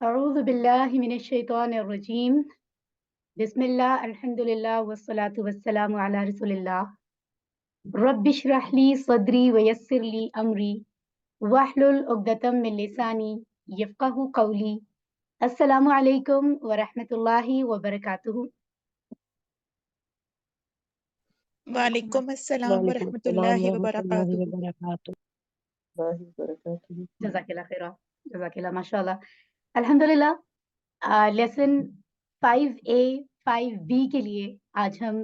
अऊज़ु बिल्लाहि मिनश शैतानिर रजीम। बिस्मिल्लाह अल्हम्दुलिल्लाह वस्सलातु वस्सलामु अला रसूलिल्लाह। रब्बिश्रह ली सदरी वयस्सिर ली अमरी वाहलुल उक़दतम मिन लिसानी यफ़क़हू क़ौली। अस्सलामु अलैकुम व रहमतुल्लाहि व बरकातुहू। वालेकुम अस्सलाम वालेकुम अस्सलाम वरहमतुल्लाहि वरहमतुल्लाहि वबरकातुहू। वबरकातुहू। अल्लाहि वबरकातुहू। जज़ाकिल्लाह खैरा, जज़ाकिल्लाह माशाअल्लाह। अल्हम्दुलिल्लाह। लेसन 5A 5B के लिए आज हम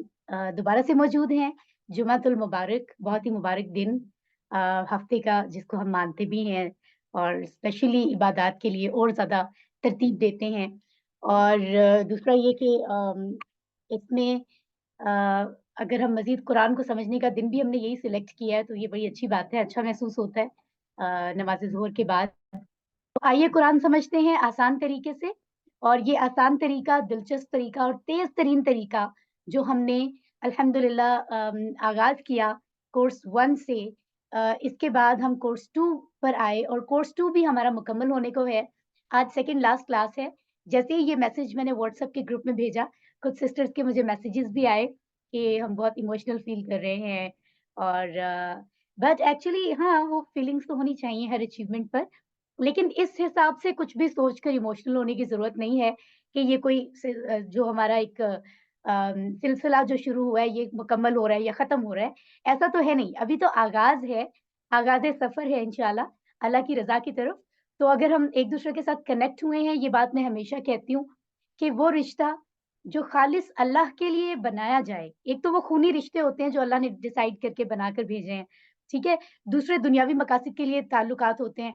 दोबारा से मौजूद हैं। जुमातुल मुबारक, बहुत ही मुबारक दिन हफ्ते का जिसको हम मानते भी हैं और स्पेशली इबादत के लिए और ज़्यादा तरतीब देते हैं। और दूसरा ये कि इसमें अगर हम मज़ीद कुरान को समझने का दिन भी हमने यही सिलेक्ट किया है तो ये बड़ी अच्छी बात है, अच्छा महसूस होता है नमाज़ ज़ोहर के बाद। तो आइए कुरान समझते हैं आसान तरीके से। और ये आसान तरीका, दिलचस्प तरीका और तेज़ तरीन तरीका जो हमने अल्हम्दुलिल्लाह आगाज़ किया कोर्स 1 से, इसके बाद हम कोर्स 2 पर आए और कोर्स 2 भी हमारा मुकम्मल होने को है। आज सेकंड लास्ट क्लास है। जैसे ही ये मैसेज मैंने व्हाट्सएप के ग्रुप में भेजा, कुछ सिस्टर्स के मुझे मैसेजेस भी आए कि हम बहुत इमोशनल फ़ील कर रहे हैं और बट एक्चुअली हाँ, वो फीलिंग्स तो होनी चाहिए हर अचीवमेंट पर। लेकिन इस हिसाब से कुछ भी सोचकर इमोशनल होने की ज़रूरत नहीं है कि ये कोई जो हमारा एक सिलसिला जो शुरू हुआ है, ये मुकम्मल हो रहा है या ख़त्म हो रहा है, ऐसा तो है नहीं। अभी तो आगाज़ है, आगाज़ सफ़र है इंशाअल्लाह, अल्लाह की रज़ा की तरफ। तो अगर हम एक-दूसरे के साथ कनेक्ट हुए हैं, ये बात मैं हमेशा कहती हूँ कि वो रिश्ता जो ख़ालिस अल्लाह के लिए बनाया जाए, एक तो वो खूनी रिश्ते होते हैं जो अल्लाह ने डिसाइड करके बनाकर भेजे हैं, ठीक है? दूसरे दुनियावी मकासद के लिए ताल्लुकात होते हैं।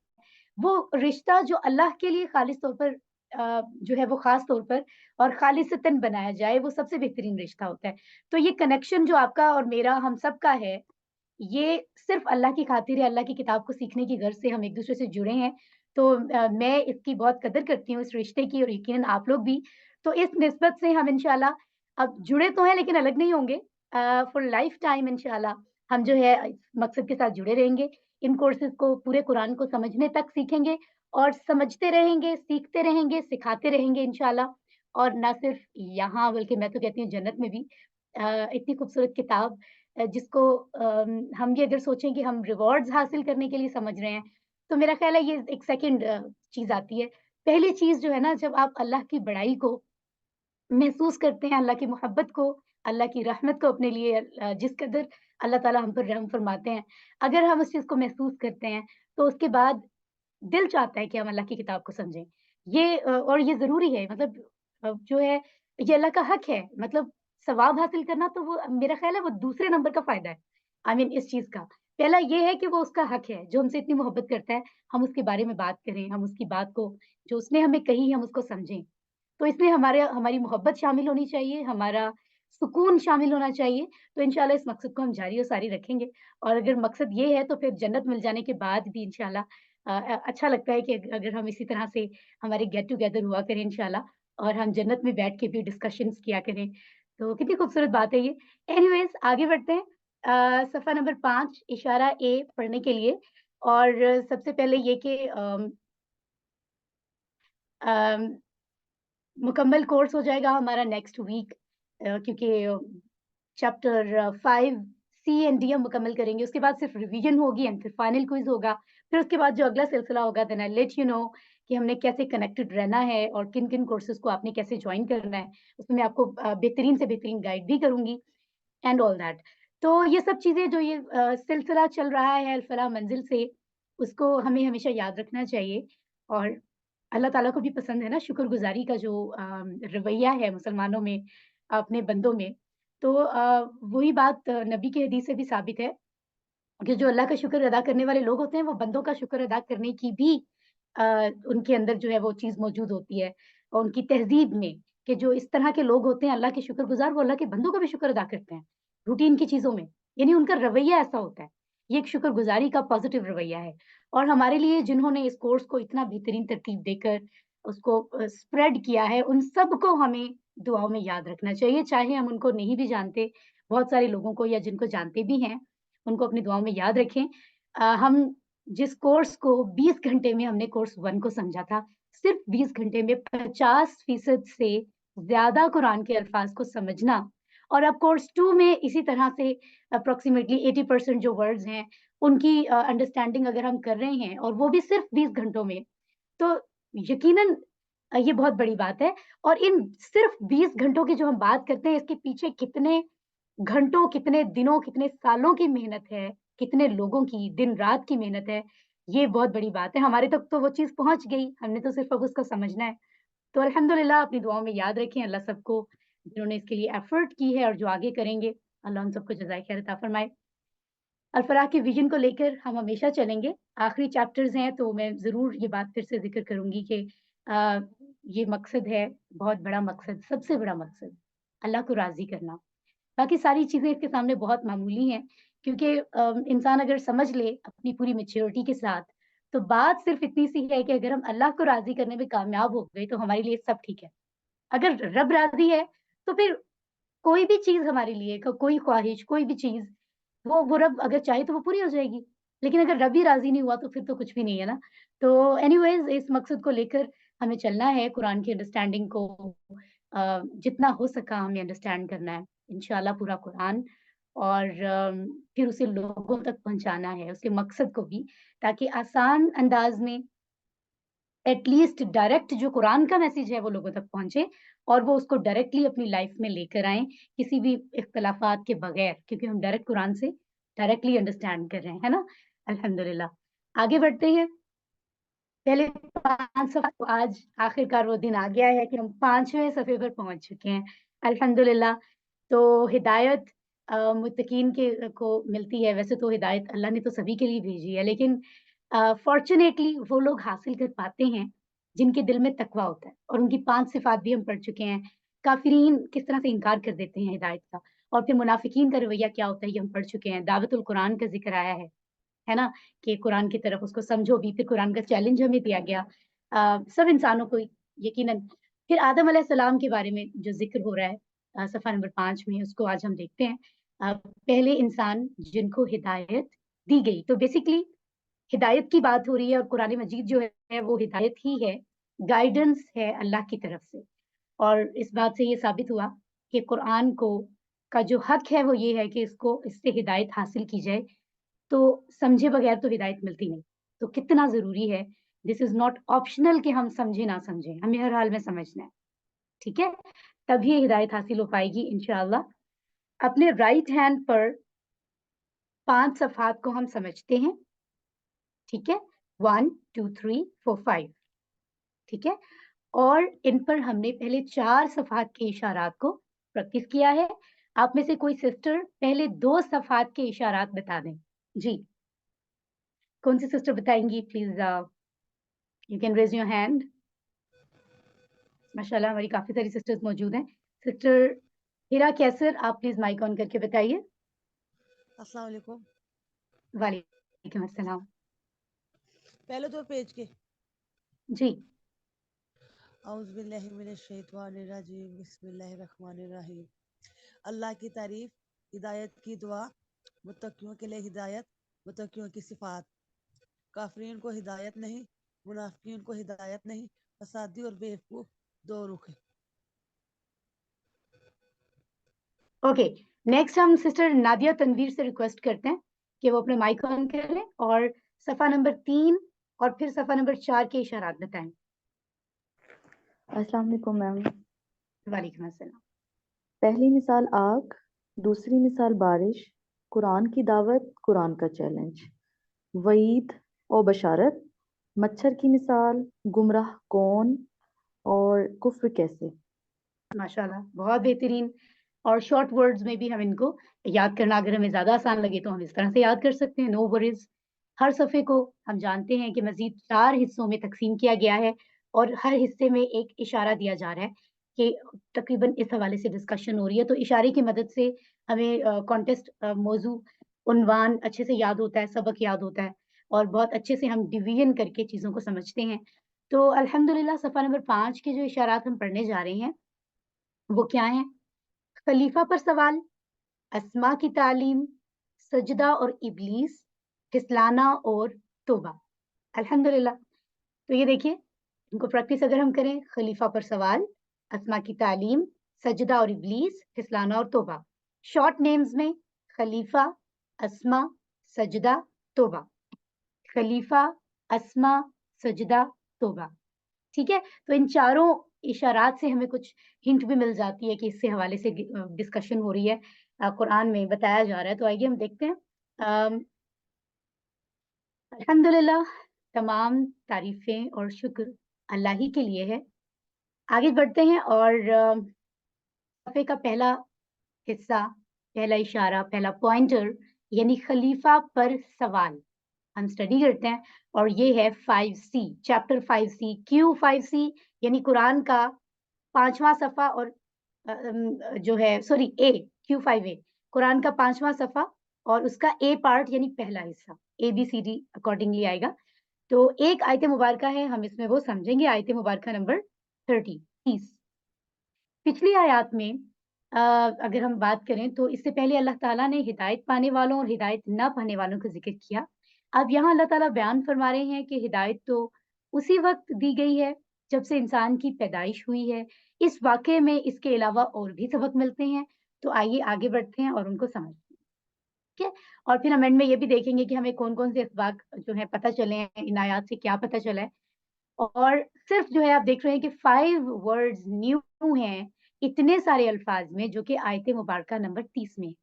वो रिश्ता जो अल्लाह के लिए ख़ालिस तौर पर जो है वो ख़ास तौर पर और ख़ालिसतन बनाया जाए, वो सबसे बेहतरीन रिश्ता होता है। तो ये कनेक्शन जो आपका और मेरा हम सबका है, ये सिर्फ़ अल्लाह की ख़ातिर है, अल्लाह की किताब को सीखने की गर्ज़ से हम एक-दूसरे से जुड़े हैं। तो मैं इसकी बहुत कदर करती हूँ इस रिश्ते की और यकीनन आप लोग भी। तो इस निस्बत से हम इंशाअल्लाह अब जुड़े तो हैं लेकिन अलग नहीं होंगे। फॉर लाइफ़ टाइम इंशाअल्लाह हम जो है इस मकसद के साथ जुड़े रहेंगे। इन कोर्सेज़ को पूरे कुरान को समझने तक सीखेंगे और समझते रहेंगे, सीखते रहेंगे, सिखाते रहेंगे इंशाअल्लाह। और ना सिर्फ़ यहाँ बल्कि मैं तो कहती हूँ जन्नत में भी इतनी खूबसूरत किताब जिसको हम ये अगर सोचें कि हम रिवॉर्ड्स हासिल करने के लिए समझ रहे हैं, तो मेरा ख़्याल है ये एक सेकंड चीज़ आती है। पहली चीज़ जो है ना जब आप अल्लाह की बड़ाई को महसूस करते हैं, अल्लाह की मोहब्बत को, अल्लाह की रहमत को अपने लिए जिस कदर अल्लाह ताला हम पर रहम फरमाते हैं, अगर हम उस चीज़ को महसूस करते हैं, तो उसके बाद दिल चाहता है कि हम अल्लाह की किताब को समझें। ये और ये ज़रूरी है मतलब जो है ये अल्लाह का हक है। मतलब सवाब हासिल करना तो वो मेरा ख़्याल है वो दूसरे नंबर का फ़ायदा है। आई मीन इस चीज़ का। पहला ये है कि वो उसका हक है, जो हमसे इतनी मोहब्बत करता है, हम उसके बारे में बात करें, हम उसकी बात को जो उसने हमें कही हम उसको समझें। तो इसमें हमारी मोहब्बत शामिल होनी चाहिए, हमारा सुकून शामिल होना चाहिए, तो इंशाअल्लाह इस मकसद को हम जारी और सारी रखेंगे। और अगर मकसद ये है तो फिर जन्नत मिल जाने के बाद भी इंशाअल्लाह अच्छा लगता है कि अगर हम इसी तरह से हमारे गेट टुगेदर हुआ करें इंशाअल्लाह और हम जन्नत में बैठ के भी डिस्कशंस किया करें, तो कितनी खूबसूरत बात है ये। एनीवेज़ आगे बढ़ते हैं। सफ़ा नंबर 5 इशारा ए पढ़ने के लिए और सबसे पहले ये कि अम मुकम्मल कोर्स हो जाएगा हमारा नेक्स्ट वीक क्योंकि चैप्टर 5 सी एंड डी हम मुकम्मल करेंगे। उसके बाद सिर्फ रिवीजन होगी एंड फिर फाइनल क्विज़ होगा। फिर उसके बाद जो अगला सिलसिला होगा then I let you know कि हमने कैसे कनेक्टेड रहना है और किन-किन कोर्सेज़ को आपने कैसे जॉइन करना है। उसमें मैं आपको बेहतरीन से बेहतरीन गाइड भी करूँगी एंड ऑल दैट। तो ये सब चीज़ें जो ये सिलसिला चल रहा है अल-फलाह मंज़िल से, उसको हमें हमेशा याद रखना चाहिए और अल्लाह ताला को भी पसंद है ना शुक्रगुज़ारी का जो रवैया है मुसलमानों में, अपने बंदों में। तो वही बात नबी की हदीस से भी साबित है कि जो अल्लाह का शुक्र अदा करने वाले लोग होते हैं, वो बंदों का शुक्र अदा करने की भी उनके अंदर जो है वो चीज़ मौजूद होती है और उनकी तहज़ीब में कि जो इस तरह के लोग होते हैं अल्लाह के शुक्रगुज़ार, वो अल्लाह के बंदों का भी शुक्र अदा करते हैं, रूटीन की चीज़ों में। यानी उनका रवैया ऐसा होता है। ये एक शुक्रगुज़ारी का पॉज़िटिव रवैया है और हमारे लिए जिन्होंने इस कोर्स को इतना बेहतरीन तरतीब देकर उसको स्प्रेड किया है, उन सबको हमें दुआओं में याद रखना चाहिए, चाहे हम उनको नहीं भी जानते। बहुत सारे लोगों को या जिनको जानते भी हैं, उनको अपनी दुआओं में याद रखें। हम जिस कोर्स को 20 घंटे में हमने कोर्स 1 को समझा था, صرف 20 گھنٹے میں 50% سے زیادہ قرآن کے الفاظ کو سمجھنا، اور اب کورس 2 میں اسی طرح سے اپروکسیمیٹلی 80% جو ورڈز ہیں ان کی انڈرسٹینڈنگ اگر ہم کر رہے ہیں، اور وہ بھی صرف 20 گھنٹوں میں، تو یقیناً یہ بہت بڑی بات ہے۔ اور ان صرف 20 گھنٹوں کی جو ہم بات کرتے ہیں، اس کے پیچھے کتنے گھنٹوں، کتنے دنوں، کتنے سالوں کی محنت ہے، کتنے لوگوں کی دن رات کی محنت ہے، یہ بہت بڑی بات ہے۔ ہمارے تک تو وہ چیز پہنچ گئی، ہم نے تو صرف اب اس کو سمجھنا ہے۔ تو الحمدللہ اپنی دعاؤں میں یاد رکھیں اللہ سب کو، جنہوں نے اس کے لیے ایفرٹ کی ہے اور جو آگے کریں گے، اللہ ان سب کو جزائے خیر عطا فرمائے۔ الفلاح کے ویژن کو لے کر ہم ہمیشہ چلیں گے۔ آخری چیپٹرز ہیں تو میں ضرور یہ بات پھر سے ذکر کروں گی کہ یہ مقصد ہے، بہت بڑا مقصد، سب سے بڑا مقصد اللہ کو راضی کرنا۔ باقی ساری چیزیں اس کے سامنے بہت معمولی ہیں، کیونکہ انسان اگر سمجھ لے اپنی پوری میچیورٹی کے ساتھ، تو بات صرف اتنی سی ہے کہ اگر ہم اللہ کو راضی کرنے میں کامیاب ہو گئے تو ہمارے لیے سب ٹھیک ہے۔ اگر رب راضی ہے تو پھر کوئی بھی چیز ہمارے لیے، کوئی خواہش، کوئی بھی چیز، وہ رب اگر چاہے تو وہ پوری ہو جائے گی۔ لیکن اگر رب ہی راضی نہیں ہوا تو پھر تو کچھ بھی نہیں ہے نا۔ تو اینی ویز اس مقصد کو لے کر ہمیں چلنا ہے، قرآن کی انڈرسٹینڈنگ کو جتنا ہو سکا ہمیں انڈرسٹینڈ کرنا ہے انشاءاللہ پورا قرآن، اور پھر اسے لوگوں تک پہنچانا ہے، اس کے مقصد کو بھی، تاکہ آسان انداز میں ایٹ لیسٹ ڈائریکٹ جو قرآن کا میسج ہے وہ لوگوں تک پہنچے، اور وہ اس کو ڈائریکٹلی اپنی لائف میں لے کر آئیں، کسی بھی اختلافات کے بغیر، کیونکہ ہم ڈائریکٹ قرآن سے ڈائریکٹلی انڈرسٹینڈ کر رہے ہیں، ہے نا۔ الحمدللہ آگے بڑھتے ہیں۔ پہلے 5 صفحہ، آج آخر کار وہ دن آ گیا ہے کہ ہم 5ویں صفحے پر پہنچ چکے ہیں الحمدللہ۔ تو ہدایت متقین کے کو ملتی ہے، ویسے تو ہدایت اللہ نے تو سبھی کے لیے بھیجی ہے، لیکن فارچونیٹلی وہ لوگ حاصل کر پاتے ہیں جن کے دل میں تقوی ہوتا ہے، اور ان کی 5 صفات بھی ہم پڑھ چکے ہیں۔ کافرین کس طرح سے انکار کر دیتے ہیں ہدایت کا، اور پھر منافقین کا رویہ کیا ہوتا ہے یہ ہم پڑھ چکے ہیں۔ دعوت القرآن کا ذکر آیا ہے نا، کہ قرآن کی طرف اس کو سمجھو بھی، پھر قرآن کا چیلنج ہمیں دیا گیا سب انسانوں کو یقیناً۔ پھر آدم علیہ السلام کے بارے میں جو ذکر ہو رہا ہے صفحہ نمبر 5 میں، اس کو آج ہم دیکھتے ہیں۔ پہلے انسان جن کو ہدایت دی گئی، تو بیسیکلی ہدایت کی بات ہو رہی ہے، اور قرآن مجید جو ہے وہ ہدایت ہی ہے، گائیڈنس ہے اللہ کی طرف سے۔ اور اس بات سے یہ ثابت ہوا کہ قرآن کو کا جو حق ہے وہ یہ ہے کہ اس سے ہدایت حاصل کی جائے، تو سمجھے بغیر تو ہدایت ملتی نہیں۔ تو کتنا ضروری ہے، دس از ناٹ آپشنل کہ ہم سمجھے نہ سمجھیں، ہمیں ہر حال میں سمجھنا ہے، ٹھیک ہے، تبھی ہدایت حاصل ہو پائے گی انشاءاللہ۔ اپنے رائٹ ہینڈ پر 5 صفحات کو ہم سمجھتے ہیں، ٹھیک ہے، 1 2 3 4 5، ٹھیک ہے، اور ان پر ہم نے پہلے 4 صفحات کے اشارات کو پریکٹس کیا ہے۔ آپ میں سے کوئی سسٹر پہلے 2 صفحات کے اشارات بتا دیں جی، کون سی سسٹر بتائیں گی please? You can raise your hand. ماشاءاللہ ہماری کافی ساری سسٹرز موجود ہیں۔ سسٹر ہیرا کیسر، آپ پلیز مائک آن کر کے بتائیے۔ السلام علیکم۔ وعلیکم السلام۔ پہلے تو پیج کے جی اعوذ باللہ من الشیطان الرجیم، بسم اللہ الرحمن الرحیم۔ اللہ کی تعریف، ہدایت کی دعا، متقیوں کے لیے ہدایت، متقیوں کی صفات۔ کافرین کو ہدایت نہیں، منافقین کو ہدایت نہیں، فسادی اور بیوقوف دو رخ ہیں۔ اوکے، نیکسٹ ہم سسٹر نادیہ تنویر سے ریکویسٹ کرتے ہیں کہ وہ اپنے مائک آن کر لیں اور صفحہ نمبر 3 اور پھر صفحہ نمبر 4 کے اشارات بتائیں۔ السلام علیکم میم۔ وعلیکم السلام۔ پہلی مثال آگ، دوسری مثال بارش، قرآن کی دعوت، قرآن کا چیلنج، وعید و بشارت، مچھر کی مثال، گمراہ کون اور کفر کیسے۔ ماشاءاللہ بہت بہترین، اور شارٹ ورڈز میں بھی ہم ان کو یاد کرنا، اگر ہمیں زیادہ آسان لگے تو ہم اس طرح سے یاد کر سکتے ہیں، نو ورز۔ ہر صفحے کو ہم جانتے ہیں کہ مزید 4 حصوں میں تقسیم کیا گیا ہے، اور ہر حصے میں ایک اشارہ دیا جا رہا ہے کہ تقریباً اس حوالے سے ڈسکشن ہو رہی ہے، تو اشارے کی مدد سے ہمیں کانٹیسٹ، موضوع، عنوان اچھے سے یاد ہوتا ہے، سبق یاد ہوتا ہے، اور بہت اچھے سے ہم ڈویژن کر کے چیزوں کو سمجھتے ہیں۔ تو الحمدللہ صفحہ نمبر 5 کے جو اشارات ہم پڑھنے جا رہے ہیں وہ کیا ہیں؟ خلیفہ پر سوال، اسما کی تعلیم، سجدہ اور ابلیس، پھسلانا اور توبہ۔ الحمدللہ، تو یہ دیکھیے इनको प्रैक्टिस अगर हम करें, खलीफा पर सवाल, अस्मा की तालीम, सजदा और इब्लीस, फिसलाना और तोबा। शॉर्ट नेम्स में खलीफा, अस्मा, सजदा, तोबा। खलीफा, अस्मा, सजदा, तोबा। ठीक है, तो इन चारों इशारात से हमें कुछ हिंट भी मिल जाती है कि इससे हवाले से डिस्कशन हो रही है, कुरान में बताया जा रहा है। तो आइए हम देखते हैं। अल्हम्दुलिल्लाह, तमाम तारीफें और शुक्र अल्लाह ही के लिए है। आगे बढ़ते हैं और सफ़े का पहला हिस्सा, पहला इशारा, पहला पॉइंटर यानी खलीफा पर सवाल हम स्टडी करते हैं, और ये है 5C, चैप्टर 5C। क्यों 5C? यानी कुरान का 5वां सफ़ा और जो है सॉरी ए, Q5A, कुरान का 5वां सफ़ा और उसका ए पार्ट यानी पहला हिस्सा, ABCD अकॉर्डिंगली आएगा। तो एक आयत मुबारका है, हम इसमें वो समझेंगे, आयत मुबारका नंबर 30। पिछली आयत में अगर हम बात करें तो इससे पहले अल्लाह ताला ने हिदायत पाने वालों और हिदायत न पाने वालों का जिक्र किया। अब यहाँ अल्लाह ताला बयान फरमा रहे हैं कि हिदायत तो उसी वक्त दी गई है जब से इंसान की पैदाइश हुई है। इस वाक़ये में इसके अलावा और भी सबक मिलते हैं। तो आइए आगे बढ़ते हैं और उनको समझते हैं। ठीक है? और फिर हम एंड में ये भी देखेंगे कि हमें कौन-कौन से इसबाक जो है पता चले हैं, इन आयात से क्या पता चला है। और सिर्फ जो है आप देख रहे हैं कि 5 वर्ड्स न्यू हैं, इतने सारे अल्फाज में, जो कि आयत मुबारका नंबर 30 में है।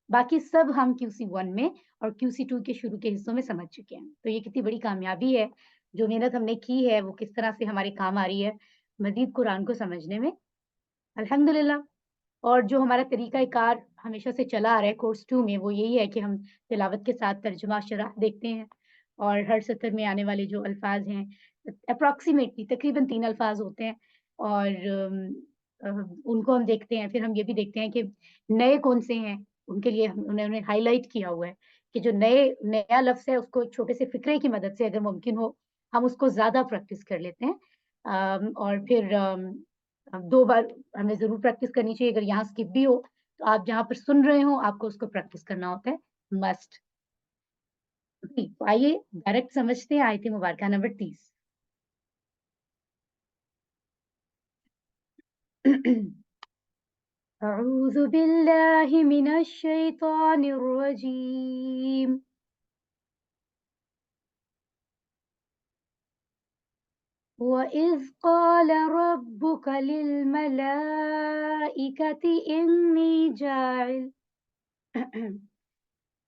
बाकी सब हम QC1 में और QC2 के शुरू के हिस्सों में समझ चुके हैं। तो ये कितनी बड़ी कामयाबी है, जो मेहनत हमने की है वो किस तरह से हमारे काम आ रही है मज़ीद कुरान को समझने में, अल्हम्दुलिल्लाह। और जो हमारा तरीक़ा-ए-कार हमेशा से चला आ रहा है कोर्स 2 में, वो यही है कि हम तिलावत के साथ तर्जुमा शरह देखते हैं और हर सत्र में आने वाले जो अल्फाज हैं, अप्रॉक्सिमेटली तकरीबन 3 अल्फाज होते हैं, और उनको हम देखते हैं। फिर हम ये भी देखते हैं कि नए कौन से हैं, उनके लिए उन्होंने हाइलाइट किया हुआ है कि जो नया लफ्ज़ है उसको एक छोटे से फ़िक्रे की मदद से अगर मुमकिन हो, हम उसको ज़्यादा प्रैक्टिस कर लेते हैं। और फिर 2 बार हमें ज़रूर प्रैक्टिस करनी चाहिए। अगर यहाँ स्किप भी हो, तो आप जहाँ पर सुन रहे हो, आपको उसको प्रैक्टिस करना होता है, मस्ट। जी, तो आइए डायरेक्ट समझते हैं आयत मुबारका नंबर 30। أعوذ بالله من الشيطان الرجيم وإذ قال ربك للملائكة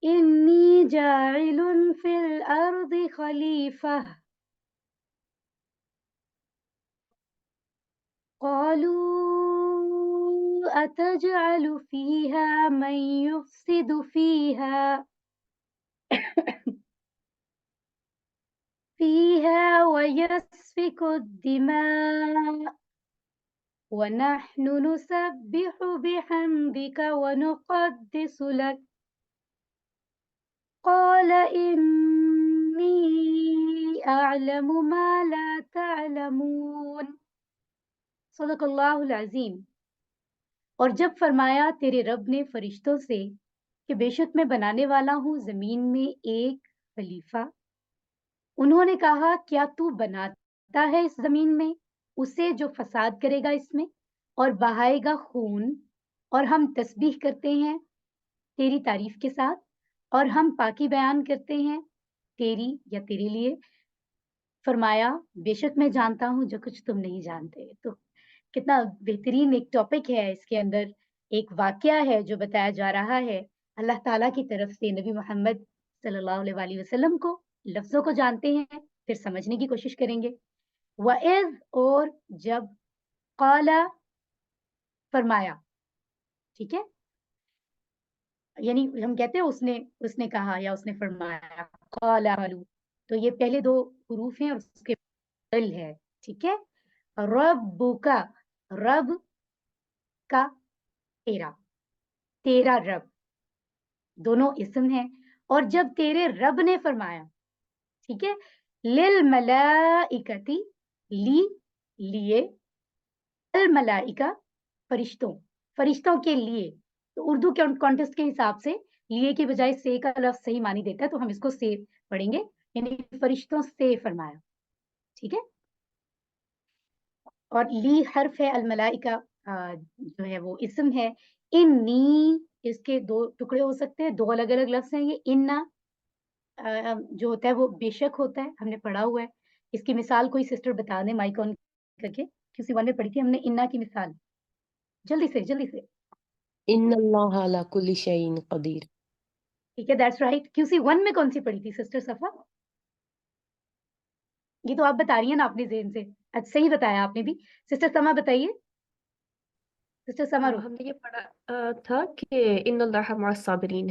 إني جاعل في الأرض خليفة قالوا أتجعل فيها من يفسد فيها ويسفك الدماء ونحن نسبح بحمدك ونقدس لك قال إني أعلم ما لا تعلمون सदक़ल्लाहुल अज़ीम। और जब फरमाया तेरे रब ने फरिश्तों से कि बेशक मैं बनाने वाला हूँ ज़मीन में एक खलीफा, उन्होंने कहा क्या तू बनाता है इस ज़मीन में उसे जो फ़साद करेगा इसमें और बहाएगा खून, और हम तस्बीह करते हैं तेरी तारीफ़ के साथ, और हम पाकी बयान करते हैं तेरी या तेरे लिए। फरमाया बेशक मैं जानता हूँ जो कुछ तुम नहीं जानते। तो कितना बेहतरीन एक टॉपिक है, इसके अंदर एक वाक़या है जो बताया जा रहा है अल्लाह ताला की तरफ से नबी मोहम्मद सल्लल्लाहु अलैहि वसल्लम को। लफ्ज़ों को जानते हैं, फिर समझने की कोशिश करेंगे। वइज़, और जब, क़ाला फरमाया, ठीक है? यानी हम कहते हैं उसने कहा या उसने फरमाया, क़ाला क़ालू। तो ये पहले 2 हुरूफ हैं और उसके बदल है, ठीक है? रब्बुका, रब का तेरा, तेरा रब, दोनों इस्म हैं। और जब तेरे रब ने फरमाया, ठीक है? लिल मलाइकती, लिए, अल मलाइका फरिश्तों, फरिश्तों के लिए। तो उर्दू के कॉन्टेक्स्ट के हिसाब से लिए की बजाय से का लफ्ज़ सही मानी देता है, तो हम इसको से पढ़ेंगे, यानी फरिश्तों से फरमाया, ठीक है? اور لی حرف ہے، الملائکہ جو ہے وہ اسم ہے، انی اس کے دو ٹکڑے ہو سکتے ہیں، دو الگ الگ لفظ ہیں یہ، انا جو ہوتا ہے وہ بے شک ہوتا ہے، ہم نے پڑھا ہوا ہے، اس کی مثال کوئی سسٹر بتا دیں مائک آن کر کے، کسی ون میں پڑھی تھی ہم نے انا کی مثال، جلدی سے ان اللہ علی کل شیء قدیر. ٹھیک ہے، دیٹس رائٹ. QC 1 میں کون سی پڑھی تھی سسٹر صفا؟ یہ تو آپ بتا رہی ہیں نا اپنے ذہن سے، اچھا صحیح بتایا آپ نے بھی. سسٹر سما بتائیے، سسٹر سما رو. ہم نے یہ پڑھا تھا کہ ان اللہ مع الصابرین.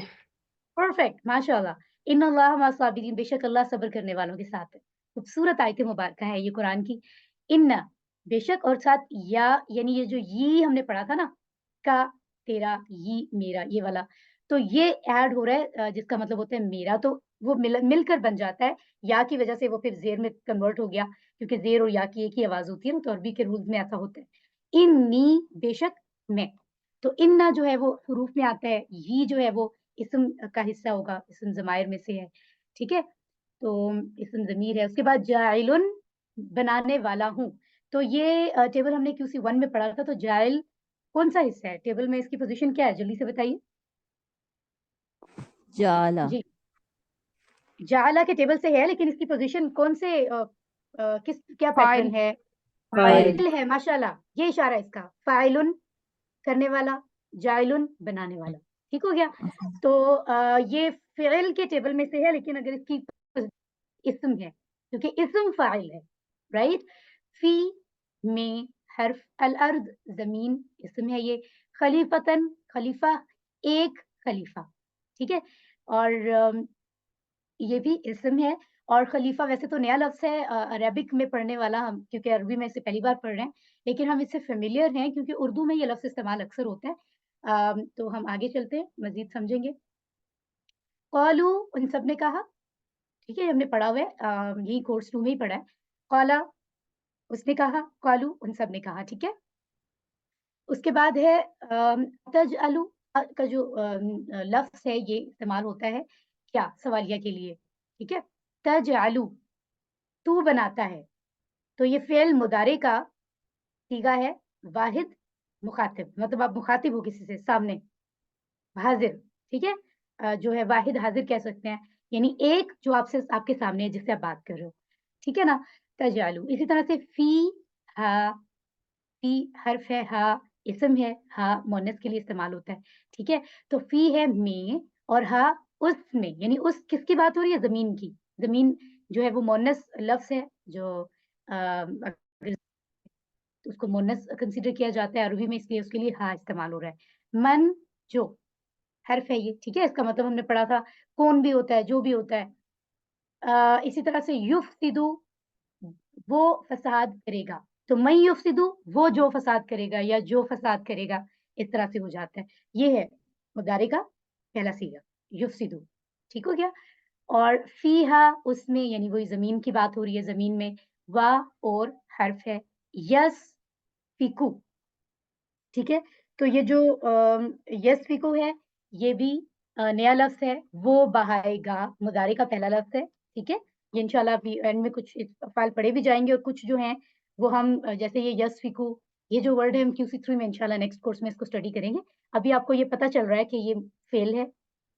پرفیکٹ، ماشاء اللہ. ان اللہ مع الصابرین، بے شک اللہ صبر کرنے والوں کے ساتھ ہے. خوبصورت آیت مبارکہ ہے یہ قرآن کی. ان بے شک، اور ساتھ یا، یعنی یہ جو یہ ہم نے پڑھا تھا نا، کا تیرا، یہ میرا، یہ والا، تو یہ ایڈ ہو رہا ہے جس کا مطلب ہوتا ہے میرا، تو وہ مل کر بن جاتا ہے. یا کی وجہ سے وہ پھر زیر میں کنورٹ ہو گیا، کیونکہ زیر اور یا کی ایک ہی آواز ہوتی ہے نا، تو عربی کے رولز میں ایسا ہوتا ہے. انی بے شک میں، تو اننا جو ہے وہ حروف میں آتا ہے، یہ جو ہے وہ اسم کا حصہ ہوگا، اسم ضمائر میں سے ہے. ٹھیک ہے، تو اسم ضمیر ہے. اس کے بعد جاعل، بنانے والا ہوں. تو یہ ٹیبل ہم نے QC 1 میں پڑھا تھا. تو جاعل کون سا حصہ ہے ٹیبل میں؟ اس کی پوزیشن کیا ہے؟ جلدی سے بتائیے. جعلا جی، جعلا کے ٹیبل سے ہے، لیکن اس کی پوزیشن کون سے کیا فاعل. پیٹرن ہے؟ فاعل فاعل ہے، ماشاءاللہ. یہ اشارہ ہے اس کا، فاعل کرنے والا، جاعل بنانے والا. ٹھیک ہو گیا. تو یہ فعل کے ٹیبل میں سے ہے، لیکن اگر اس کی اسم ہے، کیونکہ اسم فاعل ہے، رائٹ. فی میں حرف، الارض زمین اسم ہے یہ، خلیفتن خلیفہ، ایک خلیفہ. ٹھیک ہے، اور یہ بھی اسم ہے. اور خلیفہ ویسے تو نیا لفظ ہے عربک میں پڑھنے والا، ہم کیونکہ عربی میں اسے پہلی بار پڑھ رہے ہیں، لیکن ہم اس سے فیملیئر ہیں کیونکہ اردو میں یہ لفظ استعمال اکثر ہوتا ہے. تو ہم آگے چلتے ہیں، مزید سمجھیں گے. قالو، ان سب نے کہا. ٹھیک ہے، ہم نے پڑھا ہوا ہے، یہی کورس 2 میں ہی پڑھا ہے. قالا، اس نے کہا. قالو، ان سب نے کہا. ٹھیک ہے، اس کے بعد ہے تجعلو کا جو لفظ ہے یہ استعمال ہوتا ہے کیا؟ سوالیہ کے لیے. ٹھیک ہے، تجعلو تو بناتا ہے. تو یہ فعل مضارع کا صیغہ ہے، واحد مخاطب، مطلب آپ مخاطب ہو کسی سے سامنے، حاضر. ٹھیک ہے، جو ہے واحد حاضر کہہ سکتے ہیں، یعنی ایک جو آپ کے سامنے ہے، جس سے آپ بات کر رہے ہو. ٹھیک ہے نا. تجعلو، اسی طرح سے فی ہا، فی حرف ہے، ہا اسم ہے، ہا مؤنث کے لیے استعمال ہوتا ہے. ٹھیک ہے، تو فی ہے میں، اور ہا اس میں، یعنی اس کس کی بات ہو رہی ہے؟ زمین کی. زمین جو ہے وہ مؤنث لفظ ہے، جو اس کو مؤنث کنسیڈر کیا جاتا ہے عربی میں، اس لیے اس کے لیے ہا استعمال ہو رہا ہے. من جو حرف ہے یہ. ٹھیک ہے، اس کا مطلب ہم نے پڑھا تھا کون بھی ہوتا ہے، جو بھی ہوتا ہے. اسی طرح سے یفسدو، وہ فساد کرے گا. تو من یفسدو، وہ جو فساد کرے گا یا جو فساد کرے گا، اس طرح سے ہو جاتا ہے. یہ ہے مضارع کا پہلا صیغہ، یفسدو. ٹھیک ہو گیا. اور فیہا، اس میں، یعنی وہی زمین کی بات ہو رہی ہے، زمین میں. وا اور حرف ہے، یس فیکو. ٹھیک ہے، تو یہ جو یس فیکو ہے، یہ بھی نیا لفظ ہے. وہ بہائے گا مضارع کا پہلا لفظ ہے. ٹھیک ہے، یہ انشاءاللہ ابھی اینڈ میں کچھ فائل پڑھے بھی جائیں گے، اور کچھ جو ہیں وہ ہم جیسے یہ یس فیکو، یہ جو ورڈ ہے ہم QC 3 میں انشاءاللہ نیکسٹ کورس میں اس کو اسٹڈی کریں گے. ابھی آپ کو یہ پتہ چل رہا ہے کہ یہ فعل ہے،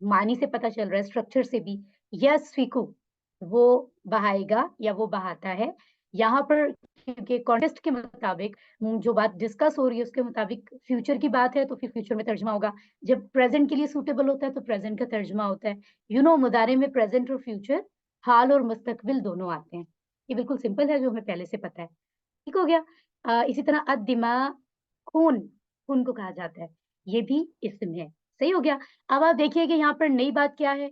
معنی سے پتہ چل رہا ہے، اسٹرکچر سے بھی. یس فیکو، وہ بہائے گا یا وہ بہاتا ہے. یہاں پر کیونکہ کانٹیکسٹ کے مطابق جو بات ڈسکس ہو رہی ہے اس کے مطابق فیوچر کی بات ہے، تو پھر فیوچر میں ترجمہ ہوگا. جب پریزنٹ کے لیے سوٹیبل ہوتا ہے تو پریزنٹ کا ترجمہ ہوتا ہے. مضارع میں پریزنٹ اور فیوچر، حال اور مستقبل دونوں آتے ہیں. یہ بالکل سمپل ہے جو ہمیں پہلے سے پتہ ہے. ٹھیک ہو گیا. اسی طرح الدماء، خون، خون کو کہا جاتا ہے، یہ بھی اسم ہے. صحیح ہو گیا. اب آپ دیکھیے کہ یہاں پر نئی بات کیا ہے،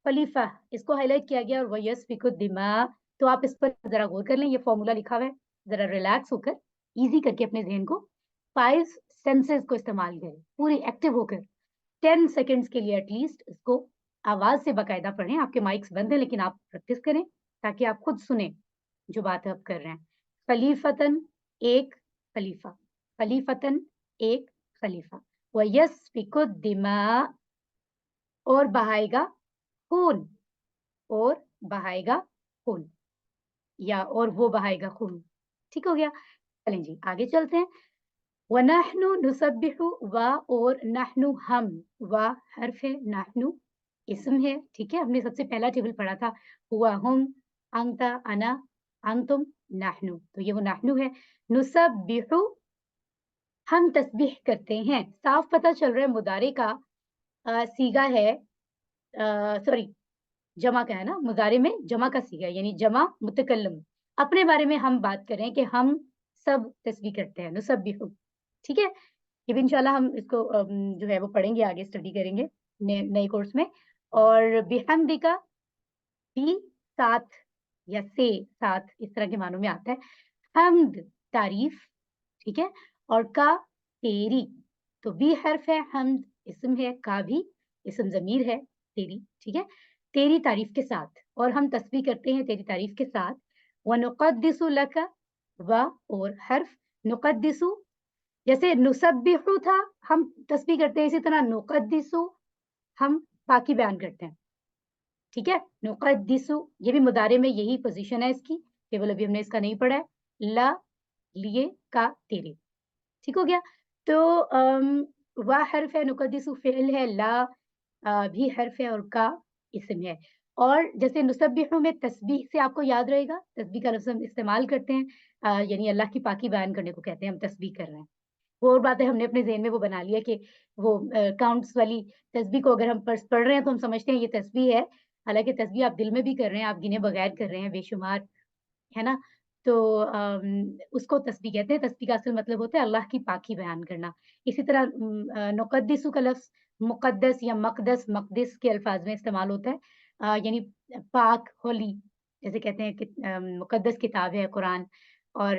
خلیفہ، اس کو ہائی لائٹ کیا گیا، اور وَيَسْفِكُ الدِّمَاء. تو آپ اس پر ذرا غور کر لیں، یہ فارمولا لکھا ہوا ہے، ذرا ریلیکس ہو کر، ایزی کر کے اپنے ذہن کو 5 سینسز کو استعمال کریں، پوری ایکٹیو ہو کر 10 سیکنڈز کے لیے ایٹ لیسٹ اس کو آواز سے باقاعدہ پڑھیں. آپ کے مائکس بند ہیں لیکن آپ پریکٹس کریں تاکہ آپ خود سنیں جو بات آپ کر رہے ہیں. خلیفتن، ایک خلیفہ، خلیفتن ایک خلیفہ. وَيَسْفِكُ الدِّمَاء، اور بہائے گا خون، اور بہائے گا خون، یا اور وہ بہائے گا خون. ٹھیک ہو گیا. चलें जी आगे चलते हैं। वनहनु नुसब्बिहु, वा और नहनु हम, वा हर्फ है, नहनु इस्म है, ठीक है। हमने सबसे पहला टेबल पढ़ा था, हुआ हम, अंता अना, अंतुम नहनु, तो ये वो नहनु है। नुसब्बिहु हम तस्बीह करते हैं, साफ पता चल रहा है मुदारे का सीगा है, सॉरी जमा का है ना, मुजारे में जमा का सीगा है, यानी जमा मुतकल्लम। अपने बारे में हम बात कर रहे हैं कि हम सब तस्बीह करते हैं, नुसब्बिहु, ठीक है। ये भी इंशाल्लाह हम इसको जो है वो पढ़ेंगे, आगे स्टडी करेंगे नए कोर्स में। और बिहम्दिका भी साथ या से साथ इस तरह के मानों में आता है। हम्द तारीफ, ठीक है, और का तेरी, तो बी हर्फ है, हम्द इस्म है, का भी इस्म ज़मीर है, तेरी, ठीक है। तेरी तारीफ के साथ, और हम तस्बीह करते हैं तेरी तारीफ के साथ। व नुक़द्दिसु लका, व और हर्फ नुक़द्दिसु, जैसे नुसब्बिहु था हम तस्बीह करते हैं, इसी तरह नुक़द्दिसु हम पाकी बयान करते हैं, ठीक है। नुक़द्दिसु ये भी मुदारे में यही पोजीशन है इसकी, केवल अभी हमने इसका नहीं पढ़ा है। ला लिए, का तेरे, ठीक हो गया। तो वा हर्फ है, नुक़द्दिसु फ़िल है, ला भी हर्फ है और का इस्म है। और जैसे नुसब्बिहु में तस्बीह से आपको याद रहेगा, तस्बीह का लफ्ज़ हम इस्तेमाल करते हैं, यानी अल्लाह की पाकी बयान करने को कहते हैं, हम तस्बीह कर रहे हैं। वो और बात है, हमने अपने ज़हन में वो बना लिया कि वो काउंट्स वाली तस्बीह को अगर हम पढ़ रहे हैं तो हम समझते हैं ये तस्बीह है, हालाँकि तस्बीह आप दिल में भी कर रहे हैं, आप गिने बगैर कर रहे हैं बेशुमार, है ना? तो उसको तस्बीह कहते हैं। तस्बीह का असल मतलब होता है अल्लाह की पाकी बयान करना। इसी तरह नुक़द्दिसु का लफ्ज़ मुक़द्दस या मक़दस, मक़दिस के अल्फ़ाज़ में इस्तेमाल होता है, यानी पाक, होली, जैसे कहते हैं कि मुक़द्दस किताब है कुरान, और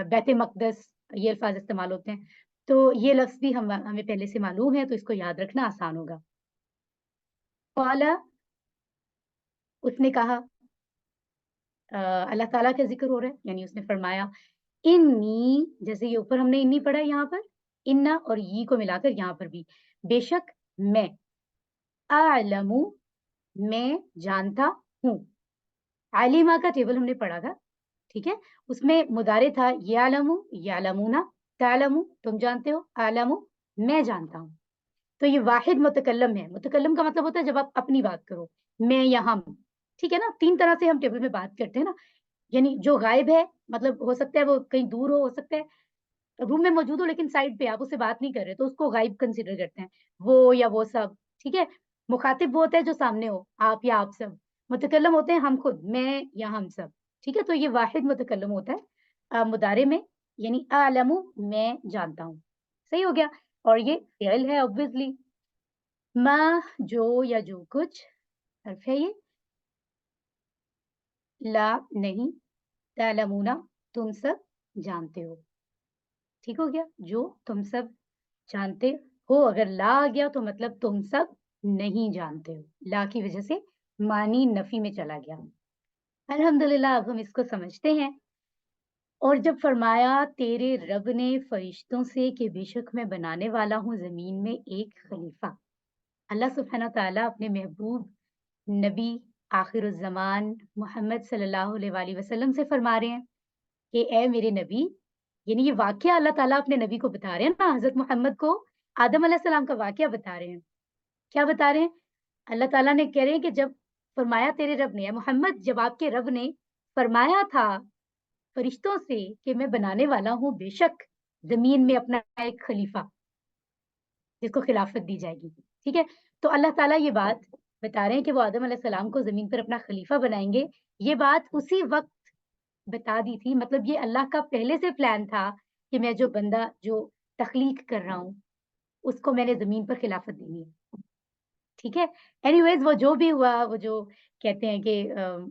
बैत मक़दस ये अल्फ़ाज़ इस्तेमाल होते हैं। तो ये लफ्ज़ भी हमें पहले से मालूम है, तो इसको याद रखना आसान होगा। क़ाला उसने कहा, अल्लाह ताला का ज़िक्र हो रहा है, यानी उसने फरमाया, इन्नी, जैसे ये ऊपर हमने इन्नी पढ़ा है यहाँ पर, इन्ना और ये को मिलाकर यहाँ पर भी, बेशक मैं, अअलमु मैं जानता हूँ। अलिमा का टेबल हमने पढ़ा था, ठीक है। उसमें मुदारे था यालमु, यालमूना, तालमु तुम जानते हो, अअलमु मैं जानता हूँ। तो ये वाहिद मुतकल्लम है। मुतकल्लम का मतलब होता है जब आप अपनी बात करो, मैं या हम, ठीक है ना। 3 तरह से हम टेबल में बात करते हैं ना, यानी जो गायब है, मतलब हो सकता है वो कहीं दूर हो सकता है रूम में मौजूद हो लेकिन साइड पे आप उससे बात नहीं कर रहे, तो उसको गायब कंसीडर करते हैं, वो या वो सब, ठीक है। मुखातिब वो होता है जो सामने हो, आप या आप सब। मुतकल्लम होते हैं हम खुद, मैं या हम सब, ठीक है। तो ये वाहिद मुतकल्लम होता है मुदारे में, यानी अअलमु मैं जानता हूँ, सही हो गया। और ये फ़िल है ऑब्वियसली। मा जो या जो कुछ हर्फ है ये, ला नहीं, तालमूना तुम सब जानते हो, ठीक हो गया। जो तुम सब जानते हो, अगर ला आ गया तो मतलब तुम सब नहीं जानते हो, ला की वजह से मानी नफी में चला गया। अल्हम्दुलिल्लाह अब हम इसको समझते हैं। और जब फरमाया तेरे रब ने फरिश्तों से कि बेशक मैं बनाने वाला हूँ जमीन में एक खलीफा, अल्लाह सुब्हानहू तआला अपने महबूब नबी आखिरुज़्ज़मान मोहम्मद सल्लल्लाहु अलैहि वसल्लम से फरमा रहे हैं कि ए मेरे नबी, यानी ये वाक़या अल्लाह ताला अपने नबी को बता रहे हैं ना, हज़रत मोहम्मद को आदम अलैहिस्सलाम का वाक़या बता रहे हैं। क्या बता रहे हैं? अल्लाह ताला ने कह रहे हैं कि जब फरमाया तेरे रब ने, या मोहम्मद जब आपके रब ने फरमाया था फरिश्तों से कि मैं बनाने वाला हूँ बेशक ज़मीन में अपना एक खलीफा, जिसको खिलाफत दी जाएगी, ठीक है? तो अल्लाह ताला ये बात बता रहे हैं कि वो आदम अलैहिस्सलाम को ज़मीन पर अपना खलीफा बनाएँगे। ये बात उसी वक़्त बता दी थी, मतलब ये अल्लाह का पहले से प्लान था कि मैं जो बंदा जो तख्लीक कर रहा हूँ, उसको मैंने ज़मीन पर खिलाफत देनी है, ठीक है? एनीवेज़ वो जो भी हुआ, वो जो कहते हैं कि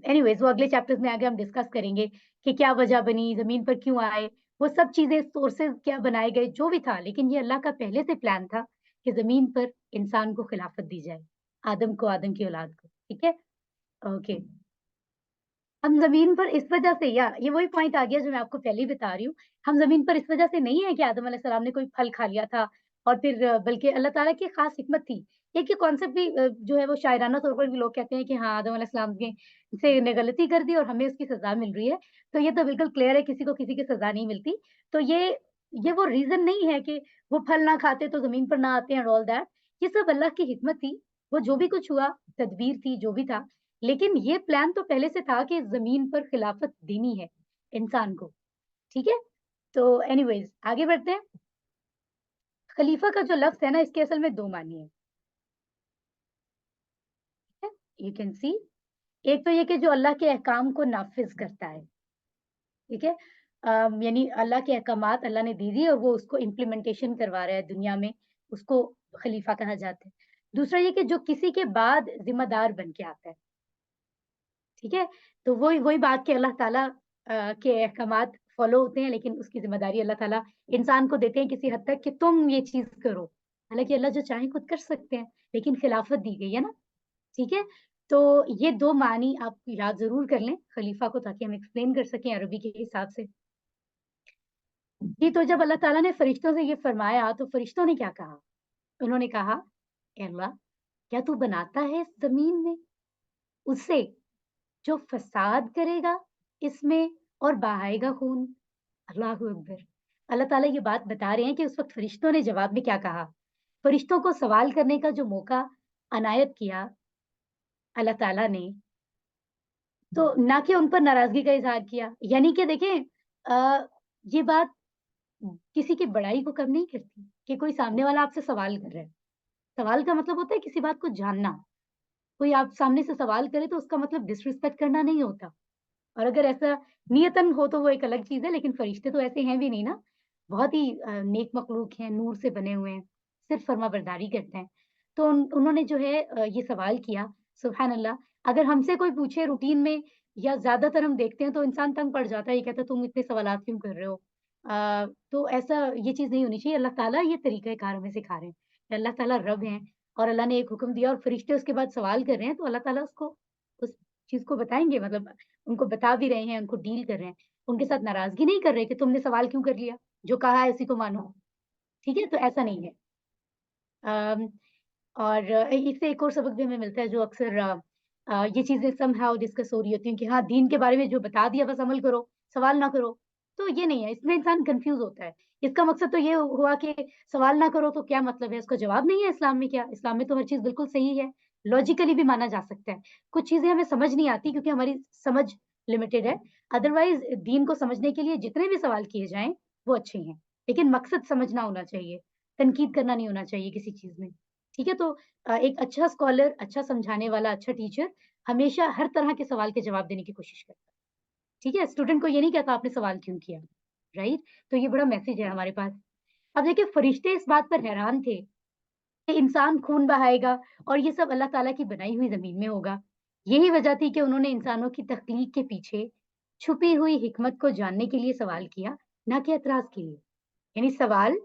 एनीवेज़ वो अगले चैप्टर्स में आगे हम डिस्कस करेंगे कि क्या वजह बनी, ज़मीन पर क्यों आए, वो सब चीज़ें, सोर्सेज़ क्या बनाए गए, जो भी था, लेकिन ये अल्लाह का पहले से प्लान था कि ज़मीन पर इंसान को खिलाफत दी जाए, आदम को, आदम की औलाद को, ठीक है? ओके। हम ज़मीन पर इस वजह से, या ये वही पॉइंट आ गया जो मैं आपको पहले ही बता रही हूँ, हम ज़मीन पर इस वजह से नहीं है कि आदम अलैहिस्सलाम ने कोई फल खा लिया था اور پھر بلکہ اللہ تعالیٰ کی خاص حکمت تھی. ایک یہ کانسیپٹ بھی جو ہے وہ شاعرانہ طور پر بھی لوگ کہتے ہیں کہ ہاں آدم علیہ السلام نے غلطی کر دی اور ہمیں اس کی سزا مل رہی ہے. تو یہ تو بالکل کلیئر ہے کسی کو کسی کی سزا نہیں ملتی. تو یہ وہ ریزن نہیں ہے کہ وہ پھل نہ کھاتے تو زمین پر نہ آتے ہیں آل دیٹ. یہ سب اللہ کی حکمت تھی. وہ جو بھی کچھ ہوا تدبیر تھی جو بھی تھا. لیکن یہ پلان تو پہلے سے تھا کہ زمین پر خلافت دینی ہے انسان کو. ٹھیک ہے. تو اینی ویز آگے بڑھتے ہیں. خلیفہ کا جو لفظ ہے نا اس کے اصل میں 2 معنی ہے. You can see. ایک تو یہ کہ جو اللہ کے احکام کو نافذ کرتا ہے. ٹھیک ہے. یعنی اللہ کے احکامات اللہ نے دے دی اور وہ اس کو امپلیمنٹیشن کروا رہا ہے دنیا میں, اس کو خلیفہ کہا جاتا ہے. دوسرا یہ کہ جو کسی کے بعد ذمہ دار بن کے آتا ہے. ٹھیک ہے. تو وہی بات کہ اللہ تعالیٰ کے احکامات فالو ہوتے ہیں لیکن اس کی ذمہ داری اللہ تعالیٰ انسان کو دیتے ہیں کسی حد تک کہ تم یہ چیز کرو. حالانکہ اللہ جو چاہیں خود کر سکتے ہیں لیکن خلافت دی گئی ہے نا. ٹھیک ہے. تو یہ 2 معنی آپ یاد ضرور کر لیں خلیفہ کو تاکہ ہم ایکسپلین کر سکیں عربی کے حساب سے. جی تو جب اللہ تعالیٰ نے فرشتوں سے یہ فرمایا تو فرشتوں نے کیا کہا؟ انہوں نے کہا اے اللہ کیا تو بناتا ہے اس زمین میں اس سے جو فساد کرے گا اس میں اور بہائے گا خون. اللہ اکبر. اللہ تعالیٰ یہ بات بتا رہے ہیں کہ اس وقت فرشتوں نے جواب میں کیا کہا. فرشتوں کو سوال کرنے کا جو موقع عنایت کیا اللہ تعالیٰ نے تو نہ کہ ان پر ناراضگی کا اظہار کیا. یعنی کہ دیکھیں یہ بات کسی کی بڑائی کو کم نہیں کرتی کہ کوئی سامنے والا آپ سے سوال کر رہا ہے. سوال کا مطلب ہوتا ہے کسی بات کو جاننا. کوئی آپ سامنے سے سوال کرے تو اس کا مطلب ڈسرسپیکٹ کرنا نہیں ہوتا. اور اگر ایسا نیتن ہو تو وہ ایک الگ چیز ہے لیکن فرشتے تو ایسے ہیں بھی نہیں نا. بہت ہی نیک مخلوق ہیں, نور سے بنے ہوئے ہیں, صرف فرما برداری کرتے ہیں. تو انہوں نے جو ہے یہ سوال کیا. سبحان اللہ. اگر ہم سے کوئی پوچھے روٹین میں یا زیادہ تر ہم دیکھتے ہیں تو انسان تنگ پڑ جاتا ہے, یہ کہتا ہے تم اتنے سوالات کیوں کر رہے ہو. تو ایسا یہ چیز نہیں ہونی چاہیے. اللہ تعالیٰ یہ طریقہ کار ہمیں سکھا رہے ہیں کہ اللہ تعالیٰ رب ہیں اور اللہ نے ایک حکم دیا اور فرشتے اس کے بعد سوال کر رہے ہیں تو اللہ تعالیٰ اس کو اس چیز کو بتائیں گے. مطلب ان کو بتا بھی رہے ہیں, ان کو ڈیل کر رہے ہیں, ان کے ساتھ ناراضگی نہیں کر رہے کہ تم نے سوال کیوں کر لیا, جو کہا ہے اسی کو مانو. ٹھیک ہے. تو ایسا نہیں ہے. اور اس سے ایک اور سبق بھی ہمیں ملتا ہے جو اکثر یہ چیزیں سم ہاؤ ڈسکس ہو رہی ہوتی ہیں کہ ہاں دین کے بارے میں جو بتا دیا بس عمل کرو, سوال نہ کرو. تو یہ نہیں ہے. اس میں انسان کنفیوز ہوتا ہے. اس کا مقصد تو یہ ہوا کہ سوال نہ کرو تو کیا مطلب ہے, اس کا جواب نہیں ہے اسلام میں. کیا اسلام میں تو ہر چیز بالکل صحیح ہے, لاجیکلی بھی مانا جا سکتا ہے. کچھ چیزیں ہمیں سمجھ نہیں آتی کیونکہ ہماری سمجھ لمیٹڈ ہے. ادروائز دین کو سمجھنے کے لیے جتنے بھی سوال کیے جائیں وہ اچھے ہیں لیکن مقصد سمجھنا ہونا چاہیے, تنقید کرنا نہیں ہونا چاہیے کسی چیز میں. ٹھیک ہے. تو ایک اچھا اسکالر, اچھا سمجھانے والا, اچھا ٹیچر ہمیشہ ہر طرح کے سوال کے جواب دینے کی کوشش کرتا ہے. ٹھیک ہے. اسٹوڈنٹ کو یہ نہیں کہتا آپ نے سوال کیوں کیا. رائٹ. تو یہ بڑا میسج ہے ہمارے پاس. اب دیکھیں فرشتے اس بات پر حیران تھے کہ انسان خون بہائے گا اور یہ سب اللہ تعالیٰ کی بنائی ہوئی زمین میں ہوگا. یہی وجہ تھی کہ انہوں نے انسانوں کی تخلیق کے پیچھے چھپی ہوئی حکمت کو جاننے کے لیے سوال کیا, نہ کہ اعتراض کے لیے. یعنی سوال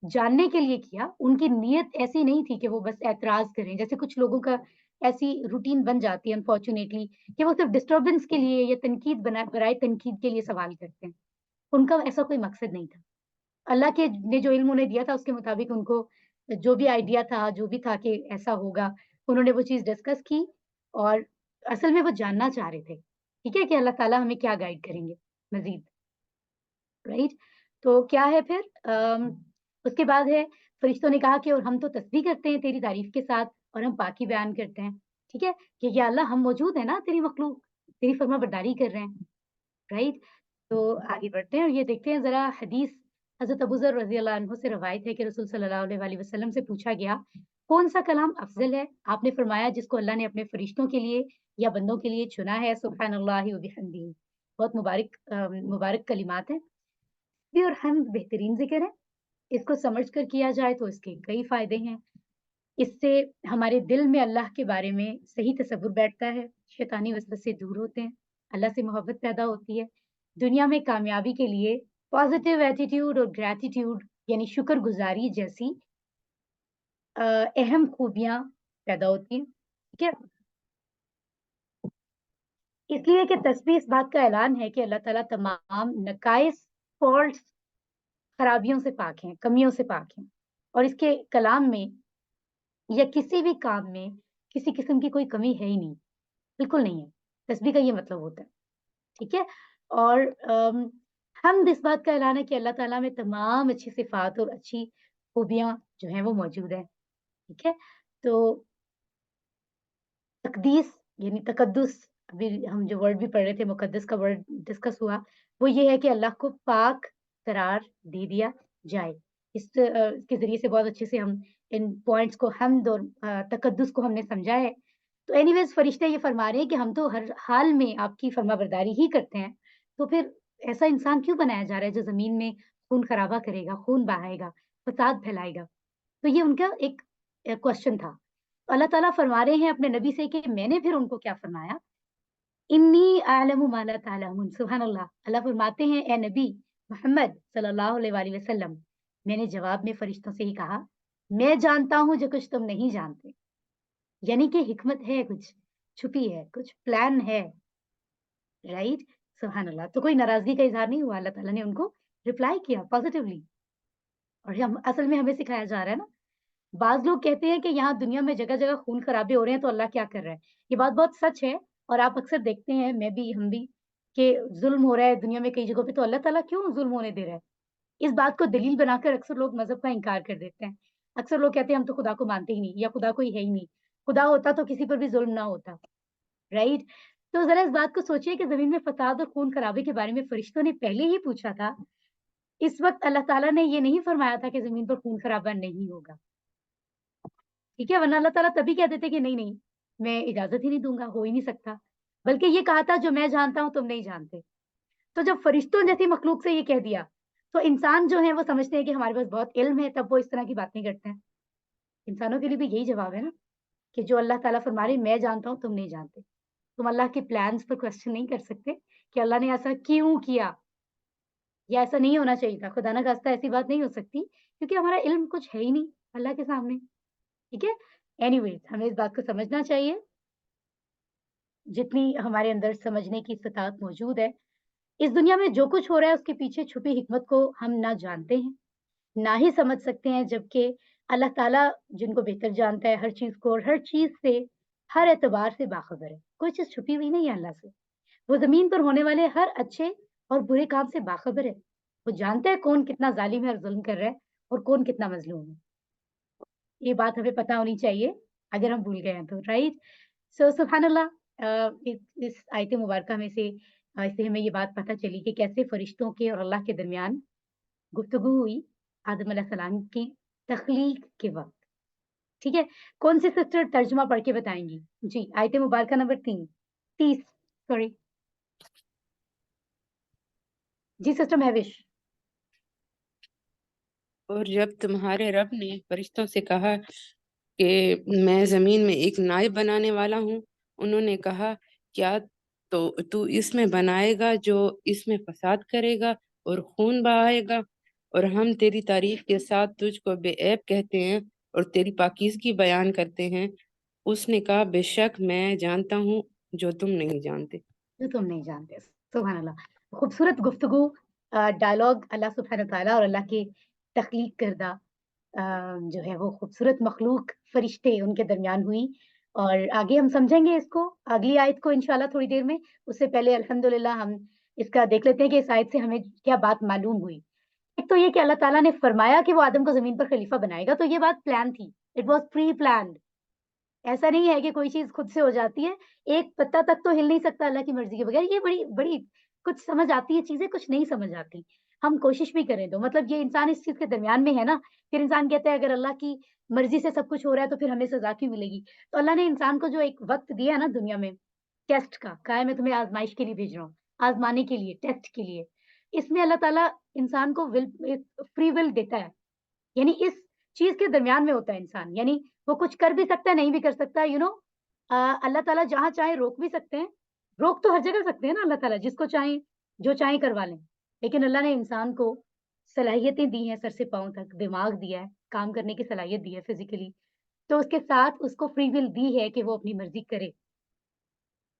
جاننے کے لیے کیا. ان کی نیت ایسی نہیں تھی کہ وہ بس اعتراض کریں, جیسے کچھ لوگوں کا ایسی روٹین بن جاتی ہے انفارچونیٹلی کہ وہ صرف ڈسٹربنس کے لیے یا تنقید برائے تنقید کے لیے سوال کرتے ہیں. ان کا ایسا کوئی مقصد نہیں تھا. اللہ کے نے جو علم انہیں دیا تھا اس کے مطابق ان کو جو بھی آئیڈیا تھا, جو بھی تھا کہ ایسا ہوگا, انہوں نے وہ چیز ڈسکس کی اور اصل میں وہ جاننا چاہ رہے تھے. ٹھیک ہے. کہ اللہ تعالیٰ ہمیں کیا گائیڈ کریں گے مزید. رائٹ. تو کیا ہے پھر اس کے بعد ہے فرشتوں نے کہا کہ اور ہم تو تسبیح کرتے ہیں تیری تعریف کے ساتھ اور ہم پاکی بیان کرتے ہیں. ٹھیک ہے. کہ یا اللہ ہم موجود ہیں نا, تیری مخلوق تیری فرما برداری کر رہے ہیں. رائٹ. تو آگے بڑھتے ہیں اور یہ دیکھتے ہیں ذرا حدیث. حضرت ابو ذر رضی اللہ عنہ سے روایت ہے کہ رسول صلی اللہ علیہ وسلم سے پوچھا گیا کون سا کلام افضل ہے. آپ نے فرمایا جس کو اللہ نے اپنے فرشتوں کے لیے یا بندوں کے لیے چنا ہے. سبحان اللہ و بحمدہ. بہت مبارک کلمات ہیں. بھی اور حمد بہترین ذکر ہے. اس کو سمجھ کر کیا جائے تو اس کے کئی فائدے ہیں. اس سے ہمارے دل میں اللہ کے بارے میں صحیح تصور بیٹھتا ہے, شیطانی وسوسے سے دور ہوتے ہیں, اللہ سے محبت پیدا ہوتی ہے. دنیا میں کامیابی کے لیے پازیٹیو ایٹیٹیوڈ اور گریٹیٹیوڈ یعنی شکر گزاری جیسی اہم خوبیاں پیدا ہوتی ہیں. ٹھیک ہے. اس لیے کہ تسبیح اس بات کا اعلان ہے کہ اللہ تعالیٰ تمام نقائص, فالٹس, خرابیوں سے پاک ہیں, کمیوں سے پاک ہیں. اور اس کے کلام میں یا کسی بھی کام میں کسی قسم کی کوئی کمی ہے ہی نہیں، بالکل نہیں ہے۔ تسبیح کا یہ مطلب ہوتا ہے، ٹھیک ہے؟ اور حمد اس بات کا اعلان ہے کہ اللہ تعالیٰ میں تمام اچھی صفات اور اچھی خوبیاں جو ہیں وہ موجود ہیں، ٹھیک ہے؟ تو تقدیس یعنی تقدس، ابھی ہم جو ورڈ بھی پڑھ رہے تھے، مقدس کا ورڈ ڈسکس ہوا، وہ یہ ہے کہ اللہ کو پاک قرار دے دیا جائے۔ اس کے ذریعے سے بہت اچھے سے ہم ان پوائنٹس کو، حمد اور تقدس کو ہم نے سمجھا ہے۔ تو اینی ویز فرشتے یہ فرما رہے ہیں کہ ہم تو ہر حال میں آپ کی فرما برداری ہی کرتے ہیں، تو پھر ایسا انسان کیوں بنایا جا رہا ہے جو زمین میں خون خرابہ کرے گا، خون بہائے گا، فساد پھیلائے گا؟ تو یہ ان کا ایک کوشچن تھا۔ اللہ تعالیٰ فرما رہے ہیں اپنے نبی سے کہ میں نے پھر ان کو کیا فرمایا، انی اعلم ما لا تعلمون، سبحان اللہ۔ اللہ فرماتے ہیں اے نبی محمد صلی اللہ علیہ وآلہ وسلم، میں نے جواب میں فرشتوں سے ہی کہا میں جانتا ہوں جو کچھ تم نہیں جانتے، یعنی کہ حکمت ہے، کچھ چھپی ہے، کچھ پلان ہے، رائٹ؟ سبحان اللہ۔ تو کوئی ناراضگی کا اظہار نہیں ہوا، اللہ تعالیٰ نے ان کو ریپلائی کیا پازیٹیولی، اور ہم اصل میں ہمیں سکھایا جا رہا ہے نا۔ بعض لوگ کہتے ہیں کہ یہاں دنیا میں جگہ جگہ خون خرابے ہو رہے ہیں تو اللہ کیا کر رہا ہے، یہ بات بہت سچ ہے، اور آپ اکثر دیکھتے ہیں، میں بھی، ہم بھی، کہ ظلم ہو رہا ہے دنیا میں کئی جگہوں پہ، تو اللہ تعالیٰ کیوں ظلم ہونے دے رہا ہے؟ اس بات کو دلیل بنا کر اکثر لوگ مذہب کا انکار کر دیتے ہیں۔ اکثر لوگ کہتے ہیں ہم تو خدا کو مانتے ہی نہیں، یا خدا کوئی ہے ہی نہیں، خدا ہوتا تو کسی پر بھی ظلم نہ ہوتا، رائٹ؟ تو ذرا اس بات کو سوچیے کہ زمین میں فساد اور خون خرابے کے بارے میں فرشتوں نے پہلے ہی پوچھا تھا، اس وقت اللہ تعالیٰ نے یہ نہیں فرمایا تھا کہ زمین پر خون خرابہ نہیں ہوگا، ٹھیک ہے؟ ورنہ اللہ تعالیٰ تبھی کہہ دیتے کہ نہیں نہیں، میں اجازت ہی نہیں دوں گا، ہو ہی نہیں سکتا، بلکہ یہ کہا تھا جو میں جانتا ہوں تم نہیں جانتے۔ تو جب فرشتوں جیسی مخلوق سے یہ کہہ دیا، تو انسان جو ہے وہ سمجھتے ہیں کہ ہمارے پاس بہت علم ہے، تب وہ اس طرح کی بات نہیں کرتے ہیں۔ انسانوں کے لیے بھی یہی جواب ہے نا، کہ جو اللہ تعالیٰ فرما رہے میں جانتا ہوں تم نہیں جانتے، تم اللہ کے پلانس پر کوشچن نہیں کر سکتے کہ اللہ نے ایسا کیوں کیا، یا ایسا نہیں ہونا چاہیے تھا، خدا نہ خواستہ ایسی بات نہیں ہو سکتی، کیونکہ ہمارا علم کچھ ہے ہی نہیں اللہ کے سامنے، ٹھیک ہے؟ اینی ویز ہمیں اس بات کو سمجھنا چاہیے، جتنی ہمارے اندر سمجھنے کی استطاعت موجود ہے۔ اس دنیا میں جو کچھ ہو رہا ہے اس کے پیچھے چھپی حکمت کو ہم نہ جانتے ہیں، نہ ہی سمجھ سکتے ہیں، جبکہ اللہ تعالیٰ جن کو بہتر جانتا ہے ہر چیز کو، اور ہر چیز سے، ہر اعتبار سے باخبر ہے، کوئی چیز چھپی ہوئی نہیں ہے اللہ سے۔ وہ زمین پر ہونے والے ہر اچھے اور برے کام سے باخبر ہے، وہ جانتا ہے کون کتنا ظالم ہے اور ظلم کر رہا ہے، اور کون کتنا مظلوم ہے۔ یہ بات ہمیں پتہ ہونی چاہیے اگر ہم بھول گئے ہیں تو، رائٹ؟ سو سبحان اللہ، اس آیت مبارکہ میں سے اس سے ہمیں یہ بات پتہ چلی کہ کیسے فرشتوں کے اور اللہ کے درمیان گفتگو ہوئی آدم علیہ السلام کی تخلیق کے وقت، ٹھیک ہے؟ کون سی سسٹر ترجمہ پڑھ کے بتائیں گی؟ جی، آیت مبارکہ نمبر 30، سوری، جی سسٹر مہوش۔ اور جب تمہارے رب نے فرشتوں سے کہا کہ میں زمین میں ایک نائب بنانے والا ہوں، انہوں نے کہا کیا تو اس میں بنائے گا جو اس میں فساد کرے گا اور خون بہائے گا، اور ہم تیری تعریف کے ساتھ تجھ کو بے عیب کہتے ہیں اور تیری پاکیزگی بیان کرتے ہیں۔ اس نے کہا بے شک میں جانتا ہوں جو تم نہیں جانتے۔ جو تم نہیں جانتے، سبحان اللہ۔ خوبصورت گفتگو، ڈائلاگ اللہ سبحانہ تعالیٰ اور اللہ کی تخلیق کردہ جو ہے وہ خوبصورت مخلوق فرشتے ان کے درمیان ہوئی، اور آگے ہم سمجھیں گے اس کو اگلی آیت کو انشاءاللہ تھوڑی دیر میں۔ اس سے پہلے الحمدللہ ہم اس کا دیکھ لیتے ہیں کہ اس آیت سے ہمیں کیا بات معلوم ہوئی۔ ایک تو یہ کہ اللہ تعالیٰ نے فرمایا کہ وہ آدم کو زمین پر خلیفہ بنائے گا، تو یہ بات پلان تھی، اٹ واز پری پلانڈ۔ ایسا نہیں ہے کہ کوئی چیز خود سے ہو جاتی ہے، ایک پتا تک تو ہل نہیں سکتا اللہ کی مرضی کے بغیر۔ یہ بڑی بڑی کچھ سمجھ آتی ہے چیزیں، کچھ نہیں سمجھ آتی، ہم کوشش بھی کریں تو، مطلب یہ انسان اس چیز کے درمیان میں ہے نا، پھر انسان کہتا ہے اگر اللہ کی مرضی سے سب کچھ ہو رہا ہے تو پھر ہمیں سزا کیوں ملے گی؟ تو اللہ نے انسان کو جو ایک وقت دیا ہے نا دنیا میں ٹیسٹ کا، کہا ہے میں تمہیں آزمائش کے لیے بھیج رہا ہوں، آزمانے کے لیے، ٹیسٹ کے لیے، اس میں اللہ تعالیٰ انسان کو فری ول دیتا ہے، یعنی اس چیز کے درمیان میں ہوتا ہے انسان، یعنی وہ کچھ کر بھی سکتا ہے، نہیں بھی کر سکتا، اللہ تعالیٰ جہاں چاہیں روک بھی سکتے ہیں، روک تو ہر جگہ سکتے ہیں نا اللہ تعالیٰ، جس کو چاہیں جو چاہیں کروا لیں، لیکن اللہ نے انسان کو صلاحیتیں دی ہیں، سر سے پاؤں تک دماغ دیا ہے، کام کرنے کی صلاحیت دی ہے فزیکلی، تو اس کے ساتھ اس کو فری ول دی ہے کہ وہ اپنی مرضی کرے۔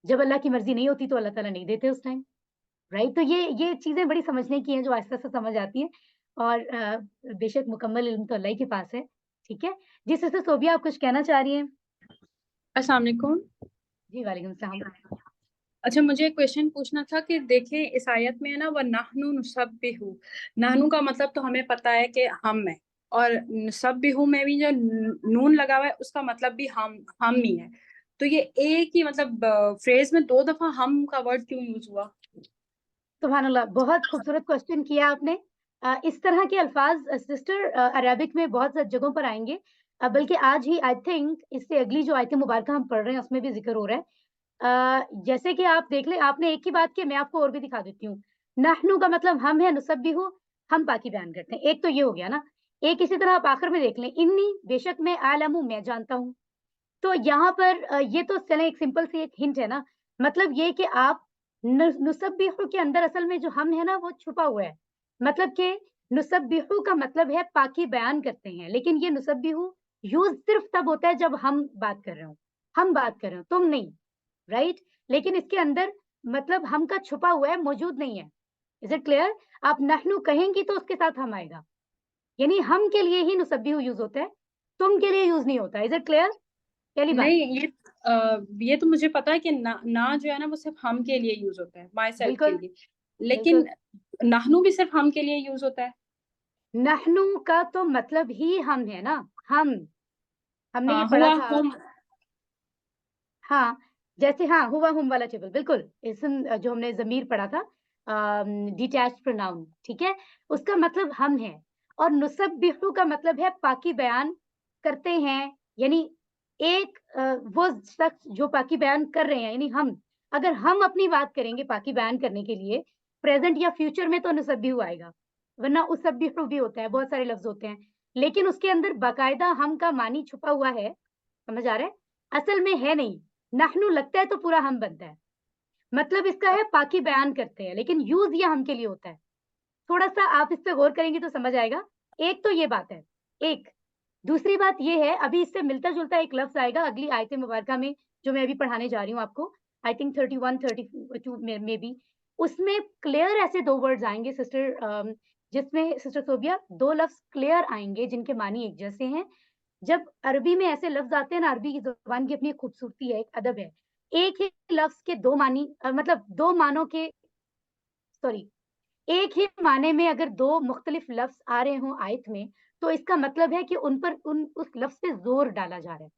جب اللہ کی مرضی نہیں ہوتی تو اللہ تعالیٰ نہیں دیتے اس ٹائم، رائٹ؟ تو یہ چیزیں بڑی سمجھنے کی ہیں جو آہستہ سے سمجھ آتی ہیں، اور बेशक मुकम्मल इल्म तो अल्लाह ही के पास है, ठीक है? जी सिस्टर सोबिया, आप कुछ कहना चाह रही हैं? अस्सलाम वालेकुम। जी, वालेकुम सलाम। अच्छा, मुझे एक क्वेश्चन पूछना था कि देखें इस आयत में है ना, वन्नहनु नुसब्बिहु, नहनु का मतलब तो हमें पता है कि हम है, और नुसब्बिहु में भी जो नून लगा हुआ है उसका मतलब भी हम ही है। तो ये एक ही मतलब फ्रेज में 2 दफा हम का वर्ड क्यों यूज हुआ? सुभानअल्लाह, बहुत खूबसूरत क्वेश्चन किया आपने। इस तरह के अल्फाज सिस्टर अरेबिक में बहुत सारी जगहों पर आएँगे। बल्कि आज ही आई थिंक इससे अगली जो आयत मुबारका हम पढ़ रहे हैं उसमें भी ज़िक्र हो रहा है। जैसे कि आप देख लें, आपने एक ही बात की, मैं आपको और भी दिखा देती हूँ। नहनु का मतलब हम है, नुसब्बिहु हम पाकी बयान करते हैं। एक तो ये हो गया ना। एक इसी तरह आप आखिर में देख लें, इन्नी बेशक मैं आलमु मैं जानता हूँ। तो यहाँ पर ये तो चलें एक सिंपल सी एक हिंट है ना, मतलब ये कि आप नुसब्बिहु के अंदर असल में जो हम है ना वो छुपा हुआ है। मतलब कि नुसब्बिहु का मतलब है पाकी बयान करते हैं, लेकिन ये नुसब्बिहु यूज़ सिर्फ़ तब होता है जब हम बात कर रहे हों। हम बात कर रहे हों, तुम नहीं, राइट? लेकिन इसके अंदर मतलब हम का छुपा हुआ है, मौजूद नहीं है। Is it clear? आप नहनु कहेंगी तो उसके साथ हम आएगा। यानी हम के लिए ही नुसब्बिहु यूज़ होता है, तुम के लिए यूज़ नहीं होता। Is it clear? पहली बात। नहीं, ये तो मुझे पता है कि ना जो है ना वो सिर्फ हम के लिए यूज होता है, माई सेल्फ के बिल्कुल, लिए, लेकिन बिल्कुल। नहनु भी सिर्फ हम के लिए यूज होता है। नहनु का तो मतलब ही हम है ना, हम। हमने ये हाँ, पढ़ा हुआ था। हम। हाँ, जैसे हाँ, हुआ हुम वाला टेबल बिल्कुल, इसम जो हमने ज़मीर पढ़ा था डिटैच्ड प्रोनाउन, ठीक है? उसका मतलब हम है, और नुसब्बिहु का मतलब है पाकी बयान करते हैं, यानी एक वो शख्स जो पाकी बयान कर रहे हैं, यानी हम। अगर हम अपनी बात करेंगे पाकी बयान करने के लिए, प्रेज़ेंट या फ्यूचर में तो नुसब्बिहु आएगा, वरना उसब्बिहु भी होता है, बहुत सारे लफ्ज़ होते हैं। लेकिन उसके अंदर बाकायदा हम का मानी छुपा हुआ है, समझ आ रहा है? असल में है नहीं। नहनु लगता है तो पूरा हम बनता है। मतलब इसका है पाकी बयान करते हैं, लेकिन यूज़ ये हम के लिए होता है। थोड़ा-सा आप इस पे गौर करेंगी तो समझ आएगा। एक तो ये बात है, एक। दूसरी बात ये है, अभी इससे मिलता-जुलता एक लफ्ज़ आएगा अगली आयत मुबारका में, जो मैं अभी पढ़ाने जा रही हूँ आपको। आई थिंक 31, 32 में बी। उसमें क्लियर ऐसे 2 वर्ड्स आएँगे सिस्टर जिसमें सिस्टर सोबिया 2 लफ्ज़ क्लियर आएँगे जिनके मानी एक जैसे हैं। जब अरबी में ऐसे लफ्ज़ आते हैं ना, अरबी की ज़ुबान की अपनी एक खूबसूरती है, एक अदब है। एक ही लफ्ज़ के 2 मानी मतलब 2 मानों के सॉरी, एक ही माने में अगर 2 मुख्तलिफ लफ्ज़ आ रहे हों आयत में, तो इसका मतलब है कि उन पर उन उस लफ्ज़ पे ज़ोर डाला जा रहा है।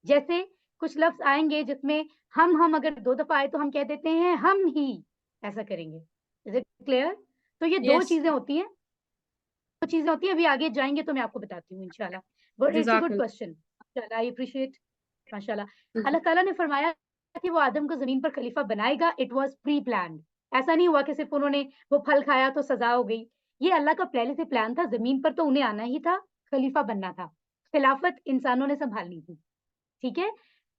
जैसे कुछ लफ्ज़ आएँगे जिसमें हम अगर 2 दफ़ा आए तो हम कह देते हैं हम ही, ऐसा करेंगे। Is it clear? तो ये 2 यस, चीज़ें होती हैं। 2 चीज़ें होती हैं, अभी आगे जाएँगे तो मैं आपको बताती हूँ इंशाअल्लाह। बट इट्स अ गुड जज़ाकल्लाह। क्वेश्चन। माशाअल्लाह, आई एप्रिशिएट। माशाअल्लाह। अल्लाह ताला ने फरमाया कि वो आदम को ज़मीन पर खलीफा बनाएगा, इट वाज़ प्री प्लान्ड। ऐसा नहीं हुआ कि सिर्फ़ उन्होंने वो फल खाया तो सज़ा हो गई। ये अल्लाह का पहले से प्लान था, ज़मीन पर तो उन्हें आना ही था, खलीफा बनना था। खिलाफत इंसानों ने सँभालनी थी, ठीक है?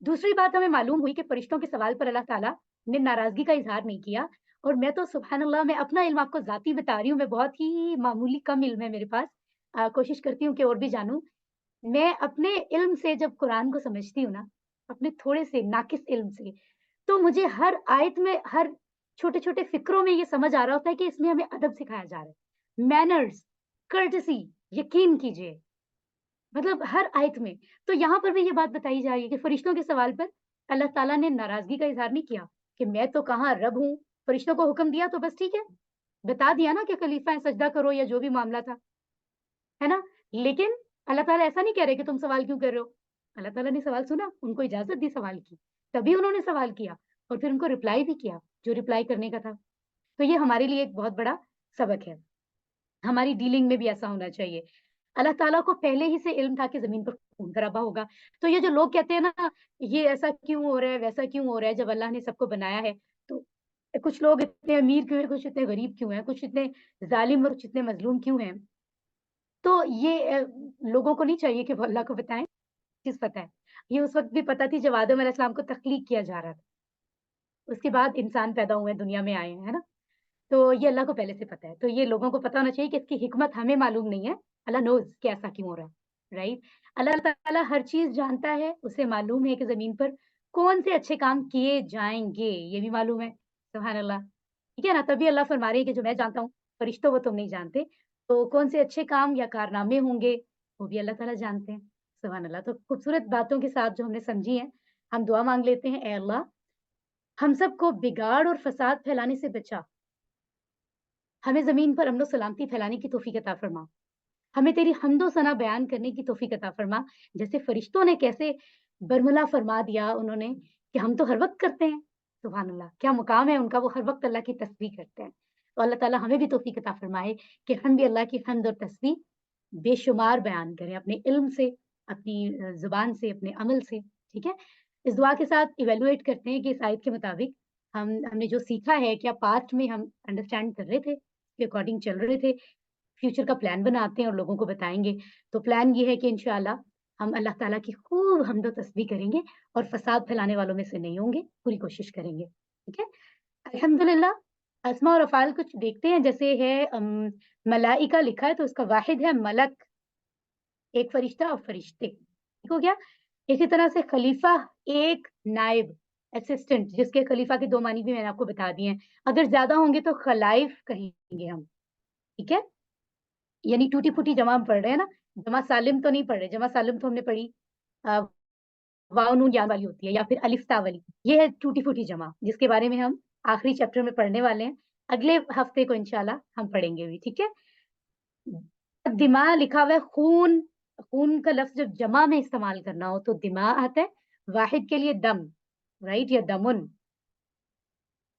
दूसरी बात हमें मालूम हुई कि फरिश्तों के सवाल पर अल्लाह ताला ने नाराज़गी का इज़हार नहीं किया, और मैं तो सुभान अल्लाह, मैं अपना इल्म आपको ज़ाती बता रही हूँ, मैं बहुत ही मामूली कम इल्म है मेरे पास। कोशिश करती हूँ कि और भी जानूँ। मैं अपने इल्म से जब कुरान को समझती हूँ ना, अपने थोड़े से नाक़िस इल्म से, तो मुझे हर आयत में, हर छोटे-छोटे फ़िक्रों में ये समझ आ रहा होता है कि इसमें हमें अदब सिखाया जा रहा है। मैनर्स, कर्टेसी, यकीन कीजिए, मतलब हर आयत में। तो यहाँ पर भी ये बात बताई जा रही है कि फरिश्तों के सवाल पर अल्लाह ताला ने नाराज़गी का इज़हार नहीं किया कि मैं तो कहाँ रब हूँ, फरिश्तों को हुक्म दिया तो बस ठीक है। बता दिया ना कि खलीफ़ा है, सजदा करो या जो भी मामला था, है ना? लेकिन अल्लाह ताला ऐसा नहीं कह रहे कि तुम सवाल क्यों कर रहे हो? अल्लाह ताला ने सवाल सुना, उनको इजाज़त दी सवाल की, तभी उन्होंने सवाल किया और फिर उनको रिप्लाई भी किया, जो रिप्लाई करने का था। तो ये हमारे लिए एक बहुत बड़ा सबक है। हमारी डीलिंग में भी ऐसा होना चाहिए। अल्लाह ताला को पहले ही से इल्म था कि ज़मीन पर खून खराबा होगा। तो ये जो लोग कहते हैं ना, ये ऐसा क्यों हो रहा है, वैसा क्यों हो रहा है, जब अल्लाह ने सबको बनाया है, तो कुछ लोग इतने अमीर क्यों हैं, कुछ इतने गरीब क्यों हैं, कुछ इतने ज़ालिम और कुछ इतने मज़लूम क्यों हैं? तो ये लोगों को नहीं चाहिए कि वो अल्लाह को बताएँ, चीज़ पता है। ये उस वक़्त भी पता थी जब आदम अलैहिस्सलाम को तख्लीक किया जा रहा था। उसके बाद इंसान पैदा हुए, दुनिया में आए हैं, है ना? तो ये अल्लाह को पहले से पता है। तो ये लोगों को पता होना चाहिए कि इसकी हिकमत हमें मालूम नहीं है, अल्लाह नोज़ कि ऐसा क्यों हो रहा है, राइट? अल्लाह ताला हर चीज़ जानता है, उसे मालूम है कि ज़मीन पर कौन से अच्छे काम किए जाएँगे, ये भी मालूम है, सुभान अल्लाह। ठीक है ना? तभी अल्लाह फरमा रहे हैं कि जो मैं जानता हूँ, फरिश्तों वो तुम नहीं जानते। तो कौन से अच्छे काम या कारनामे होंगे वो भी अल्लाह ताला जानते हैं। सुभान अल्लाह। तो खूबसूरत बातों के साथ जो हमने समझी हैं, हम दुआ मांग लेते हैं, ए अल्लाह हम सबको बिगाड़ और फसाद फैलाने से बचा। हमें ज़मीन पर अमन सलामती फैलाने की तौफीक अता फरमा। हमें तेरी हम्दो सना बयान करने की तौफीक अता फरमा। जैसे फरिश्तों ने कैसे बरमला फरमा दिया उन्होंने कि हम तो हर वक़्त करते हैं। सुभान अल्लाह! क्या मुकाम है उनका, वो हर वक़्त अल्लाह की तस्बीह करते हैं। तो अल्लाह ताला हमें भी तौफीक अता फरमाए कि हम भी अल्लाह की हम्द और तस्बीह बेशुमार बयान करें अपने इल्म से, अपनी ज़ुबान से, अपने अमल से, ठीक है? इस दुआ के साथ इवैल्यूएट करते हैं कि इस आयत के मुताबिक हमने जो सीखा है, क्या पास्ट में हम अंडरस्टैंड कर रहे थे, के अकॉर्डिंग चल रहे थे, फ्यूचर का प्लान बनाते हैं और लोगों को बताएँगे। तो प्लान ये है कि इंशाअल्लाह हम अल्लाह ताला की खूब हम्द और तस्बीह करेंगे और फ़साद फैलाने वालों में से नहीं होंगे, पूरी कोशिश करेंगे, ठीक है? अल्हम्दुलिल्लाह, अस्मा और अफ़आल कुछ देखते हैं, जैसे है मलाइका लिखा है तो उसका वाहिद है मलक, एक फरिश्ता और फरिश्ते, ठीक हो गया? इसी तरह से खलीफा एक नायब, असिस्टेंट, जिसके खलीफा के 2 मानी भी मैंने आपको बता दिए हैं। अगर ज़्यादा होंगे तो खलाइफ कहेंगे हम, ठीक है? यानी टूटी-फूटी जमा हम पढ़ रहे हैं ना, जमा सालिम तो नहीं पढ़ रहे, जमा सालिम तो हमने पढ़ी अ, वाव नून या वाली होती है या फिर अलिफ ता वाली। ये है टूटी-फूटी जमा, जिसके बारे में हम आखिरी चैप्टर में पढ़ने वाले हैं। अगले हफ्ते को इंशाल्लाह हम पढ़ेंगे भी, ठीक है? दिमा लिखा हुआ है खून, खून का लफ्ज़ जब जमा में इस्तेमाल करना हो तो दिमा आता है, वाहिद के लिए दम, राइट, या दमुन।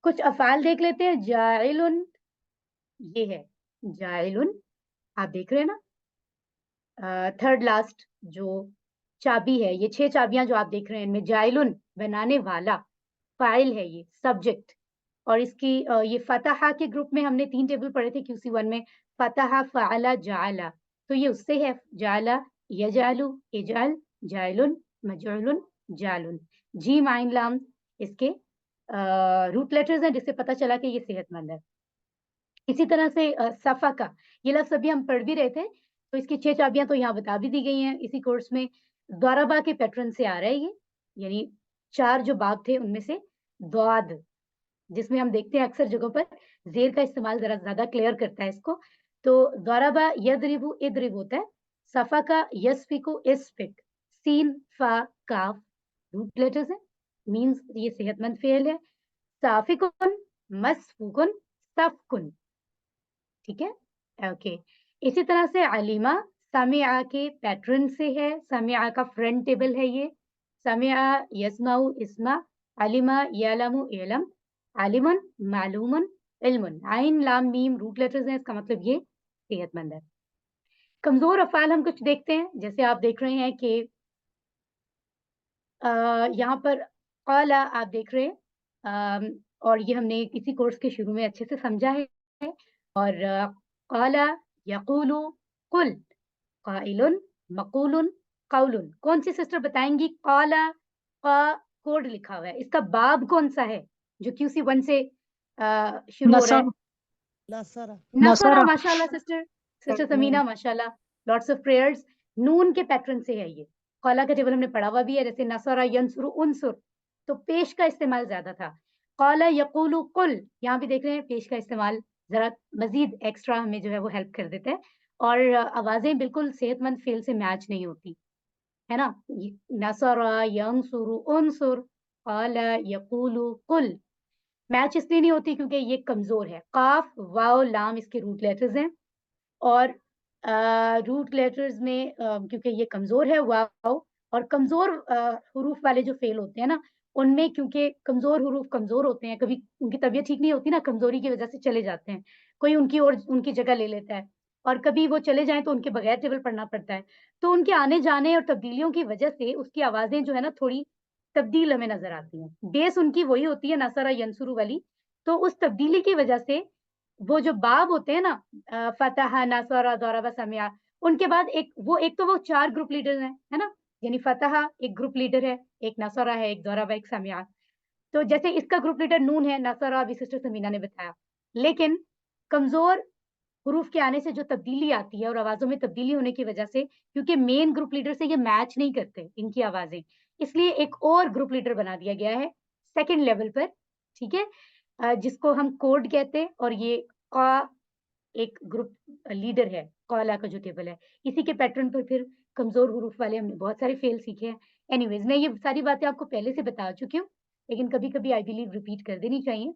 कुछ अफ़आल देख लेते हैं, जाइलुन, ये है, जाइलुन, आप देख रहे हैं ना? थर्ड लास्ट जो चाबी है, ये 6 चाबियाँ जो आप देख रहे हैं इनमें जाइलुन बनाने वाला, फ़ाइल है ये, सब्जेक्ट। और इसकी ये फ़तहा के ग्रुप में हमने 3 टेबल पढ़े थे QC1 में, फ़तहा, फ़अला, जअला, तो ये उससे है, जअला, यजअलु, इजअल, जाइलुन, मजअलुन, जालुन। जीम, आइन, लाम इसके रूट लेटर्स हैं, जिससे पता चला कि ये सेहतमंद है। इसी तरह से सफ़ा का, ये लफ्ज़ अभी हम पढ़ भी रहे थे, तो इसकी 6 चाबियाँ तो यहाँ बता भी दी गई हैं इसी कोर्स में। द्वारबा के पैटर्न से आ रहा है ये, यानी 4 जो बाब थे उनमें से द्वाद, जिसमें हम देखते हैं अक्सर जगहों पर ज़ेर का इस्तेमाल ज़रा ज़्यादा क्लियर करता है इसको। तो द्वारबा यदरिबु इदरिब होता है, सफ़ा का यस्फ़िकु इस्फ़िक, सीन, फ़ा, काफ रूट लेटर्स हैं, मीन्स ये सेहतमंद फ़ेल है। साफ़िकुन, मसफ़ूकुन, सफ़कुन, ठीक है? ओके। इसी तरह से अलीमा, समिआ के पैटर्न से है, समिआ का फ्रंट टेबल है ये, समिआ यस्माउ इस्मा, अलिमा यअलमु इलम, आलिमुन मालूमुन इल्मुन, आइन लाम मीम रूट लेटर्स हैं, इसका मतलब ये सेहतमंद है। कमज़ोर अफ़आल हम कुछ देखते हैं, जैसे आप देख रहे हैं कि यहाँ पर क़ाला आप देख रहे हैं, और ये हमने इसी कोर्स के शुरू में अच्छे से समझा है। और क़ाला यक़ूलु कुल, क़ाइलुन, मक़ूलुन, क़ौलुन। कौन सी सिस्टर बताएँगी क़ाला क़ा कोड लिखा हुआ है, इसका बाब कौन-सा है जो QC1 से शुरू हो रहा है? नसरा नसरा, माशाअल्लाह सिस्टर, सिस्टर समीना माशाअल्लाह, लॉट्स ऑफ प्रेयर्स। नून के पैटर्न से है ये। क़ाला का टेबल हमने पढ़ा हुआ भी है, जैसे नसरा यंसुरु उनसुर, तो पेश का इस्तेमाल ज़्यादा था। क़ाला यक़ूलु कुल, यहाँ भी देख रहे हैं पेश का इस्तेमाल ज़रा मज़ीद एक्स्ट्रा हमें जो है वो हेल्प कर देता है, और आवाज़ें बिल्कुल सेहतमंद फ़ेल से मैच नहीं होती, है ना? ये नसरा यंसुरु उनसुर, क़ाला यक़ूलु कुल, मैच इसलिए नहीं होती क्योंकि ये कमज़ोर है। क़ाफ, वाव, लाम इसके रूट लेटर्स हैं, और रूट लेटर्स में क्योंकि ये कमज़ोर है वाव, और कमज़ोर हुरूफ वाले जो फ़ेल होते हैं ना, उनमें क्योंकि कमज़ोर हुरूफ कमज़ोर होते हैं, कभी उनकी तबीयत ठीक नहीं होती ना, कमज़ोरी की वज़ह से चले जाते हैं। कोई उनकी और उनकी जगह ले लेता है, और कभी वो चले जाएँ तो उनके बगैर टेबल पढ़ना पड़ता है। तो उनके आने-जाने और तब्दीलियों की वज़ह से उसकी आवाज़ें जो है ना थोड़ी तब्दील हमें नज़र आती हैं। बेस उनकी वही होती है नसरा यंसुरु वाली, तो उस तब्दीली की वज़ह से वो जो बाब होते हैं ना, फ़तह, नसरा, ज़रबा, समिआ, उनके बाद एक तो वो 4 ग्रुप लीडर्स हैं, है ना? यानी फ़तह एक ग्रुप लीडर है, एक नसरा है, एक ज़रबा, एक समिआ। तो जैसे इसका ग्रुप लीडर नून है, नसरा अभी सिस्टर समीना ने बताया। लेकिन कमज़ोर हुरूफ के आने से जो तब्दीली आती है और आवाज़ों में तब्दीली होने की वजह से, क्योंकि मेन ग्रुप लीडर से ये मैच नहीं करते इनकी आवाज़ें, इसलिए एक और ग्रुप लीडर बना दिया गया है सेकंड लेवल पर, ठीक है? जिसको हम कोड कहते हैं, और ये क़ा एक ग्रुप लीडर है, कौला का जो टेबल है, इसी के पैटर्न पर फिर कमज़ोर हुरूफ वाले हमने बहुत सारे फ़ेल सीखे हैं। एनीवेज़ मैं ये सारी बातें आपको पहले से बता चुकी हूँ, लेकिन कभी-कभी आई बिलीव रिपीट कर देनी चाहिए,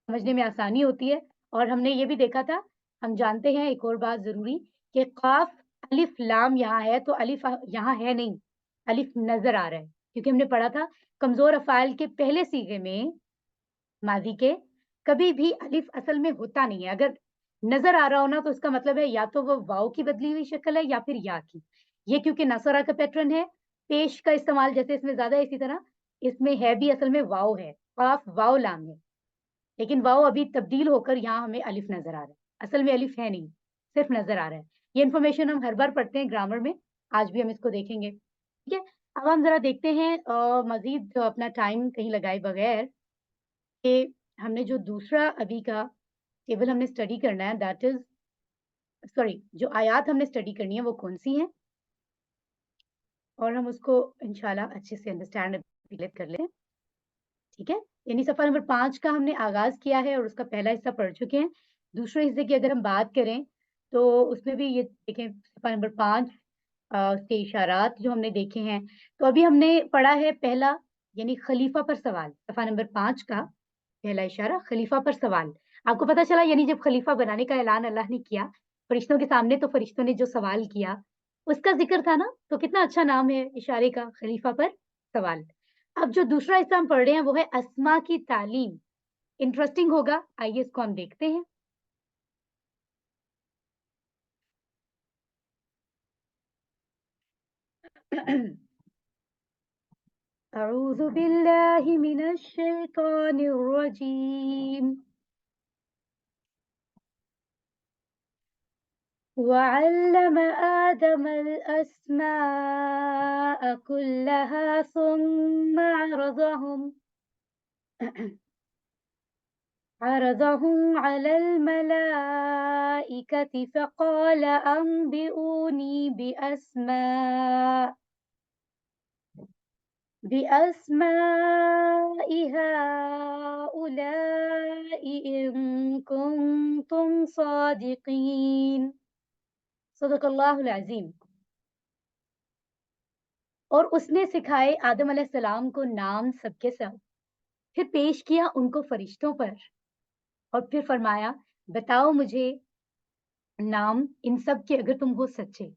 समझने में आसानी होती है। और हमने ये भी देखा था, हम जानते हैं एक और बात ज़रूरी कि क़ाफ़, अलिफ़, लाम यहाँ है तो अलिफ़ यहाँ है नहीं, अलिफ़ नज़र आ रहा है, क्योंकि हमने पढ़ा था कमज़ोर अफ़आल के पहले सीगे में माज़ी के कभी भी अलिफ़ असल में होता नहीं है। अगर नज़र आ रहा हो ना तो इसका मतलब है या तो वो वाव की बदली हुई शक्ल है या फिर या की। ये क्योंकि नसरा का पैटर्न है, पेश का इस्तेमाल जैसे इसमें ज़्यादा है, इसी तरह इसमें है भी असल में वाव है, क़ाफ़ वाव लाम है। लेकिन वाव अभी तब्दील होकर यहाँ हमें अलिफ़ नज़र आ रहा है। असल में अलिफ़ है नहीं, सिर्फ़ नज़र आ रहा है। ये इन्फॉर्मेशन हम हर बार पढ़ते हैं ग्रामर में, आज भी हम इसको देखेंगे। ठीक है? अब हम ज़रा देखते हैं मज़ीद अपना टाइम कहीं लगाए बगैर कि हमने जो दूसरा अभी का टेबल हमने स्टडी करना है, दैट इज़ सॉरी, जो आयत हमने स्टडी करनी है वो कौन-सी हैं? और हम उसको इंशाल्लाह अच्छे से अंडरस्टैंड कर लें। ठीक है? यानी सफ़ा नंबर 5 का हमने आगाज़ किया है और उसका पहला हिस्सा पढ़ चुके हैं। दूसरे हिस्से की अगर हम बात करें, तो उसमें भी ये देखें सफ़ा नंबर 5 के इशारात जो हमने देखे हैं। तो अभी हमने पढ़ा है पहला, यानी खलीफा पर सवाल, सफ़ा नंबर 5 का पहला इशारा खलीफा पर सवाल। आपको पता चला, यानी जब खलीफा बनाने का ऐलान अल्लाह ने किया, फरिश्तों के सामने, तो फरिश्तों ने जो सवाल किया, उसका ज़िक्र था ना? तो कितना अच्छा नाम है इशारे का, खलीफा पर सवाल। अब जो दूसरा हिस्सा हम पढ़ रहे हैं वो है अस्मा की तालीम। इंटरेस्टिंग होगा, आइए इसको हम देखते हैं। अऊज़ु बिल्लाहि मिनश शैतानिर रजीम। وعلم آدم الأسماء كلها ثم عرضهم على الملائكة فقال أنبئوني بأسماء هؤلاء إن كنتم صادقين सदक़ल्लाहुल अज़ीम। और उसने सिखाए आदम अलैहिस्सलाम को नाम सबके सब, फिर पेश किया उनको फरिश्तों पर और फिर फरमाया, बताओ मुझे नाम इन सब के अगर तुम हो सच्चे।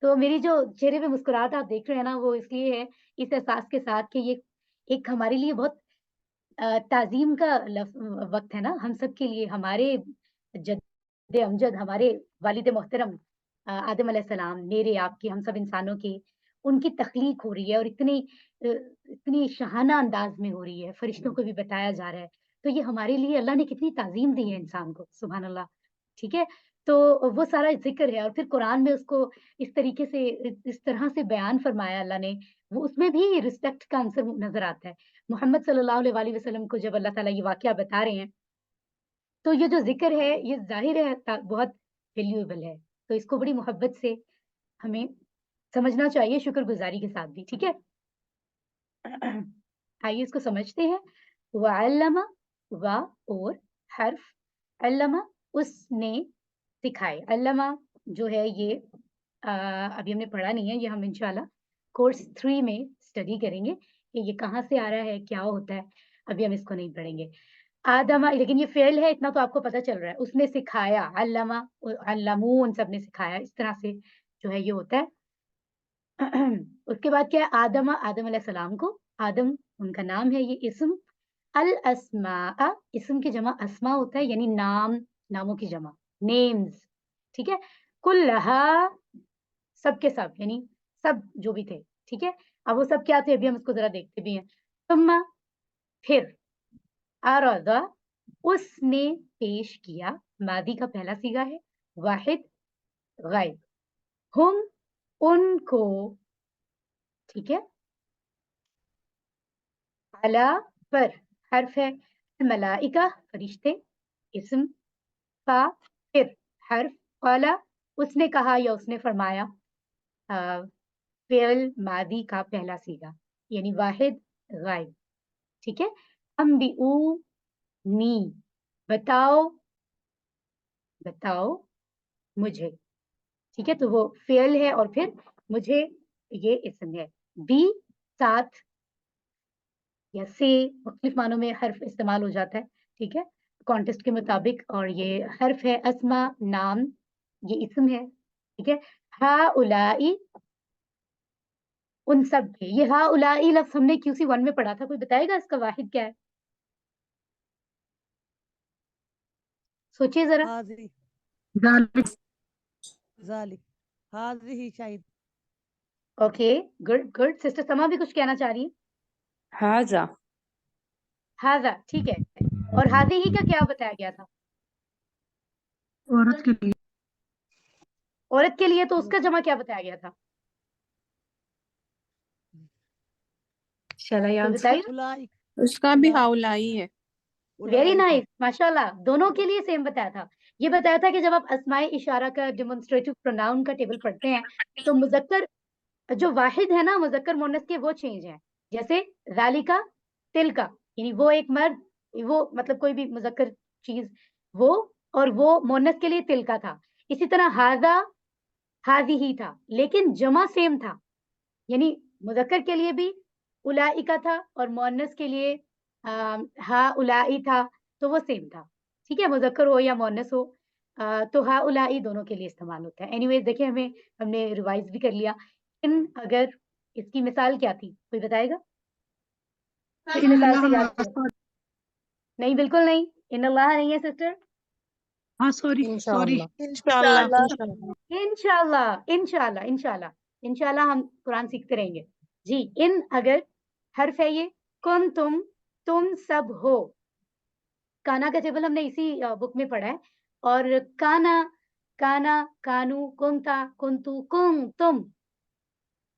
तो मेरी जो चेहरे पे मुस्कुराहट आप देख रहे हैं ना, वो इसलिए है, इस एहसास के साथ कि ये एक हमारे लिए बहुत ताज़ीम का वक़्त है ना, हम सब के लिए, हमारे जद्दे अमजद, हमारे वालिद मोहतरम आदम अलैहिस्सलाम, मेरे, आपके, हम सब इंसानों की, उनकी तख्लीक हो रही है और इतनी शाहाना अंदाज़ में हो रही है, फरिश्तों को भी बताया जा रहा है। तो ये हमारे लिए अल्लाह ने कितनी ताज़ीम दी है इंसान को, सुभान अल्लाह, ठीक है? तो वो सारा ज़िक्र है और फिर कुरान में उसको इस तरीके से, इस तरह से बयान फरमाया अल्लाह ने, वो उसमें भी रिस्पेक्ट का आंसर नज़र आता है। मोहम्मद सल्लल्लाहु अलैहि वसल्लम को जब अल्लाह ताला ये वाक़या बता रहे हैं, तो ये जो ज़िक्र है, ये ज़ाहिर है बहुत वैल्यूएबल है। तो इसको बड़ी मोहब्बत से हमें समझना चाहिए, शुक्रगुज़ारी के साथ भी, ठीक है? आइए इसको समझते हैं। वअल्लमा, व और हर्फ, अल्लमा उसने सिखाए। अल्लमा जो है ये अभी हमने पढ़ा नहीं है, ये हम इंशाल्लाह कोर्स 3 में स्टडी करेंगे कि ये कहाँ से आ रहा है, क्या होता है। अभी हम इसको नहीं पढ़ेंगे। आदमा, लेकिन ये फ़ेल है, इतना तो आपको पता चल रहा है। उसने सिखाया, अल्लमा, अल्लमू, उन सब ने सिखाया, इस तरह से जो है ये होता है। उसके बाद क्या है, आदम अलैहिस्सलाम को, आदम उनका नाम है, ये इस्म, अल अस्मा, इस्म की जमा अस्मा होता है, यानी नाम, नामों की जमा, नेम्स, ठीक है? कुल्लहा, सब के सब, यानी सब जो भी थे, ठीक है? अब वो सब क्या थे, अभी हम उसको ज़रा देखते भी हैं। सुम्मा, फिर, अरदा, उसने पेश किया, मादी का पहला सीगा है, वाहिद, गायब, हुम, उनको, ठीक है? अला, पर, हर्फ है, मलाइका, फरिश्ते, इस्म, फा, फिर, हर्फ, क़ाला, उसने कहा या उसने फरमाया, फ़िअल मादी का पहला सीगा, यानी वाहिद, गायब, ठीक है? अंबिऊनी, बताओ بتاؤ مجھے. ٹھیک ہے, تو وہ فعل ہے اور پھر مجھے یہ اسم ہے. بی ساتھ یا سے مختلف معنوں میں حرف استعمال ہو جاتا ہے. ٹھیک ہے, کانٹیکسٹ کے مطابق. اور یہ حرف ہے اسما, نام, یہ اسم ہے. ٹھیک ہے, ہا الائی, ان سب کے. یہ ہا الائی لفظ ہم نے QC1 میں پڑھا تھا, کوئی بتائے گا اس کا واحد کیا ہے؟ سوچیے ذرا. حاضری ذالک حاضری Shahid. Okay, good good. Sister Sama بھی کچھ کہنا چاہ رہی ہیں؟ هذا. ہاضا, ٹھیک ہے. اور ہاضی ہی کا کیا بتایا گیا تھا؟ عورت کے لیے عورت کے لیے, تو اس کا جمع کیا بتایا گیا تھا؟ Shall I کوئی answer? بتائیے. اولائک اس کا بھی ہاؤلائی ہے. ویری اولائک نائس, ماشاء اللہ. دونوں کے لیے سیم بتایا تھا. یہ بتایا تھا کہ جب آپ اسماء اشارہ کا ڈیمونسٹریٹو پروناؤن کا ٹیبل پڑھتے ہیں تو مذکر جو واحد ہے نا مذکر مونس کے, وہ چینج ہیں. جیسے ذالکا تلکا, یعنی وہ ایک مرد, وہ مطلب کوئی بھی مذکر چیز, وہ, اور وہ مونس کے لیے تلکا تھا. اسی طرح ہاذا ہاذی ہی تھا, لیکن جمع سیم تھا. یعنی مذکر کے لیے بھی اولائکا تھا اور مونس کے لیے ہا الائی تھا, تو وہ سیم تھا. ٹھیک ہے, مذکر ہو یا مونس ہو, تو ہا الائی دونوں کے لیے استعمال ہوتا ہے. اینی ویز دیکھیں, ہم نے ریوائز بھی کر لیا. ان اگر اس کی مثال کیا تھی, کوئی بتائے گا؟ اس ان مثال سے اللہ یاد کرو. نہیں, بالکل نہیں. ان اللہ نہیں ہے سسٹر. ہاں سوری Inshallah. انشاءاللہ. انشاءاللہ, انشاءاللہ, انشاءاللہ, انشاءاللہ ہم قرآن سیکھتے رہیں گے. جی, ان اگر حرف ہے یہ. کن تم سب ہو. کانا کا ٹیبل ہم نے اسی بک میں پڑھا ہے. اور کانا کانو, کنتا کنتو,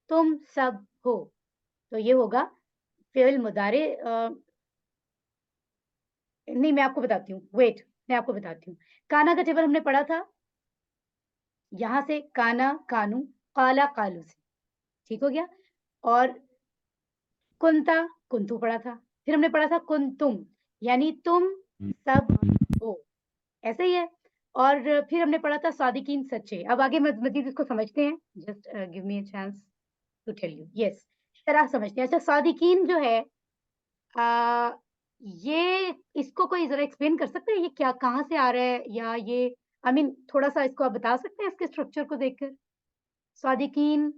تم سب ہو, تو یہ ہوگا فعل مضارع. نہیں, میں آپ کو بتاتی ہوں, ویٹ, میں آپ کو بتاتی ہوں. کانا کا ٹیبل ہم نے پڑھا تھا یہاں سے, کانا کانو, قالا قالو سے. ٹھیک ہو گیا. اور کنتا کنتو پڑھا تھا. پھر ہم نے پڑھا تھا کنتم, یعنی تم سب ہو, ایسے ہی ہے. اور پھر ہم نے پڑھا تھا صادقین, سچے. اب آگے مزید اس کو سمجھتے ہیں. Just give me a chance to tell you. Yes, شرح سمجھتے ہیں. اچھا, صادقین جو ہے, یہ اس کو کوئی ذرا ایکسپلین کر سکتے ہیں, یہ کیا, کہاں سے آ رہا ہے, یا یہ تھوڑا سا اس کو آپ بتا سکتے ہیں اس کے اسٹرکچر کو دیکھ کر؟ صادقین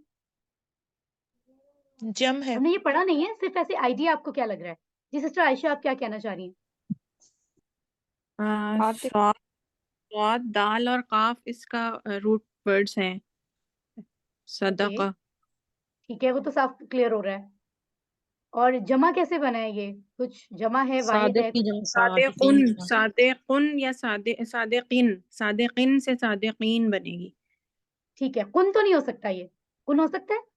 جم ہے. ہم نے یہ پڑھا نہیں ہے, صرف ایسے آئیڈیا. آپ کو کیا لگ رہا ہے؟ جی سسٹر عائشہ, آپ کیا کہنا چاہ رہی ہیں؟ صاد صاد دال اور قاف اس کا روٹ ورڈز ہیں. صدقہ. ٹھیک ہے, وہ تو صاف کلیئر ہو رہا ہے. اور جمع کیسے بنا ہے؟ یہ کچھ جمع ہے, واحد ہے. صادقن یا صادقین. صادقین سے صادقین بنے گی. ٹھیک ہے, کن تو نہیں ہو سکتا, یہ کن ہو سکتا ہے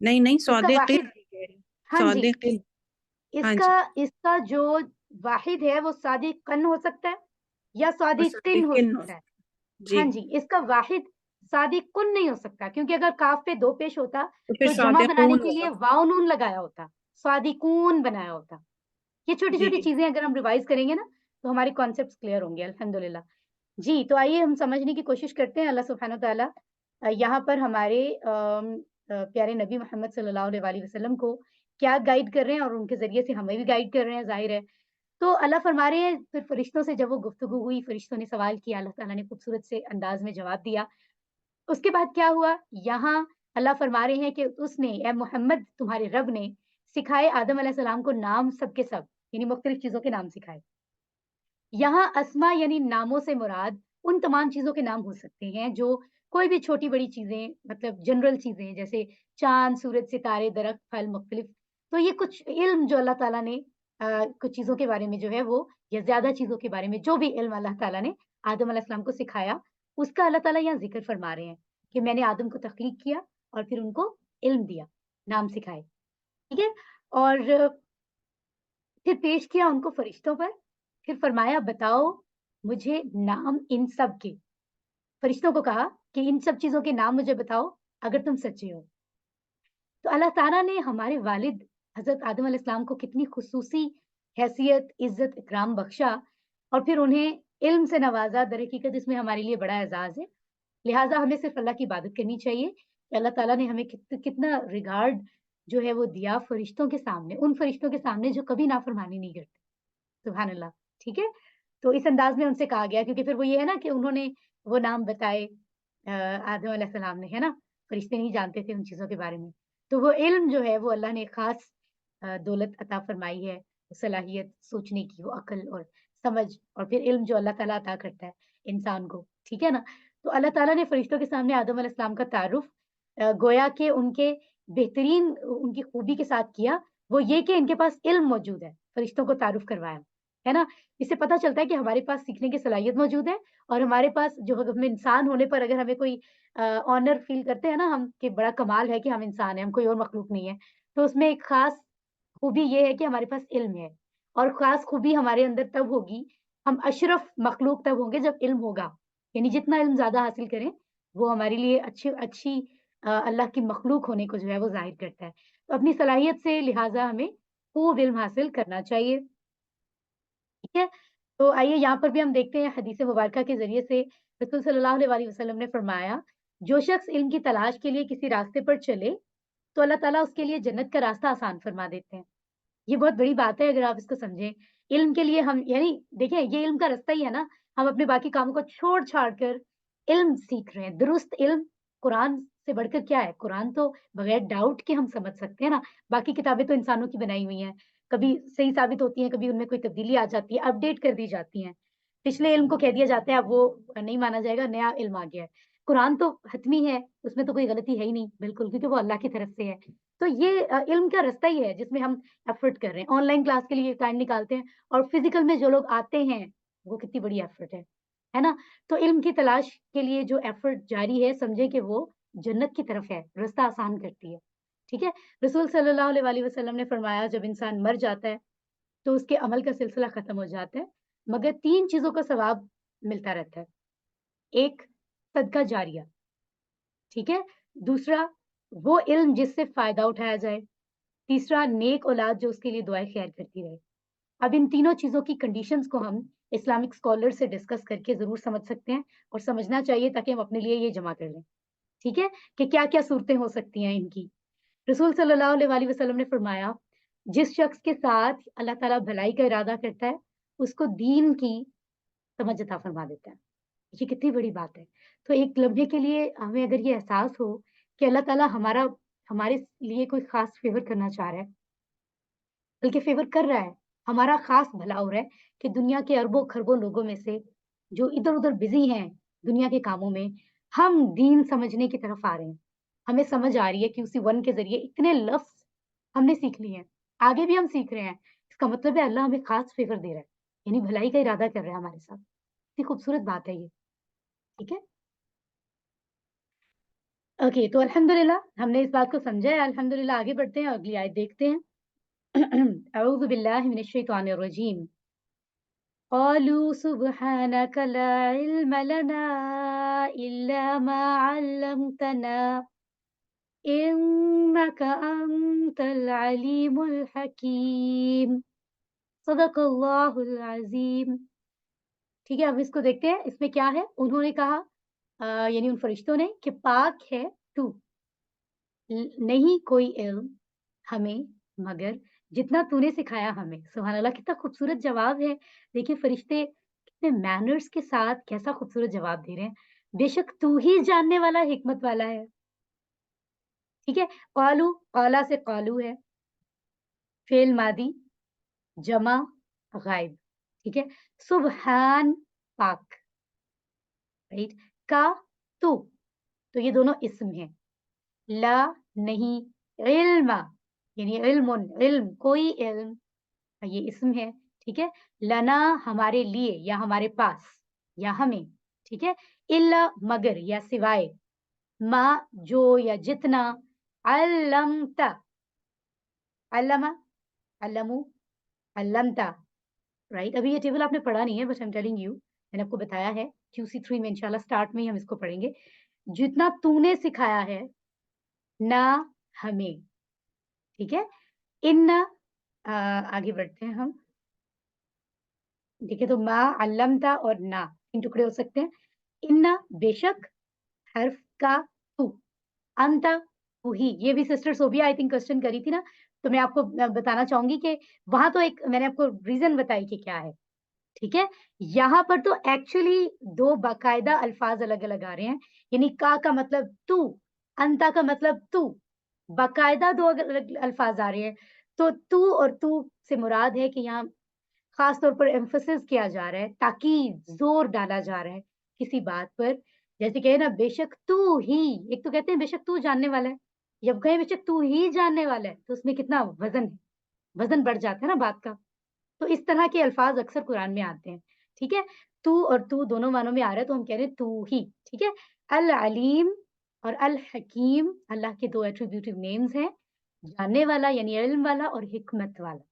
نہیں اس کا صادقین. واحد. ہاں جی, صادقین. ہاں اس کا جو واحد ہے وہ صادقن ہو سکتا ہے یا صادقین ہو صادقین سکتا ہے. جی. ہاں جی, اس کا واحد صادقن نہیں ہو سکتا, کیونکہ اگر کاف پہ دو پیش ہوتا تو پھر تو جمع بنانے صادقون کے لیے ہوگا. واو نون لگایا ہوتا, صادقون بنایا ہوتا. یہ چھوٹی جی چھوٹی چیزیں اگر ہم ریوائز کریں گے نا تو ہمارے کانسیپٹس کلیئر ہوں گے الحمدللہ. جی, تو آئیے ہم سمجھنے کی کوشش کرتے ہیں. اللہ سبحانہ تعالیٰ یہاں پر ہمارے پیارے نبی محمد صلی اللہ علیہ وسلم کو کیا گائیڈ کر رہے ہیں, اور ان کے ذریعے سے ہمیں بھی گائیڈ کر رہے ہیں, ظاہر ہے. تو اللہ فرما رہے ہیں, پھر فرشتوں سے جب وہ گفتگو ہوئی, فرشتوں نے سوال کیا, اللہ تعالیٰ نے خوبصورت سے انداز میں جواب دیا. اس کے بعد کیا ہوا؟ یہاں اللہ فرما رہے ہیں کہ اس نے, اے محمد, تمہارے رب نے سکھائے آدم علیہ السلام کو نام, سب کے سب, یعنی مختلف چیزوں کے نام سکھائے. یہاں اسما یعنی ناموں سے مراد ان تمام چیزوں کے نام ہو سکتے ہیں جو کوئی بھی چھوٹی بڑی چیزیں, مطلب جنرل چیزیں, جیسے چاند, سورج, ستارے, درخت, پھل, مختلف. تو یہ کچھ علم جو اللہ تعالیٰ نے کچھ چیزوں کے بارے میں جو ہے وہ, یا زیادہ چیزوں کے بارے میں جو بھی علم اللہ تعالیٰ نے آدم علیہ السلام کو سکھایا, اس کا اللہ تعالیٰ یہاں ذکر فرما رہے ہیں کہ میں نے آدم کو تخلیق کیا اور پھر ان کو علم دیا, نام سکھائے. ٹھیک ہے, اور پھر پیش کیا ان کو فرشتوں پر. پھر فرمایا بتاؤ مجھے نام ان سب کے. فرشتوں کو کہا کہ ان سب چیزوں کے نام مجھے بتاؤ اگر تم سچے ہو. تو اللہ تعالیٰ نے ہمارے والد حضرت آدم علیہ السلام کو کتنی خصوصی حیثیت, عزت, اکرام بخشا, اور پھر انہیں علم سے نوازا، در حقیقت اس میں ہمارے لیے بڑا اعزاز ہے، لہٰذا ہمیں صرف اللہ کی عبادت کرنی چاہیے کہ اللہ تعالیٰ نے ہمیں کتنا ریگارڈ جو ہے وہ دیا فرشتوں کے سامنے، ان فرشتوں کے سامنے جو کبھی نافرمانی نہیں کرتے، سبحان اللہ، ٹھیک ہے؟ تو اس انداز میں ان سے کہا گیا، کیونکہ پھر وہ یہ ہے نا کہ انہوں نے وہ نام بتائے آدم علیہ السلام نے، ہے نا؟ فرشتے نہیں جانتے تھے ان چیزوں کے بارے میں، تو وہ علم جو ہے وہ اللہ نے خاص دولت عطا فرمائی ہے، صلاحیت سوچنے کی، وہ عقل اور سمجھ، اور پھر علم جو اللہ تعالیٰ عطا کرتا ہے انسان کو، ٹھیک ہے نا؟ تو اللہ تعالیٰ نے فرشتوں کے سامنے آدم علیہ السلام کا تعارف گویا کہ ان کے بہترین ان کی خوبی کے ساتھ کیا، وہ یہ کہ ان کے پاس علم موجود ہے، فرشتوں کو تعارف کروایا، ہے نا؟ اس سے پتہ چلتا ہے کہ ہمارے پاس سیکھنے کی صلاحیت موجود ہے، اور ہمارے پاس جو ہم انسان ہونے پر اگر ہمیں کوئی آنر فیل کرتے ہیں نا ہم کہ بڑا کمال ہے کہ ہم انسان ہیں، ہم کوئی اور مخلوق نہیں ہے، تو اس میں ایک خاص خوبی یہ ہے کہ ہمارے پاس علم ہے، اور خاص خوبی ہمارے اندر تب ہوگی، ہم اشرف مخلوق تب ہوں گے جب علم ہوگا، یعنی جتنا علم زیادہ حاصل کریں وہ ہمارے لیے اچھی اللہ کی مخلوق ہونے کو جو ہے وہ ظاہر کرتا ہے، تو اپنی صلاحیت سے لہٰذا ہمیں خوب علم حاصل کرنا چاہیے، ٹھیک ہے؟ تو آئیے یہاں پر بھی ہم دیکھتے ہیں حدیث مبارکہ کے ذریعے سے رسول صلی اللہ علیہ وسلم نے فرمایا، جو شخص علم کی تلاش کے لیے کسی راستے پر چلے تو اللہ تعالیٰ اس کے لیے جنت کا راستہ آسان فرما دیتے ہیں۔ یہ بہت بڑی بات ہے اگر آپ اس کو سمجھیں، علم کے لیے ہم یعنی دیکھیں یہ علم کا راستہ ہی ہے نا، ہم اپنے باقی کاموں کو چھوڑ چھاڑ کر علم سیکھ رہے ہیں، درست علم قرآن سے بڑھ کر کیا ہے؟ قرآن تو بغیر ڈاؤٹ کے ہم سمجھ سکتے ہیں نا، باقی کتابیں تو انسانوں کی بنائی ہوئی ہیں، کبھی صحیح ثابت ہوتی ہیں، کبھی ان میں کوئی تبدیلی آ جاتی ہے، اپڈیٹ کر دی جاتی ہیں، پچھلے علم کو کہہ دیا جاتا ہے اب وہ نہیں مانا جائے گا، نیا علم آ گیا ہے، قرآن تو حتمی ہے، اس میں تو کوئی غلطی ہے ہی نہیں بالکل، کیونکہ وہ اللہ کی طرف سے ہے، تو یہ علم کا راستہ ہی ہے جس میں ہم ایفرٹ کر رہے ہیں، آن لائن کلاس کے لیے ٹائم نکالتے ہیں، اور فزیکل میں جو لوگ آتے ہیں وہ کتنی بڑی ایفرٹ ہے نا؟ تو علم کی تلاش کے لیے جو ایفرٹ جاری ہے سمجھے کہ وہ جنت کی طرف ہے، راستہ آسان کرتی ہے، ٹھیک ہے؟ رسول صلی اللہ علیہ وسلم نے فرمایا جب انسان مر جاتا ہے تو اس کے عمل کا سلسلہ ختم ہو جاتا ہے، مگر 3 چیزوں کا ثواب ملتا رہتا ہے، ایک صدقہ جاریہ، ٹھیک ہے؟ دوسرا وہ علم جس سے فائدہ اٹھایا جائے، تیسرا نیک اولاد جو اس کے لیے دعائیں خیر کرتی رہے۔ اب ان تینوں چیزوں کی کنڈیشنز کو ہم اسلامک اسکالر سے ڈسکس کر کے ضرور سمجھ سکتے ہیں اور سمجھنا چاہیے تاکہ ہم اپنے لیے یہ جمع کر لیں، ٹھیک ہے؟ کہ کیا کیا صورتیں ہو سکتی ہیں ان کی۔ رسول صلی اللہ علیہ وسلم نے فرمایا جس شخص کے ساتھ اللہ تعالیٰ بھلائی کا ارادہ کرتا ہے اس کو دین کی سمجھ عطا فرما دیتا ہے، یہ کتنی بڑی بات ہے۔ تو ایک لمحے کے لیے ہمیں اگر یہ احساس ہو کہ اللہ تعالیٰ ہمارے لیے کوئی خاص فیور کرنا چاہ رہا ہے، بلکہ فیور کر رہا ہے، ہمارا خاص بھلا ہو رہا ہے کہ دنیا کے اربوں خربوں لوگوں میں سے جو ادھر ادھر بزی ہیں دنیا کے کاموں میں، ہم دین سمجھنے کی طرف آ رہے ہیں، ہمیں سمجھ آ رہی ہے کہ اسی ون کے ذریعے اتنے لفظ ہم نے سیکھ لیے ہیں، آگے بھی ہم سیکھ رہے ہیں، اس کا مطلب ہے اللہ ہمیں خاص فیور دے رہا ہے، یعنی بھلائی کا ارادہ کر رہا ہے ہمارے ساتھ، اتنی خوبصورت بات ہے یہ، ٹھیک ہے؟ اوکے، تو الحمدللہ ہم نے اس بات کو سمجھا ہے، الحمدللہ آگے بڑھتے ہیں، اگلی آیت دیکھتے ہیں۔ اعوذ باللہ من الشیطان الرجیم قالوا سبحانك لا علم لنا إلا ما علمتنا إنك أنت العليم الحكيم صدق اللہ العظیم، ٹھیک ہے؟ اب اس کو دیکھتے ہیں، اس میں کیا ہے؟ انہوں نے کہا یعنی ان فرشتوں نے کہ پاک ہے تو، نہیں کوئی علم ہمیں مگر جتنا تو نے سکھایا ہمیں، سبحان اللہ کتنا خوبصورت جواب ہے، دیکھیں فرشتے کتنے مینرز کے ساتھ کیسا خوبصورت جواب دے رہے ہیں، بے شک تو ہی جاننے والا حکمت والا ہے، ٹھیک ہے؟ قالو، قالا سے قالو ہے، فعل ماضی جمع غائب، ٹھیک ہے؟ سبحان پاک، رائٹ؟ کا تو یہ دونوں اسم ہیں، لا نہیں، علم یعنی علم کوئی علم، یہ اسم ہے، ٹھیک ہے؟ لنا ہمارے لیے یا ہمارے پاس یا ہمیں، ٹھیک ہے؟ الا مگر یا سوائے، ما جو یا جتنا، علمتا، علما، علمو، علمتا، رائٹ؟ ابھی یہ ٹیبل آپ نے پڑھا نہیں ہے بٹ I'm telling you، میں نے آپ کو بتایا ہے QC3 میں انشاءاللہ سٹارٹ میں ہی ہم اس کو پڑھیں گے، جتنا تو نے سکھایا ہے نہ ہمیں، ٹھیک ہے؟ ان آگے بڑھتے ہیں ہم، देखिए तो मा अल्लमता और ना 3 टुकड़े हो सकते हैं। इन्ना बेशक, हर्फ का तू, अंता तू ही। ये भी sister Sobia I think question करी थी ना, तो मैं आपको बताना चाहूँगी कि वहाँ तो एक मैंने आपको रीज़न बताई कि क्या है, ठीक है? यहाँ पर तो एक्चुअली 2 बाकायदा अल्फ़ाज़ अलग-अलग आ रहे हैं, यानी का मतलब तू, अंता का मतलब तू, बाकायदा 2 अलग अल्फ़ाज़ आ रहे हैं। तो तू और तू से मुराद है कि यहाँ ख़ास तौर पर एम्फसिस किया जा रहा है, ताकीद, ज़ोर डाला जा रहा है किसी बात पर। जैसे कहे ना बेशक तू ही, एक तो कहते हैं बेशक तू जानने वाला है, जब कहें बेशक तू ही जानने वाला है, तो उसमें कितना वज़न है, वज़न बढ़ जाता है ना बात का। तो इस तरह के अल्फ़ाज़ अक्सर कुरान में आते हैं, ठीक है? तू और तू दोनों मानों में आ रहा है, तो हम कह रहे हैं तू ही, ठीक है? अल-अलीम और अल-हकीम अल्लाह के 2 एट्रिब्यूटिव नेम्स हैं, जानने वाला यानी इल्म वाला और हिकमत वाला।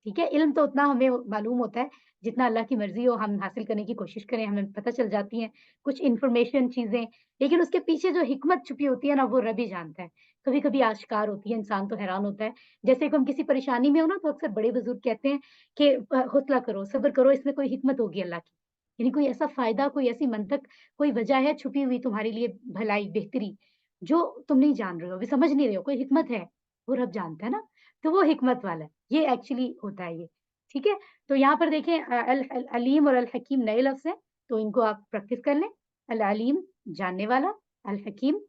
ठीक है? इल्म तो उतना हमें मालूम होता है, जितना अल्लाह की मर्ज़ी हो हम हासिल करने की कोशिश करें, हमें पता चल जाती हैं कुछ इन्फॉर्मेशन चीज़ें, लेकिन उसके पीछे जो हिकमत छुपी होती है ना, वो रब ही जानता है। कभी-कभी आश्कार होती है, इंसान तो हैरान होता है। जैसे कि हम किसी परेशानी में हो ना, तो अक्सर बड़े-बुज़ुर्ग कहते हैं कि हौसला करो, सब्र करो, इसमें कोई हिकमत होगी अल्लाह की। यानी कोई ऐसा फ़ायदा, कोई ऐसी मंतक, कोई वजह है छुपी हुई तुम्हारे लिए भलाई, बेहतरी, जो तुम नहीं जान रहे हो, अभी समझ नहीं रहे हो, कोई हिकमत है, वो रब जानता है ना, तो वो हिकमत वाला है। ये एक्चुअली होता है ये, ठीक है? तो यहाँ पर देखें अल अलीम और अल हकीम नए लफ्ज़ हैं, तो इनको आप प्रैक्टिस कर लें। अल अलीम जानने वाला, अल हकीम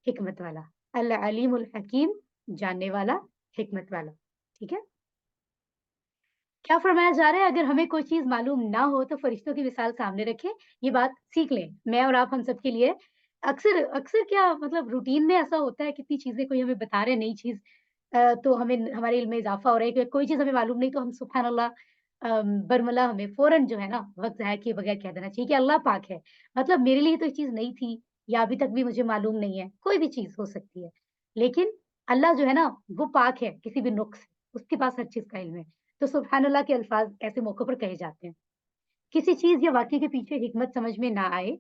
हिकमत वाला। अल अलीम अल हकीम जानने वाला, हिकमत वाला, ठीक है? क्या फरमाया जा रहा है अगर हमें कोई चीज़ मालूम ना हो तो फरिश्तों की मिसाल सामने रखें, ये बात सीख लें। मैं और आप हम सब के लिए अक्सर अक्सर क्या मतलब रूटीन में ऐसा होता है कितनी चीज़ें कोई हमें बता रहे हैं नई चीज़ तो हमें हमारे इल्म में इज़ाफ़ा हो रहा है कि कोई चीज़ हमें मालूम नहीं तो हम सुब्हान अल्लाह बरमला हमें फ़ौरन जो है ना वक़्त ज़ाया किए बगैर कह देना चाहिए कि अल्लाह पाक है। मतलब मेरे लिए तो ये चीज़ नई थी या अभी तक भी मुझे मालूम नहीं है, कोई भी चीज़ हो सकती है। लेकिन अल्लाह जो है ना वो पाक है किसी भी नुक्स से, उसके पास हर चीज़ का इल्म है। तो सुब्हान अल्लाह के अल्फाज़ ऐसे मौकों पर कहे जाते हैं। किसी चीज़ या वाक़ये के पीछे हिकमत समझ में ना आए,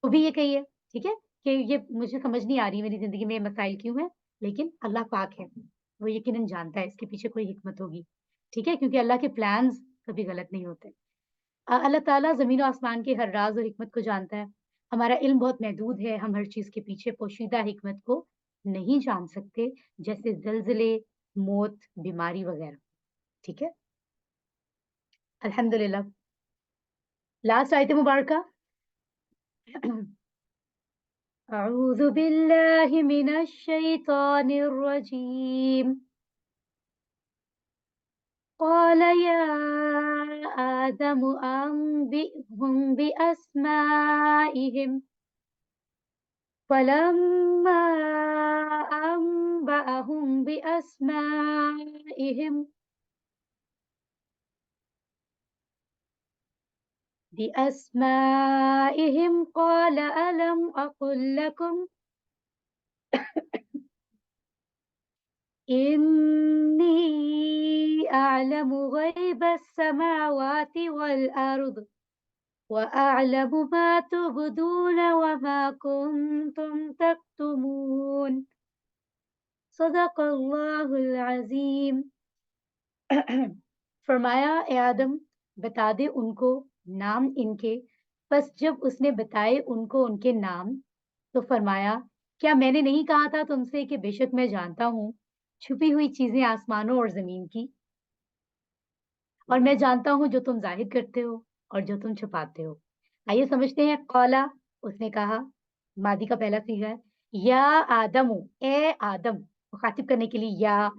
तो भी ये कहिए, ठीक है? कि ये मुझे समझ नहीं आ रही मेरी ज़िंदगी में ये मसाइल क्यों हैं? लेकिन अल्लाह पाक है, वो यकीनन जानता है इसके पीछे कोई हिकमत होगी, ठीक है? क्योंकि अल्लाह के प्लान्स कभी गलत नहीं होते। अल्लाह ताला ज़मीन और आसमान के हर राज़ और हिकमत को जानता है। हमारा इल्म बहुत महदूद है, हम हर चीज़ के पीछे पोशीदा हिकमत को नहीं जान सकते, जैसे ज़लज़ले, मौत, बीमारी वग़ैरह, ठीक है? अल्हम्दुलिल्लाह। लास्ट आयत मुबारका अऊज़ु बिल्लाहि मिनश शैतानिर रजीम قال يا آدم أنبئهم بأسمائهم فلما أنبأهم بأسمائهم قال ألم أقل لكم إني أعلم غيب السماوات والأرض وأعلم ما تبدون وما كنتم تكتمون صدق الله العظيم फरमाया ए आदम बता दे उनको नाम इनके बस जब उसने बताए उनको उनके नाम तो फरमाया क्या मैंने नहीं कहा था तुमसे कि बेशक मैं जानता हूँ छुपी हुई चीजें आसमानों और जमीन की और मैं जानता हूँ जो तुम ज़ाहिर करते हो और जो तुम छुपाते हो। आइए समझते हैं कौला उसने कहा मादी का पहला सीगा है या आदमु ए आदम मुखातिब करने के लिए या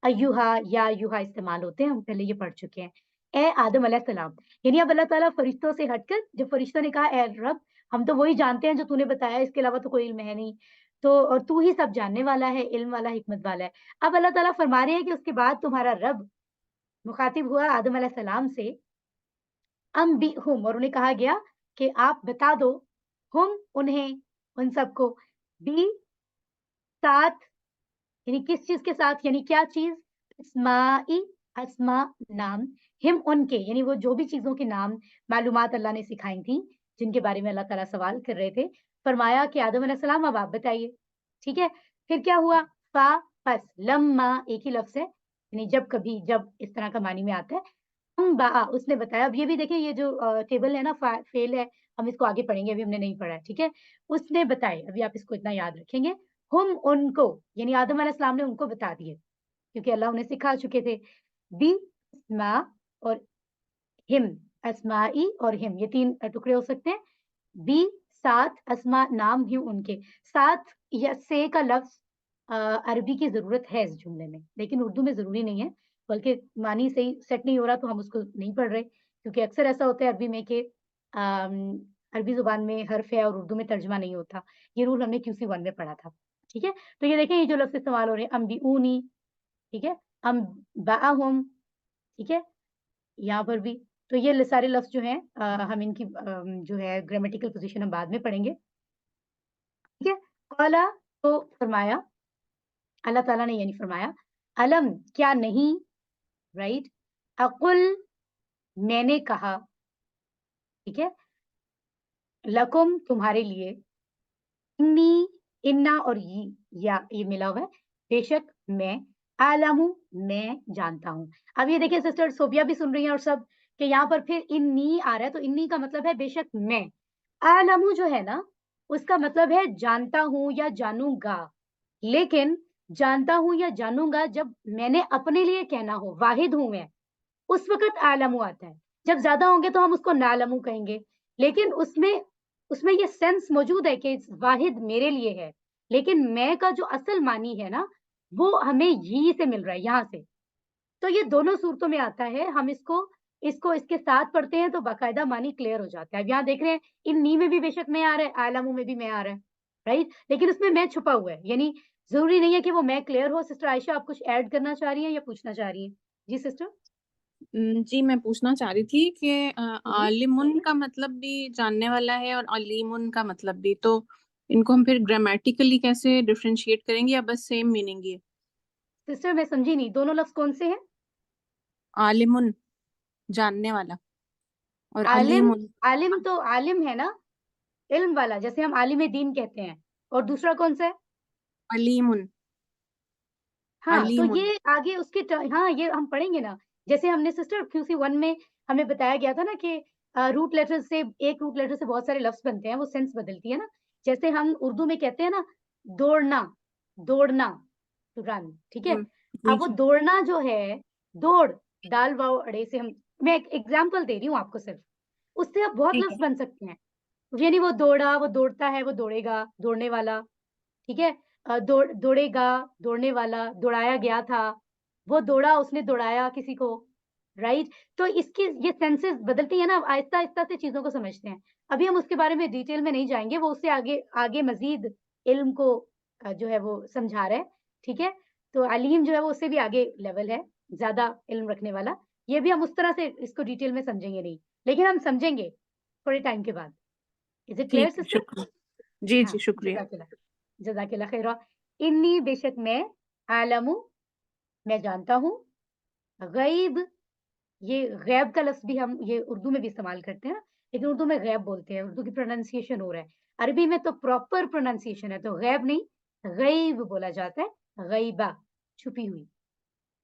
अय्युहा इस्तेमाल होते हैं हम पहले ये पढ़ चुके हैं। ए आदम अलैहिस्सलाम यानी अब अल्लाह ताला फरिश्तों से हटकर जब फरिश्तों ने कहा ए रब हम तो वही जानते हैं जो तूने बताया इसके अलावा तो कोई इल्म है नहीं। तो और तू ही सब जानने वाला है, इल्म वाला, हिकमत वाला है। अब अल्लाह ताला फरमा रहे हैं कि उसके बाद तुम्हारा रब मुखातिब हुआ आदम अलैहिस्सलाम से अंबिहुम और उन्हें कहा गया कि आप बता दो हुम उन्हें उन सबको बी साथ यानी किस चीज के साथ यानी क्या चीज अस्माई अस्मा नाम हिम उनके यानी वो जो भी चीजों के नाम मालूमात अल्लाह ने सिखाई थी जिनके बारे में अल्लाह ताला सवाल कर रहे थे फरमाया कि आदम अलैहिस्सलाम अब आप बताइए ठीक है फिर क्या हुआ फा पस लम्मा एक ही लफ्ज है यानी जब कभी जब इस तरह का मानी में आता है बा उसने बताया। अब ये भी देखिए, ये जो टेबल है ना, फेल है, हम इसको आगे पढ़ेंगे, अभी हमने नहीं पढ़ा है, ठीक है? उसने बताए, अभी आप इसको इतना याद रखेंगे। हम उनको, यानी आदम अलैहिस्सलाम ने उनको बता दिए, क्योंकि अल्लाह उन्हें सिखा चुके थे। बी अस्मा और हिम, अस्माई और हिम, ये 3 टुकड़े हो सकते हैं। बी 7 अस्मा, नाम ही उनके। 7 या से का लफ्ज़ अरबी की ज़रूरत है इस जुमले में, लेकिन उर्दू में ज़रूरी नहीं है, बल्कि मानी सही सेट नहीं हो रहा तो हम उसको नहीं पढ़ रहे, क्योंकि अक्सर ऐसा होता है अरबी में कि अरबी ज़ुबान में हर्फ है और उर्दू में तर्जुमा नहीं होता। ये रूल हमने QC 1 में पढ़ा था, ठीक है? तो ये देखें, ये जो लफ्ज़ इस्तेमाल हो रहे हैं, अंबिऊनी, ठीक है? अंबाअहुम, ठीक है? यहाँ पर भी। तो ये सारे लफ्ज़ जो हैं हम इनकी जो है ग्रामेटिकल पोज़ीशन हम बाद में पढ़ेंगे, ठीक है? क़ाला, तो फरमाया, अल्लाह ताला ने यानी फरमाया, अलम, क्या नहीं, राइट? अक़ुल, मैंने कहा, ठीक है? लकुम, तुम्हारे लिए, इन्नी, इन्ना और ये मिला हुआ है, बेशक मैं, आलमु, मैं जानता हूँ। अब ये देखिए सिस्टर सोफिया भी सुन रही हैं और सब, कि यहाँ पर फिर इन्नी आ रहा है, तो इन्नी का मतलब है बेशक मैं। आलमु जो है ना, उसका मतलब है जानता हूँ या जानूँगा। लेकिन जानता हूँ या जानूँगा जब मैंने अपने लिए कहना हो, वाहिद हूँ मैं, उस वक़्त आलमु आता है। जब ज़्यादा होंगे तो हम उसको नालमु कहेंगे। लेकिन उसमें उसमें ये सेंस मौजूद है कि वाहिद मेरे लिए है। लेकिन मैं का जो असल मानी है ना, वो हमें यहीं से मिल रहा है, यहाँ से। तो ये दोनों सूरतों में आता है। हम इसको इसको इसके साथ पढ़ते हैं तो बाकायदा मानी क्लियर हो जाता है। अब यहाँ देख रहे हैं, इन्नी में भी बेशक मैं आ रहा है, आलमु में भी मैं आ रहा है, राइट? लेकिन उसमें मैं छुपा हुआ है, यानी ज़रूरी नहीं है कि वो मैं क्लियर हो। सिस्टर आयशा, आप कुछ ऐड करना चाह रही हैं या पूछना चाह रही हैं? जी सिस्टर? जी, मैं पूछना चाह रही थी कि जी। आलिमुन का मतलब भी जानने वाला है और अलीमुन का मतलब भी, तो इनको हम फिर ग्रामेटिकली कैसे डिफरेंशिएट करेंगे या बस सेम मीनिंग ही है? सिस्टर मैं समझी नहीं, दोनों लफ्ज़ कौन से हैं? आलिमुन, जानने वाला, और आलिम, अलीमुन, आलिम तो आलिम है ना, इल्म वाला, जैसे हम आलिम दीन कहते हैं। और दूसरा कौन-सा है? अलीमुन, हाँ, तो अलीमुन। ये आगे उसके हाँ, ये हम पढ़ेंगे ना। जैसे हमने सिस्टर QC 1 में हमें बताया गया था ना कि रूट लेटर से, एक रूट लेटर से बहुत सारे लफ्ज़ बनते हैं, वो सेंस बदलती है ना। जैसे हम उर्दू में कहते हैं ना, दौड़ना, दौड़ना, टू रन, ठीक है? जी अब वो जी, दौड़ना जो है, दौड़, दाल वाव अड़े से हम, मैं एक एग्ज़ाम्पल दे रही हूँ आपको सिर्फ़। उससे अब बहुत ठीक है। लफ्ज़ बन सकते हैं। यानी वो दौड़ा, वो दौड़ता है, वो दौड़ेगा, दौड़ने वाला, ठीक है? दौड़ेगा, दौड़ने वाला, दौड़ाया गया था, वो दौड़ा, उसने दौड़ाया किसी को, राइट? तो इसकी ये सेंसेस बदलती है ना, आहिस्ता-आहिस्ता से चीज़ों को समझते हैं। अभी हम उसके बारे में डिटेल में नहीं जाएँगे, वो उससे आगे आगे मज़ीद इल्म को जो है वो समझा रहा है, ठीक है? तो अलीम जो है वो उससे भी आगे लेवल है, ज़्यादा इल्म रखने वाला। ये भी हम उस तरह से इसको डिटेल में समझेंगे नहीं, लेकिन हम समझेंगे थोड़े टाइम के बाद। इज़ इट क्लियर ठीक है, सिस्टर? शुक्रिया। जी हाँ, जी, शुक्रिया। जज़ाकिल्लाह, जज़ाकिल्लाह खैरा। इन्नी, बेशक मैं, आलमु, मैं जानता हूँ, गैब, ये गैब का लफ्ज़ भी हम ये उर्दू में भी इस्तेमाल करते हैं ना, लेकिन उर्दू में गैब बोलते हैं, उर्दू की प्रोनंसिएशन हो रहा है। अरबी में तो प्रॉपर प्रोनंसिएशन है, तो गैब नहीं, गैब बोला जाता है, गैबा, छुपी हुई,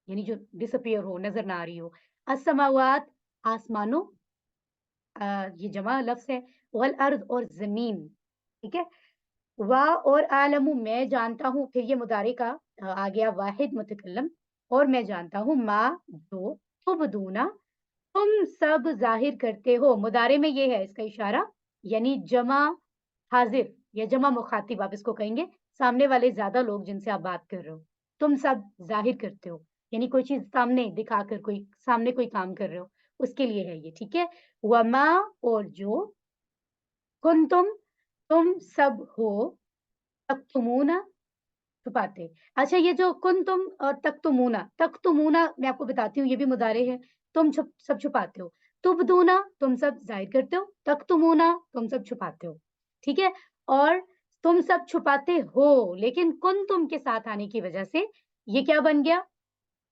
यानी जो डिसअपीयर हो, नज़र ना आ रही हो। अस्समावात, आसमानों, ये जमा लफ्ज़ है, वल अर्द और ज़मीन, ठीक है? वा और आलमु, मैं जानता हूँ, फिर ये मुदारे का आ गया वाहिद मुतकल्लम, और मैं जानता हूँ मा, जो तुबदूना, तुम सब ज़ाहिर करते हो। मुदारे में ये है इसका इशारा, यानी जमा हाज़िर या जमा मुखातिब आप इसको कहेंगे, सामने वाले ज़्यादा लोग जिनसे आप बात कर रहे हो। तुम सब ज़ाहिर करते हो, यानी कोई चीज़ सामने दिखाकर, कोई सामने कोई काम कर रहे हो, उसके लिए है ये, ठीक है? वमा, और जो, कुन्तुम, तुम सब हो, तक्तुमूना, छुपाते। अच्छा, ये जो कुन्तुम और तक्तुमूना, तक्तुमूना मैं आपको बताती हूँ, ये भी मुदारे है। तुम सब छुपाते हो। तुबदूना, तुम सब ज़ाहिर करते हो। तक्तुमूना, तुम सब छुपाते हो। ठीक है? और तुम सब छुपाते हो, लेकिन कुन्तुम के साथ आने की वजह से ये क्या बन गया?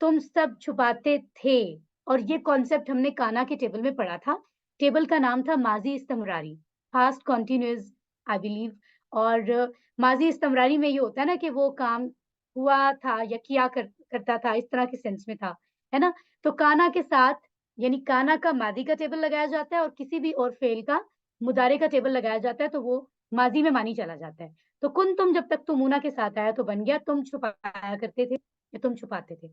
तुम सब छुपाते थे। और ये कॉन्सेप्ट हमने काना के टेबल में पढ़ा था। टेबल का नाम था माज़ी इस्तमरारी, पास्ट कंटीन्यूअस आई बिलीव। और माज़ी इस्तमरारी में ये होता है ना कि वो काम हुआ था या किया करता था, इस तरह के सेंस में था, है ना? तो काना के साथ یعنی کانا کا ماضی کا ٹیبل لگایا جاتا ہے اور کسی بھی اور فعل کا مضارع کا ٹیبل لگایا جاتا ہے تو وہ ماضی میں مانی چلا جاتا ہے. تو کن تم جب تک تمونا کے ساتھ آیا تو بن گیا تم چھپایا کرتے تھے یا تم چھپاتے تھے.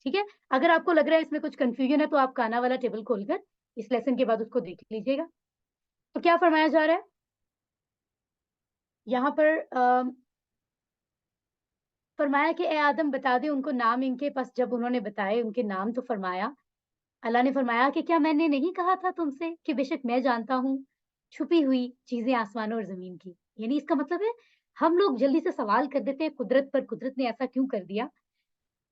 ٹھیک ہے, اگر آپ کو لگ رہا ہے اس میں کچھ کنفیوژن ہے تو آپ کانا والا ٹیبل کھول کر اس لیسن کے بعد اس کو دیکھ لیجیے گا. تو کیا فرمایا جا رہا ہے یہاں پر؟ فرمایا کہ اے آدم بتا دے ان کو نام ان کے. پاس جب انہوں نے بتائے ان کے نام تو فرمایا, اللہ نے فرمایا کہ کیا میں نے نہیں کہا تھا تم سے کہ بے شک میں جانتا ہوں چھپی ہوئی چیزیں آسمانوں اور زمین کی. یعنی اس کا مطلب ہے ہم لوگ جلدی سے سوال کر دیتے ہیں قدرت پر, قدرت نے ایسا کیوں کر دیا.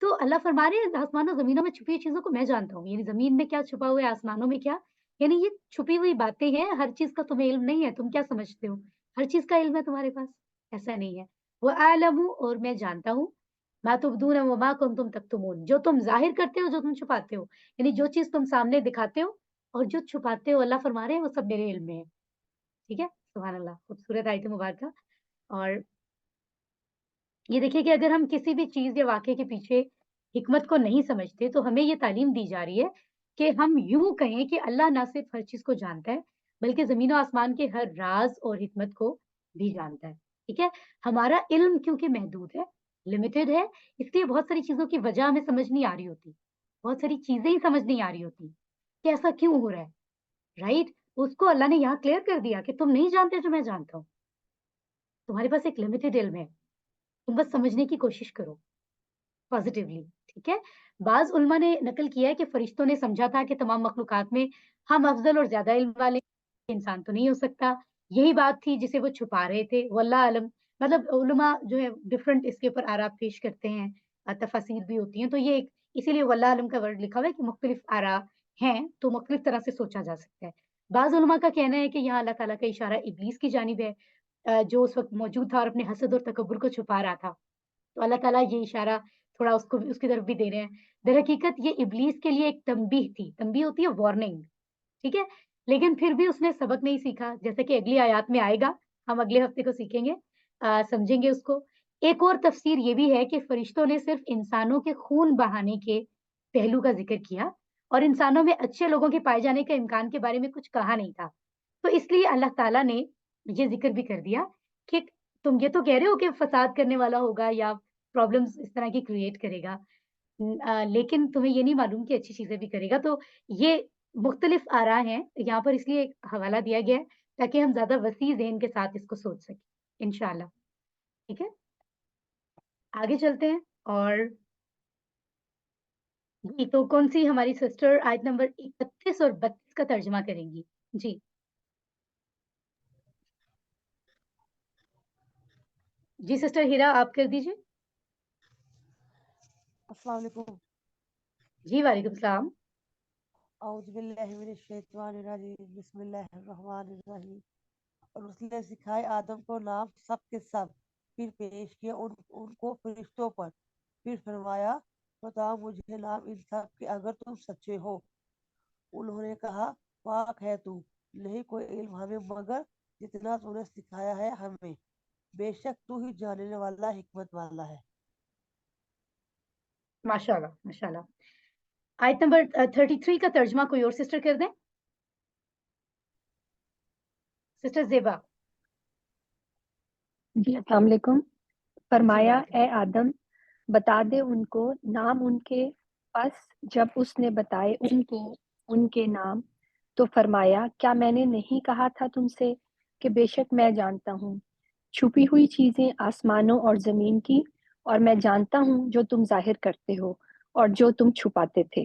تو اللہ فرما رہے ہیں آسمانوں زمینوں میں چھپی ہوئی چیزوں کو میں جانتا ہوں. یعنی زمین میں کیا چھپا ہوا ہے, آسمانوں میں کیا, یعنی یہ چھپی ہوئی باتیں ہیں. ہر چیز کا تمہیں علم نہیں ہے, تم کیا سمجھتے ہو ہر چیز کا علم ہے تمہارے پاس؟ ایسا نہیں ہے. وہ عالم ہوں اور میں جانتا ہوں ما تبدون وما کنتم تکتمون, جو تم ظاہر کرتے ہو جو تم چھپاتے ہو. یعنی جو چیز تم سامنے دکھاتے ہو اور جو چھپاتے ہو, اللہ فرما رہے ہیں وہ سب میرے علم میں ہے. ٹھیک ہے, سبحان اللہ, خوبصورت آیت مبارکہ. اور یہ دیکھیے کہ اگر ہم کسی بھی چیز یا واقعے کے پیچھے حکمت کو نہیں سمجھتے تو ہمیں یہ تعلیم دی جا رہی ہے کہ ہم یوں کہیں کہ اللہ نہ صرف ہر چیز کو جانتا ہے بلکہ زمین و آسمان کے ہر راز اور حکمت کو بھی جانتا ہے. ٹھیک ہے, ہمارا علم کیونکہ محدود ہے, لمیٹڈ ہے, اس لیے بہت ساری چیزوں کی وجہ ہمیں سمجھ نہیں آ رہی ہوتی, بہت ساری چیزیں ہی سمجھ نہیں آ رہی ہوتی کہ ایسا کیوں ہو رہا ہے. رائٹ, اس کو اللہ نے یہاں کلیئر کر دیا کہ تم نہیں جانتے جو میں جانتا ہوں. تمہارے پاس ایک لمیٹڈ علم ہے, تم بس سمجھنے کی کوشش کرو پازیٹیولی. ٹھیک ہے, بعض علماء نے نقل کیا ہے کہ فرشتوں نے سمجھا تھا کہ تمام مخلوقات میں ہم افضل اور زیادہ علم والے انسان تو نہیں ہو سکتا. یہی بات تھی جسے وہ چھپا رہے تھے. واللہ علم, مطلب علماء جو ہے ڈفرنٹ اس کے اوپر آراء پیش کرتے ہیں, تفاسیر بھی ہوتی ہیں. تو یہ اسی لیے واللہ علم کا ورڈ لکھا ہوا ہے کہ مختلف آراء ہیں تو مختلف طرح سے سوچا جا سکتا ہے. بعض علماء کا کہنا ہے کہ یہاں اللہ تعالیٰ کا اشارہ ابلیس کی جانب ہے, جو اس وقت موجود تھا اور اپنے حسد اور تکبر کو چھپا رہا تھا. تو اللہ تعالیٰ یہ اشارہ تھوڑا اس کی طرف بھی دے رہے ہیں. در حقیقت یہ ابلیس کے لیے ایک تنبیہ تھی. تنبیہ ہوتی ہے وارننگ. ٹھیک ہے, لیکن پھر بھی اس نے سبق نہیں سیکھا, جیسے کہ اگلی آیات میں آئے گا, ہم اگلے ہفتے کو سیکھیں گے, سمجھیں گے اس کو. ایک اور تفسیر یہ بھی ہے کہ فرشتوں نے صرف انسانوں کے خون بہانے کے پہلو کا ذکر کیا اور انسانوں میں اچھے لوگوں کے پائے جانے کا امکان کے بارے میں کچھ کہا نہیں تھا. تو اس لیے اللہ تعالیٰ نے یہ ذکر بھی کر دیا کہ تم یہ تو کہہ رہے ہو کہ فساد کرنے والا ہوگا یا پرابلمز اس طرح کی کریٹ کرے گا, لیکن تمہیں یہ نہیں معلوم کہ اچھی چیزیں بھی کرے گا. تو یہ مختلف آراء ہیں یہاں پر, اس لیے ایک حوالہ دیا گیا ہے تاکہ ہم زیادہ وسیع ذہن کے ساتھ اس کو سوچ سکیں انشاءاللہ. ٹھیک ہے, آگے چلتے ہیں. اور جی, تو کون سی ہماری سسٹر آیت نمبر 31 اور 32 کا ترجمہ کریں گی؟ جی جی سسٹر ہیرا آپ کر دیجیے. السلام علیکم. جی وعلیکم السلام. اعوذ باللہ من الشیطان الرجیم, بسم اللہ الرحمن الرحیم. اور اس نے سکھائے آدم کو نام سب کے سب, پھر پیش کیا ان کو فرشتوں پر, پھر فرمایا بتاؤ مجھے نام ان سب کے اگر تم سچے ہو. انہوں نے کہا پاک ہے تو, نہیں کوئی علم ہمیں مگر جتنا تو نے سکھایا ہے ہمیں, بے شک تو ہی جاننے والا حکمت والا ہے. ماشاءاللہ ماشاءاللہ. آیت نمبر 33 کا ترجمہ کوئی اور سسٹر کر دیں. سسٹر زیبا. جی السلام علیکم. فرمایا وعلیکم. اے آدم بتا دے ان کو نام ان کے. پس جب اس نے بتائے ان کو ان کے نام تو فرمایا کیا میں نے نہیں کہا تھا تم سے کہ بے شک میں جانتا ہوں چھپی ہوئی چیزیں آسمانوں اور زمین کی, اور میں جانتا ہوں جو تم ظاہر کرتے ہو اور جو تم چھپاتے تھے.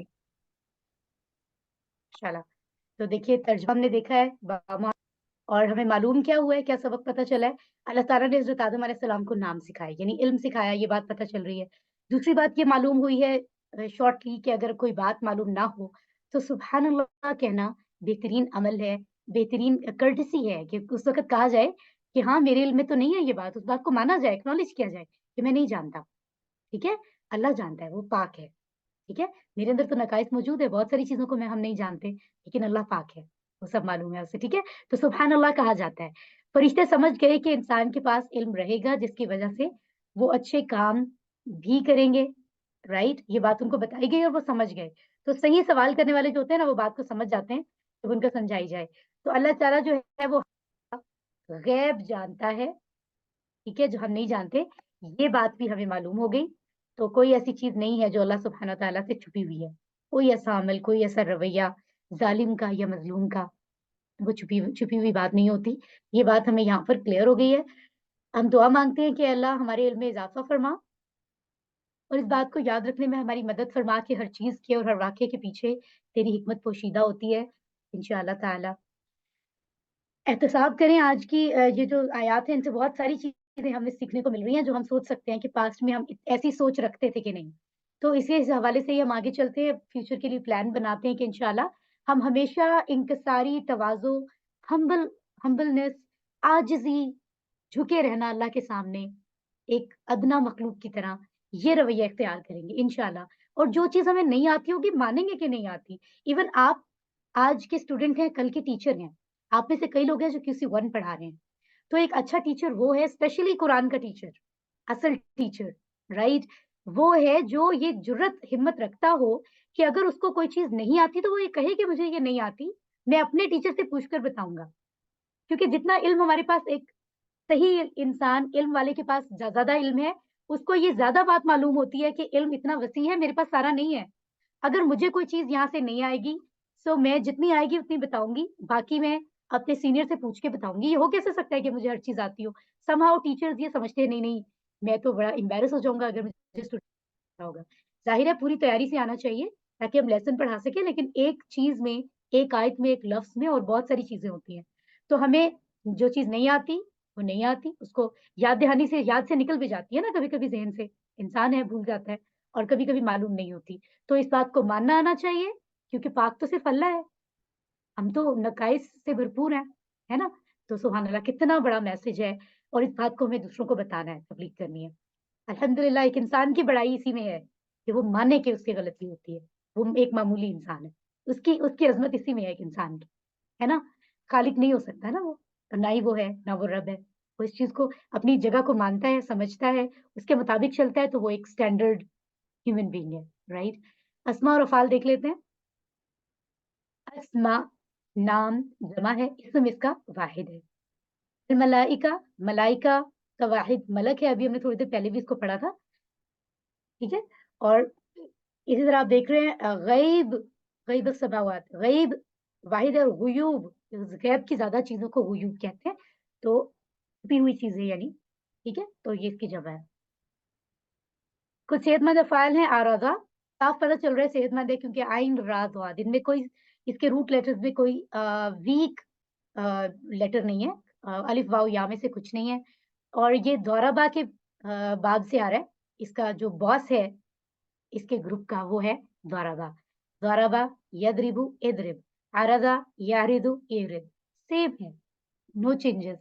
ماشاءاللہ. تو دیکھیے ترجمہ ہم نے دیکھا ہے اور ہمیں معلوم کیا ہوا ہے, کیا سبق پتہ چلا ہے. اللہ تعالیٰ نے حضرت آدم علیہ السلام کو نام سکھایا یعنی علم سکھایا, یہ بات پتہ چل رہی ہے. دوسری بات یہ معلوم ہوئی ہے شارٹلی کہ اگر کوئی بات معلوم نہ ہو تو سبحان اللہ کہنا بہترین عمل ہے, بہترین کرٹسی ہے کہ اس وقت کہا جائے کہ ہاں میرے علم میں تو نہیں ہے یہ بات, اس بات کو مانا جائے, ایکنالج کیا جائے کہ میں نہیں جانتا. ٹھیک ہے, اللہ جانتا ہے, وہ پاک ہے. ٹھیک ہے, میرے اندر تو نقائص موجود ہے, بہت ساری چیزوں کو ہم نہیں جانتے, لیکن اللہ پاک ہے, وہ سب معلوم ہے اسے. ٹھیک ہے, تو سبحان اللہ کہا جاتا ہے. فرشتے سمجھ گئے کہ انسان کے پاس علم رہے گا جس کی وجہ سے وہ اچھے کام بھی کریں گے, رائٹ, یہ بات ان کو بتائی گئی اور وہ سمجھ گئے. تو صحیح سوال کرنے والے جو ہوتے ہیں نا وہ بات کو سمجھ جاتے ہیں جب ان کو سمجھائی جائے. تو اللہ تعالیٰ جو ہے وہ غیب جانتا ہے, ٹھیک ہے, جو ہم نہیں جانتے. یہ بات بھی ہمیں معلوم ہو گئی. تو کوئی ایسی چیز نہیں ہے جو اللہ سبحانہ تعالیٰ سے چھپی ہوئی ہے. کوئی ایسا عمل, کوئی ایسا رویہ ظالم کا یا مظلوم کا, وہ چھپی ہوئی بات نہیں ہوتی. یہ بات ہمیں یہاں پر کلیئر ہو گئی ہے. ہم دعا مانگتے ہیں کہ اللہ ہمارے علم میں اضافہ فرما اور اس بات کو یاد رکھنے میں ہماری مدد فرما کہ ہر چیز کے اور ہر واقعے کے پیچھے تیری حکمت پوشیدہ ہوتی ہے انشاءاللہ تعالی. احتساب کریں آج کی یہ جو آیات ہیں ان سے بہت ساری چیزیں ہمیں سیکھنے کو مل رہی ہیں جو ہم سوچ سکتے ہیں کہ پاسٹ میں ہم ایسی سوچ رکھتے تھے کہ نہیں. تو اسی حوالے سے ہی ہم آگے چلتے ہیں, فیوچر کے لیے پلان بناتے ہیں کہ انشاءاللہ ہم ہمیشہ انکساری, تواضع, ہمبلنس, عاجزی, جھکے رہنا اللہ کے سامنے ایک ادنا مخلوق کی طرح, یہ رویہ اختیار کریں گے انشاءاللہ. اور جو چیز ہمیں نہیں آتی ہوگی مانیں گے کہ نہیں آتی. ایون آپ آج کے اسٹوڈنٹ ہیں, کل کے ٹیچر ہیں. آپ میں سے کئی لوگ ہیں جو QC1 پڑھا رہے ہیں. تو ایک اچھا ٹیچر وہ ہے, اسپیشلی قرآن کا ٹیچر, اصل ٹیچر, رائٹ, وہ ہے جو یہ جرت ہمت رکھتا ہو کہ اگر اس کو کوئی چیز نہیں آتی تو وہ یہ کہے کہ مجھے یہ نہیں آتی, میں اپنے ٹیچر سے پوچھ کر بتاؤں گا. کیونکہ جتنا علم ہمارے پاس, ایک صحیح انسان علم والے کے پاس زیادہ علم ہے, اس کو یہ زیادہ بات معلوم ہوتی ہے کہ علم اتنا وسیع ہے, میرے پاس سارا نہیں ہے. اگر مجھے کوئی چیز یہاں سے نہیں آئے گی سو میں جتنی آئے گی اتنی بتاؤں گی, باقی میں اپنے سینئر سے پوچھ کے بتاؤں گی. یہ ہو کیسے سکتا ہے کہ مجھے ہر چیز آتی ہو؟ somehow ٹیچرز یہ سمجھتے ہیں نہیں میں تو بڑا امبیرس ہو جاؤں گا اگر مجھے ہوگا. ظاہر ہے پوری تیاری سے آنا چاہیے تاکہ ہم لیسن پڑھا سکیں, لیکن ایک چیز میں, ایک آیت میں, ایک لفظ میں اور بہت ساری چیزیں ہوتی ہیں. تو ہمیں جو چیز نہیں آتی وہ نہیں آتی, اس کو یاد دہانی سے, یاد سے نکل بھی جاتی ہے نا کبھی کبھی ذہن سے, انسان ہے بھول جاتا ہے, اور کبھی کبھی معلوم نہیں ہوتی. تو اس بات کو ماننا آنا چاہیے کیونکہ پاک تو صرف اللہ ہے, ہم تو نقائص سے بھرپور ہیں, ہے نا. تو سبحان اللہ کتنا بڑا میسج ہے, اور اس بات کو ہمیں دوسروں کو بتانا ہے, تبلیغ کرنی ہے. الحمدللہ ایک انسان کی بڑائی اسی میں ہے کہ وہ مانے کہ اس کی غلطی ہوتی ہے. وہ ایک معمولی انسان ہے, اس کی عظمت اسی میں ہے ایک انسان کی, ہے نا. خالق نہیں ہو سکتا نا وہ, نہ ہی وہ ہے نہ وہ رب ہے. وہ اس چیز کو اپنی جگہ کو مانتا ہے, سمجھتا ہے, اس کے مطابق چلتا ہے, تو وہ ایک اسٹینڈرڈ ہیومن بینگ ہے, رائٹ. اسما اور افعال دیکھ لیتے ہیں. اسما نام جمع ہے, اسم اس کا واحد ہے. الملائکہ, ملائکہ کا واحد ملک ہے, ابھی ہم نے تھوڑی دیر پہلے بھی اس کو پڑھا تھا, ٹھیک ہے. اور اسی طرح آپ دیکھ رہے ہیں غیب, غیب السماوات, غیب واحد ہے. غیوب, غیب کی زیادہ چیزوں کو غیوب کہتے ہیں, تو چھپی ہوئی چیزیں یعنی, ٹھیک ہے. تو یہ اس کی جمع ہے. کچھ صحت مند افعال ہیں. آرازہ, صاف پتہ چل رہا ہے صحت مند ہے کیونکہ آئین راز واد, ان میں کوئی, اس کے روٹ لیٹرز میں کوئی ویک لیٹر نہیں ہے, الف واو یا میں سے کچھ نہیں ہے. اور یہ دوربا کے باب سے آ رہا ہے. اس کا جو باس ہے اس کے گروپ کا وہ ہے دوربا. دوربا یدربو ادرب, عرضا یعرض یعرض, سیم ہے, نو چینجز.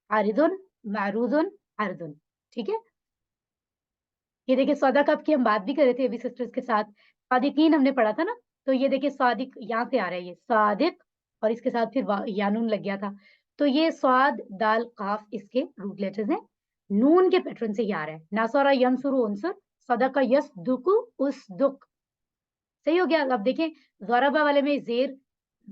عارضن معروضن عرضن, ٹھیک ہے. یہ دیکھیں سودا کپ کی ہم بات بھی کر رہے تھے ابھی سسٹرز کے ساتھ, صادقین ہم نے پڑھا تھا نا. تو یہ دیکھیں صادق یہاں سے آ رہا ہے, یہ صادق, اور اس کے ساتھ پھر یانون لگ گیا تھا. تو یہ صاد دال قاف اس کے روٹ لیٹرز ہیں. نون کے پیٹرن سے یہ آ رہا ہے. ناصرہ ینصر انصر, صدقہ یصدق اسدق, صحیح ہو گیا. اب دیکھیں ضربہ والے میں زیر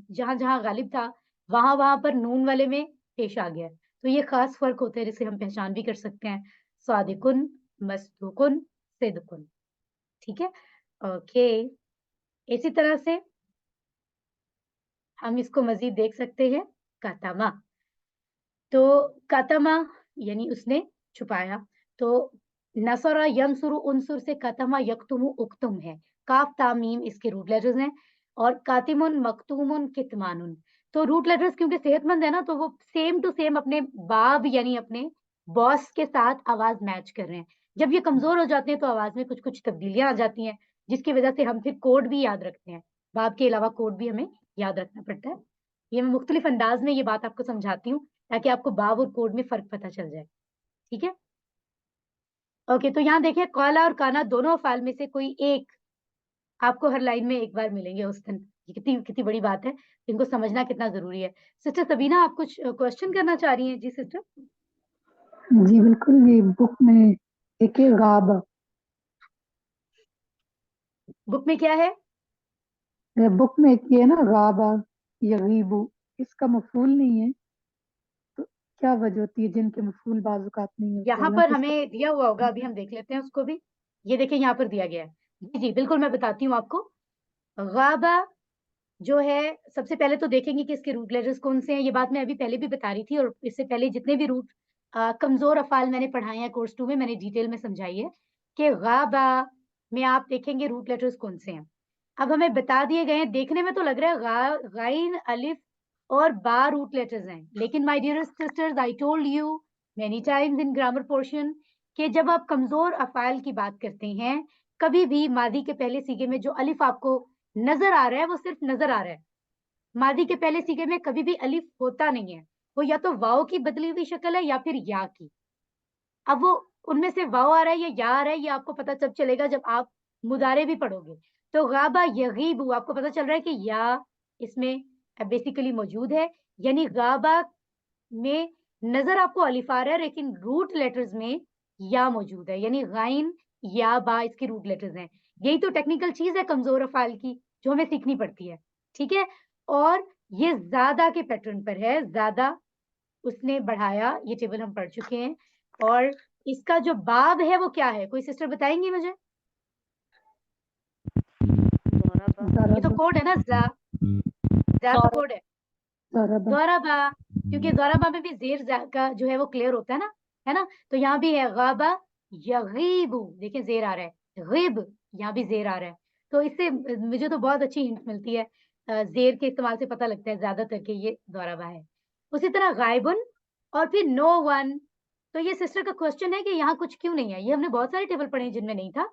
جہاں جہاں غالب تھا وہاں پر نون والے میں پیش آ گیا. تو یہ خاص فرق ہوتا ہے جسے ہم پہچان بھی کر سکتے ہیں. صادقن, مصدوقن, صدقن, ٹھیک ہے. اوکے, اسی طرح سے ہم اس کو مزید دیکھ سکتے ہیں. کاتما, تو کاتما یعنی اس نے چھپایا. تو نصرہ ینصر انصر سے کاتما یکتم اکتم ہے. کاف تامیم اس کے روٹ لیٹرز ہیں. اور کاتمن مکتومن کتمانن, تو روٹ لیٹرز کیونکہ صحت مند ہے نا, تو وہ سیم ٹو سیم اپنے باب یعنی اپنے باس کے ساتھ آواز میچ کر رہے ہیں. جب یہ کمزور ہو جاتے ہیں تو آواز میں کچھ تبدیلیاں آ جاتی ہیں, جس کی وجہ سے ہم پھر کوڈ بھی یاد رکھتے ہیں. باب کے علاوہ کوڈ بھی ہمیں یاد رکھنا پڑتا ہے. یہ میں مختلف انداز میں یہ بات آپ کو سمجھاتی ہوں تاکہ آپ کو باب اور کوڈ میں فرق پتہ چل جائے, ٹھیک ہے. اوکے, تو یہاں دیکھیں قالا اور کانا دونوں افعال میں سے کوئی ایک آپ کو ہر لائن میں ایک بار ملیں گے اس دن. یہ کتنی بڑی بات ہے, ان کو سمجھنا کتنا ضروری ہے. سسٹر سبینہ آپ کچھ کوشچن کرنا چاہ رہی ہیں؟ جی سسٹر. جی بالکل, یہ بک میں ایک غاب, बुक में क्या है? बुक में एक ये है ना, गाबा यगीबु, इसका मफूल नहीं है, तो क्या वजह होती है जिनके मफूल बाज़ औक़ात नहीं होते? यहाँ पर हालांकि इसका हमें दिया हुआ होगा, अभी हम देख लेते हैं उसको भी। ये देखिए यहाँ पर दिया गया है। जी जी बिल्कुल, मैं बताती हूँ आपको। गाबा जो है, सबसे पहले तो देखेंगे कि इसके रूट लेटर्स कौन से हैं। ये बात मैं अभी पहले भी बता रही थी, और इससे पहले जितने भी रूट कमजोर अफ़ाल मैंने पढ़ाए हैं कोर्स 2 में, मैंने डिटेल में समझाई है कि गाबा में आप देखेंगे रूट लेटर्स कौन से हैं। अब हमें बता दिए गए हैं, देखने में तो लग रहा है गाइन, अलिफ और बा रूट लेटर्स हैं, लेकिन my dearest sisters, I told you many times in grammar portion कि जब आप कमजोर अफ़ाल की बात करते हैं, कभी भी मादी के पहले सीगे में जो अलिफ आपको नजर आ रहा है, वो सिर्फ नजर आ रहा है। मादी के पहले सीगे में कभी भी अलिफ होता नहीं है, वो या तो वाव की बदली हुई शक्ल है या फिर या की। अब वो उनमें से वाव आ रहा है या या आ रहा है, ये आपको पता तब चलेगा जब आप मुदारे भी पढ़ोगे। तो गाबा यगीबु, आपको पता चल रहा है कि या इसमें बेसिकली मौजूद है, यानी गाबा में नजर आपको अलिफ आ रहा है, लेकिन रूट लेटर्स में या मौजूद है, यानी गाइन या बा इसके रूट लेटर्स हैं। यही तो टेक्निकल चीज है कमजोर अफाल की, जो हमें सीखनी पड़ती है। ठीक है, और ये ज्यादा के पैटर्न पर है, ज्यादा उसने बढ़ाया, ये टेबल हम पढ़ चुके हैं। और इसका जो बाब है वो क्या है, कोई सिस्टर बताएंगी मुझे? ये तो ज़रबा कोड है ना, जा तो कोड है। ज़रबा ज़रबा, क्योंकि ज़रबा में भी ज़ेर का जो है वो क्लियर होता है ना? तो यहाँ भी है गाबा यगीबु, देखिए ज़ेर आ रहा है, गिब, यहाँ भी ज़ेर आ रहा है। तो इससे मुझे तो बहुत अच्छी हिंट मिलती है। ज़ेर के इस्तेमाल से पता लगता है ज़्यादातर कि ये ज़रबा है। उसी तरह गायबुन और फिर नो वन। तो ये सिस्टर का क्वेश्चन है कि यहाँ कुछ क्यों नहीं है? ये हमने बहुत सारे टेबल पढ़े हैं जिनमें नहीं था।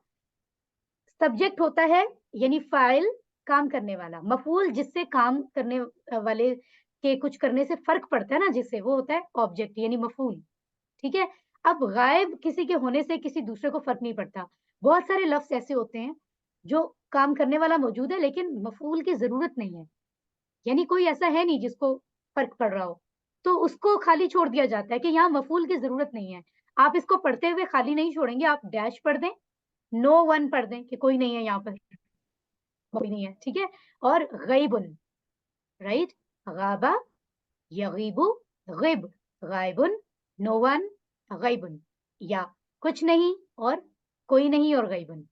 सब्जेक्ट होता है यानी फाइल, काम करने वाला। मफूल जिससे काम करने वाले के कुछ करने से फर्क पड़ता है ना, जिससे, वो होता है ऑब्जेक्ट यानी मफूल। ठीक है, अब गायब किसी के होने से किसी दूसरे को फर्क नहीं पड़ता। बहुत सारे लफ्ज ऐसे होते हैं जो काम करने वाला मौजूद है लेकिन मफूल की जरूरत नहीं है, यानी कोई ऐसा है नहीं जिसको फर्क पड़ रहा हो, तो उसको खाली छोड़ दिया जाता है कि यहाँ मफूल की जरूरत नहीं है। आप इसको पढ़ते हुए खाली नहीं छोड़ेंगे, आप डैश पढ़ दें, नो वन पढ़ दें कि कोई नहीं है यहाँ पर, कोई नहीं है। ठीक है, और गैबुन, राइट, गाबा यगीबु, गिब, गायबुन, नो वन, गैबुन, या कुछ नहीं और कोई नहीं और गैबुन,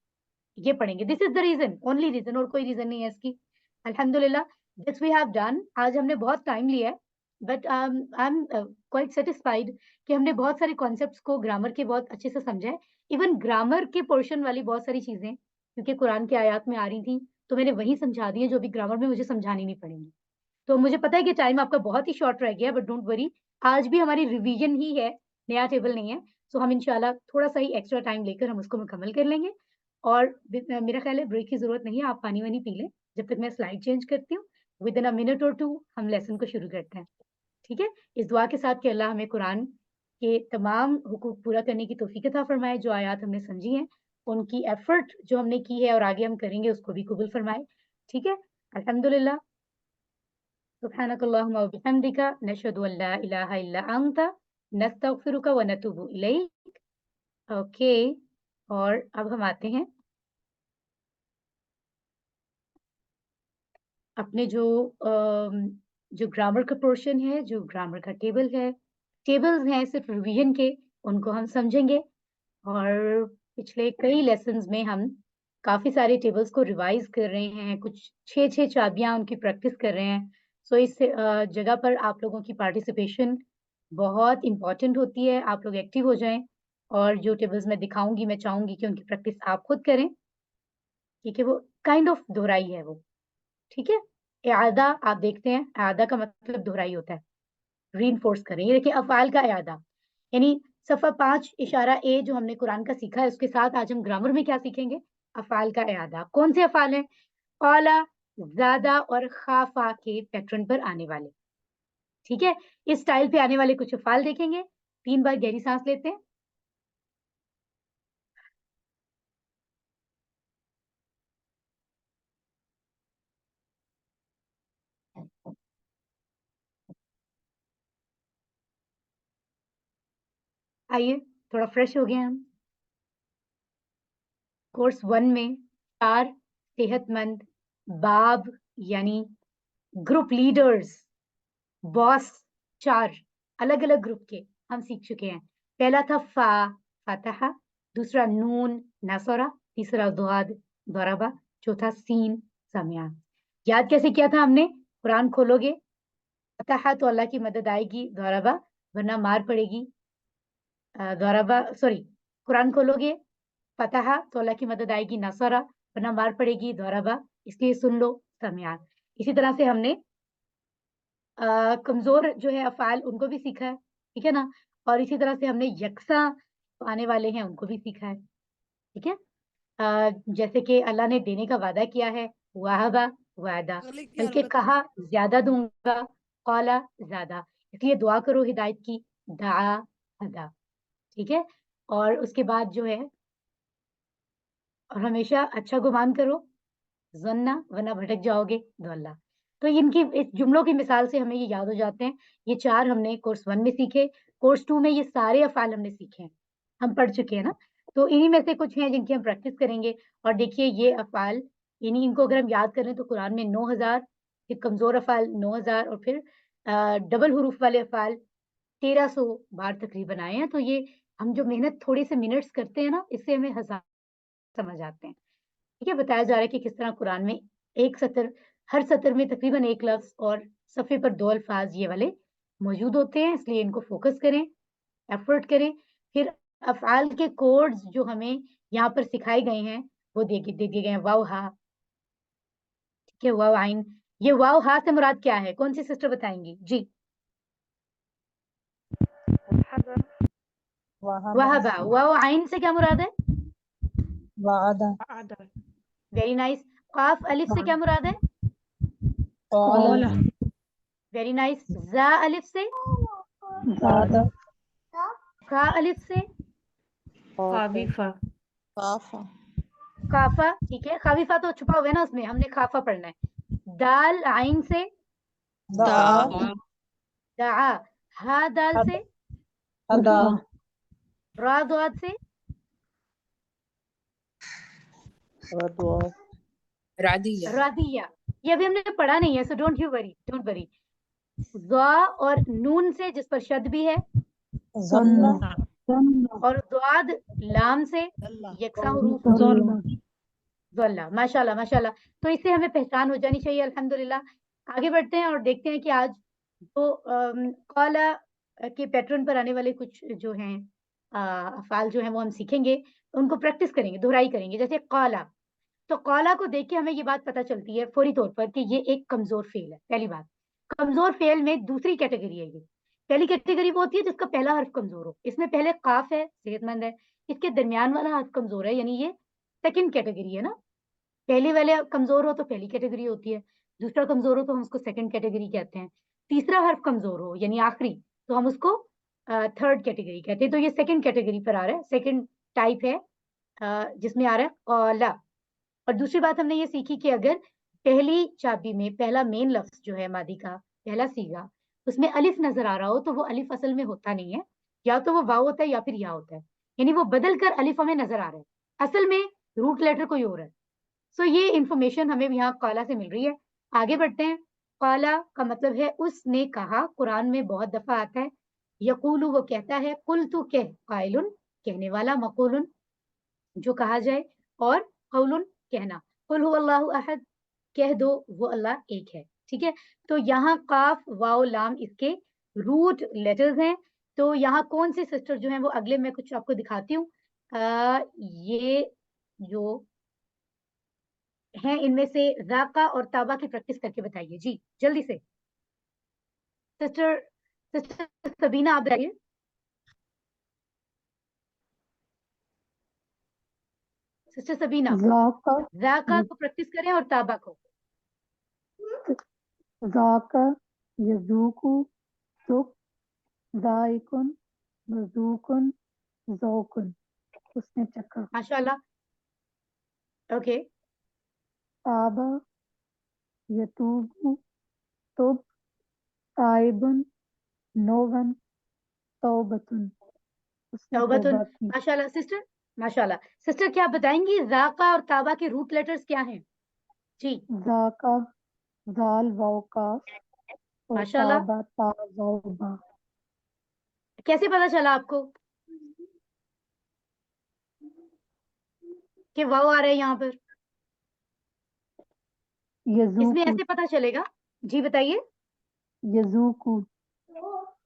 ये पढ़ेंगे। This is the reason, only reason, और कोई रीजन नहीं है इसकी। अल्हम्दुलिल्लाह, दिस वी हैव डन। आज हमने बहुत टाइम लिया है, but I am quite satisfied कि हमने बहुत सारे कॉन्सेप्ट्स को ग्रामर के बहुत अच्छे से समझा है। इवन ग्रामर के पोर्शन वाली बहुत सारी चीजें क्योंकि कुरान के आयत में आ रही थी, तो मैंने वही समझा दी है जो भी ग्रामर में मुझे समझानी नहीं पड़ेंगी। तो मुझे पता है कि टाइम आपका बहुत ही शॉर्ट रह गया, बट डोंट वरी, आज भी हमारी रिवीजन ही है, नया टेबल नहीं है। सो हम इंशाल्लाह थोड़ा सा ही एक्स्ट्रा टाइम लेकर हम उसको मुकम्मल कर लेंगे। और मेरा ख्याल है ब्रेक की जरूरत नहीं है, आप पानी वानी पी लें जब तक मैं स्लाइड चेंज करती हूँ। विद इन अ मिनट और 2 हम लेसन को शुरू करते हैं। ठीक है, इस दुआ के साथ कि अल्लाह हमें कुरान के तमाम हुकूक पूरा करने की तौफीक अता फरमाए। जो आयत हमने समझी हैं, उनकी एफर्ट जो हमने की है और आगे हम करेंगे उसको भी कबूल फरमाए। ठीक है, अल्हम्दुलिल्लाह, सुब्हानकल्लाहुम्मा व बिहम्दिका नशहदु अन ला इलाहा इल्ला अंता नस्तगफिरुका व नतूबु इलैक। ओके, और अब हम आते हैं अपने जो ग्रामर का पोर्शन है, जो ग्रामर का टेबल है, टेबल्स हैं सिर्फ रिवीजन के, उनको हम समझेंगे। और पिछले कई लेसन्स में हम काफ़ी सारे टेबल्स को रिवाइज़ कर रहे हैं, कुछ 6-6 चाबियाँ उनकी प्रैक्टिस कर रहे हैं। सो इस जगह पर आप लोगों की पार्टिसिपेशन बहुत इम्पोर्टेंट होती है, आप लोग एक्टिव हो जाएँ। और जो टेबल्स मैं दिखाऊँगी, मैं चाहूँगी कि उनकी प्रैक्टिस आप खुद करें, क्योंकि वो काइंड ऑफ दोहराई है वो, ठीक है? इआदा आप देखते हैं, इआदा का मतलब दोहराई होता है, रीइंफोर्स करें। ये देखिए अफ़आल का इआदा, यानी सफ़ा 5 इशारा ए जो हमने कुरान का सीखा है, उसके साथ आज हम ग्रामर में क्या सीखेंगे? अफ़आल का इआदा। कौन से अफ़आल हैं? क़ाला, ज़ादा और ख़ाफ़ा के पैटर्न पर आने वाले, ठीक है? इस स्टाइल पे आने वाले कुछ अफ़आल देखेंगे। 3 बार गहरी साँस लेते हैं। आइए, थोड़ा फ्रेश हो गए हम। कोर्स 1 में 4 सेहतमंद, बाब यानी ग्रुप लीडर्स, बॉस, 4 अलग अलग ग्रुप के हम सीख चुके हैं। पहला था फा, फतहा, दूसरा नून, नसरा, तीसरा दुआद, दरबा, चौथा सीन, समिया। याद कैसे किया था हमने? कुरान खोलोगे, फतहा तो अल्लाह की मदद आएगी, दरबा वरना मार पड़ेगी, दरबा सॉरी, कुरान खोलोगे, फतहा तो अल्लाह की मदद आएगी, नसरा वरना मार पड़ेगी, दरबा इसलिए सुन लो, समिया। इसी तरह से हमने कमजोर जो है अफ़ाल उनको भी सीखा है, ठीक है ना? और इसी तरह से हमने यकसा आने वाले हैं उनको भी सीखा है, ठीक है? जैसे कि अल्लाह ने देने का वादा किया है, वहाबा वादा, बल्कि कहा ज्यादा दूंगा, कौला ज्यादा, इसलिए दुआ करो हिदायत की, दा हदा, ठीक है? और उसके बाद जो है, और हमेशा अच्छा गुमान करो, ज़न्ना वरना भटक जाओगे, दल्ला। तो इनकी इस जुमलों की मिसाल से हमें ये याद हो जाते हैं। ये 4 हमने कोर्स 1 में सीखे, कोर्स 2 में ये सारे अफ़ाल हमने सीखे हैं, हम पढ़ चुके हैं ना? तो इन्हीं में से कुछ हैं जिनकी हम प्रैक्टिस करेंगे। और देखिए ये अफ़ाल, इनको अगर हम याद करें तो कुरान में 9000, फिर कमज़ोर अफ़ाल 9000 और फिर डबल हुरूफ वाले अफ़ाल 1300 बार तकरीबन आए हैं। तो ये हम जो मेहनत थोड़े से मिनट्स करते हैं ना, इससे हमें हज़ार समझ आते हैं। ठीक है, बताया जा रहा है कि किस तरह कुरान में एक सतर, हर सतर में तकरीबन 1 लफ्ज़ और सफ़े पर 2 अल्फ़ाज़ ये वाले मौजूद होते हैं, इसलिए इनको फ़ोकस करें, एफ़र्ट करें। फिर अफ़आल के कोड्स जो हमें यहाँ पर सिखाए गए हैं, वो दे दिए गए हैं, वाव, हा, ठीक है, वाव, आइन। ये वाव, हा से मुराद क्या है? कौन-सी सिस्टर बताएँगी? जी। वहबा, वाव, आइन से क्या मुराद है? वादा, वेरी नाइस। क़ाफ़, अलिफ से क्या मुराद है? कौला, वेरी नाइस। ज़ा अलिफ से? ज़ादा, खा अलिफ से? खाविफा, काफा, काफा, ठीक है। खाविफा तो छुपा हुआ है ना उसमें, हमने खाफा पढ़ना है। दाल आइन से? दा, दा। हा दाल से? अदा, रा द्वाद से? रादिया। रादिया। ये अभी हमने पढ़ा नहीं है, so don't you worry, don't worry. ज़ा और नून से जिस पर शद भी है, ज़न्ना, और द्वाद लाम से यकसा हुरूफ, ज़ल्ला। माशाल्लाह, माशाल्लाह। तो इससे हमें पहचान हो जानी चाहिए अल्हम्दुलिल्लाह। आगे बढ़ते हैं और देखते हैं कि आज तो क़ाला के पैटर्न पर आने वाले कुछ जो हैं अफ़आल जो हैं वो हम सीखेंगे, उनको प्रैक्टिस करेंगे, दोहराई करेंगे। जैसे क़ाला, तो क़ाला को देख के हमें ये बात पता चलती है फौरी तौर पर कि ये एक कमज़ोर फ़ेल है, पहली बात। कमज़ोर फ़ेल में दूसरी कैटेगरी है ये। पहली कैटेगरी वो होती है जिसका पहला हर्फ कमज़ोर हो। इसमें पहले क़ाफ़ है, सेहतमंद है, इसके दरमियान वाला हर्फ कमज़ोर है, यानी ये सेकंड कैटेगरी है ना? पहले वाले कमज़ोर हो तो पहली कैटेगरी होती है, दूसरा कमज़ोर हो तो हम उसको सेकंड कैटेगरी कहते हैं, तीसरा हर्फ कमज़ोर हो यानी आखिरी, तो हम उसको थर्ड कैटेगरी कहते हैं। तो ये सेकंड कैटेगरी पर आ रहा है, सेकंड टाइप है जिसमें आ रहा है क़ाला। और दूसरी बात हमने ये सीखी कि अगर पहली चाबी में पहला मेन लफ्ज़ जो है मादी का पहला सीगा, उसमें अलिफ नज़र आ रहा हो तो वो अलिफ असल में होता नहीं है, या तो वो वाव होता है या फिर या होता है, यानी वो बदल कर अलिफ हमें नज़र आ रहा है, असल में रूट लेटर कोई और है। सो ये इन्फॉर्मेशन हमें यहाँ क़ाला से मिल रही है। आगे बढ़ते हैं। क़ाला का मतलब है उसने कहा, कुरान में बहुत दफ़ा आता है। यक़ूलु वो कहता है, क़ुल्तु कह, क़ाइलुन कहने वाला, मक़ूलुन जो कहा जाए, और क़ौलुन कहना। क़ुल हुवल्लाहु अहद कह दो वो अल्लाह एक है, ठीक है? तो यहाँ क़ाफ़, वाव, लाम इसके रूट लेटर्स हैं। तो यहाँ कौन सी सिस्टर जो हैं वो अगले मैं कुछ आपको दिखाती हूँ। ये जो हैं इनमें से ज़ाक़ा और ताबा की प्रैक्टिस करके बताइए जी, जल्दी से। सिस्टर सिस्टर सबीना आप बताइए। सिस्टर सबीना, ज़ाक़ा, ज़ाक़ा को प्रैक्टिस करें और ताबा को। ज़ाक़ा, यज़ूक़ु, ज़ुक़, ज़ाइक़ुन, मज़ूक़ुन, ज़ौक़ुन, उसने चखा। माशाल्लाह, ओके। ताबा, यतूबु, तुब, ताइबुन, नोवन, तौबतुन, उसने तौबतुन, तौबा की। माशाल्लाह सिस्टर, माशाल्लाह। सिस्टर क्या आप बताएंगी ज़ाक़ा और ताबा के रूट लेटर्स क्या हैं? जी ज़ाका, ज़ाल वाव काफ और माशाल्लाह। ताबा ता वाव बा। कैसे पता चला आपको कि वाव आ रहा है यहाँ पर? इसमें यज़ूकु, ऐसे पता चलेगा। जी बताइए। यज़ूकु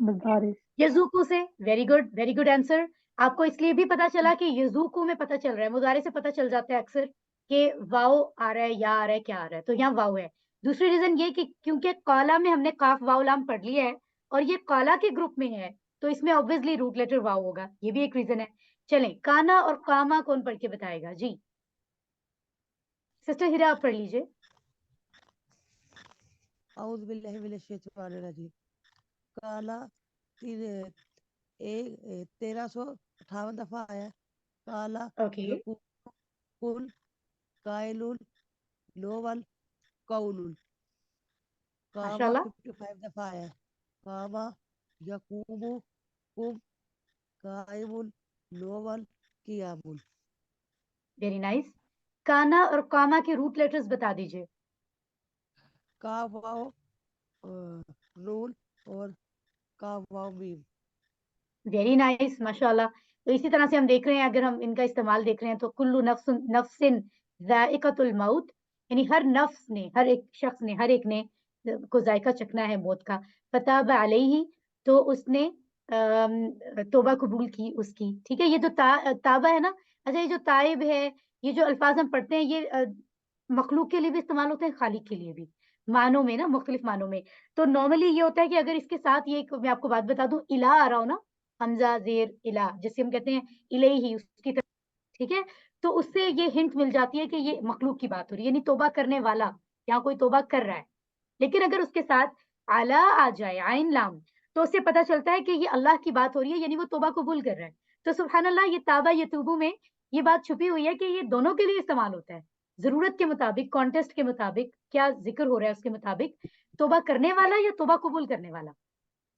बारिश। यज़ूकू से, वेरी गुड आंसर। आपको इसलिए भी पता चला कि यज़ूकू में पता चल रहा है, मुजारे से पता चल जाता है अक्सर कि वाव आ रहा है, या आ रहा है, क्या आ रहा है, तो यहाँ वाव है। दूसरी रीजन ये कि क्योंकि काला में हमने काफ वाव लाम पढ़ लिया है और ये काला के ग्रुप में है, तो इसमें ऑब्वियसली रूट लेटर वाव होगा, ये भी एक रीजन है। चलें, काना और कामा कौन पढ़ के बताएगा? जी सिस्टर हिरा, आप पढ़ लीजिए। औज़ बिल्लाहि मिनश शैतानिर रजीम। काला 1358 दफा आया है। काला ओके, यकूल, कुल, कायलुल, लोवल, कौलुल। कामा माशाल्लाह, 55 दफा आया है। कामा यकूमु, कुम, कायमुल, लोवल, कियामुल। Very nice. काना और कामा के रूट लेटर्स बता दीजिए। का वाव नून और का वाव मीम। वेरी नाइस माशाल्लाह। तो इसी तरह से हम देख रहे हैं, अगर हम इनका इस्तेमाल देख रहे हैं तो कुल्लु नफ्सिन ज़ाइक़तुल मौत, यानी हर नफ्स ने, हर एक शख्स ने, हर एक ने को जायका चखना है मौत का। फताब अलैहि, तो उसने तौबा कबूल की उसकी। ठीक है, ये जो ताबा है ना, अच्छा ये जो ताइब है, ये जो अल्फाज हम पढ़ते हैं, ये मखलूक के लिए भी इस्तेमाल होते हैं, खालिक के लिए भी, मानों में ना, मुख्तलिफ मानों में। तो नॉर्मली ये होता है कि अगर इसके साथ ये मैं आपको बात बता दूं, इला आ रहा हो ना, हमजा ज़ेर इला, जिसे हम कहते हैं इलैहि, उसकी तरफ, ठीक है? तो उससे ये हिंट मिल जाती है कि ये मखलूक की बात हो रही है, यानी तौबा करने वाला, यहाँ कोई तौबा कर रहा है। लेकिन अगर उसके साथ अला आ जाए, आइन लाम, तो उससे पता चलता है कि ये अल्लाह की बात हो रही है, यानी वो तौबा कबूल कर रहा है। तो सुभान अल्लाह, ये ताबा यतूबू में ये बात छुपी हुई है कि ये दोनों के लिए इस्तेमाल होता है। ज़रूरत के मुताबिक, कॉन्टेक्स्ट के मुताबिक, क्या ज़िक्र हो रहा है उसके मुताबिक, तौबा करने वाला या तौबा कबूल करने वाला।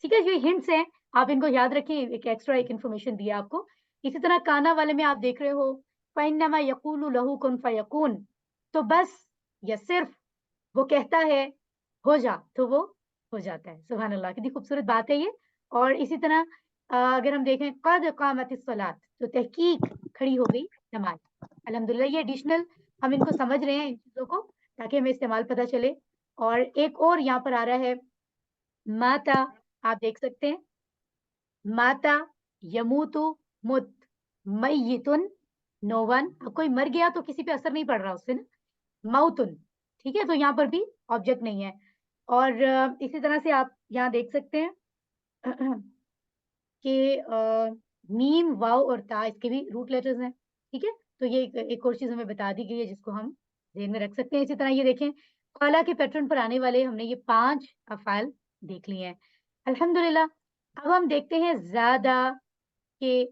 ठीक है, ये हिंट्स हैं, आप इनको याद रखें, एक एक्स्ट्रा एक इन्फॉर्मेशन दिया आपको। इसी तरह काना वाले में आप देख रहे हो, फ़इन्नमा यक़ूलु लहू कुन फ़यकून, तो बस या सिर्फ वो कहता है हो जा, तो वो हो जाता है। सुभान अल्लाह, कितनी खूबसूरत बात है ये। और इसी तरह अगर हम देखें क़द क़ामतिस सलात, तो तहकीक खड़ी हो गई नमाज। अल्हम्दुलिल्लाह, ये एडिशनल हम इनको समझ रहे हैं इन चीज़ों को, ताकि हमें इस्तेमाल पता चले। और एक और यहाँ पर आ रहा है माता, आप देख सकते हैं, माता यमूतु मुत, मय्यितुन नो वन, अब कोई मर गया तो किसी पे असर नहीं पड़ रहा उससे ना, मौतुन, ठीक है? तो यहाँ पर भी ऑब्जेक्ट नहीं है। और इसी तरह से आप यहाँ देख सकते हैं कि मीम, वाव और ता, इसके भी रूट लेटर्स हैं, ठीक है? तो ये एक और चीज़ हमें बता दी गई है जिसको हम ज़हन में रख सकते हैं। इसी तरह ये देखें, क़ाला के पैटर्न पर आने वाले हमने ये 5 अफ़आल देख लिए हैं। अल्हम्दुलिल्लाह, अब हम देखते हैं ज़्यादा के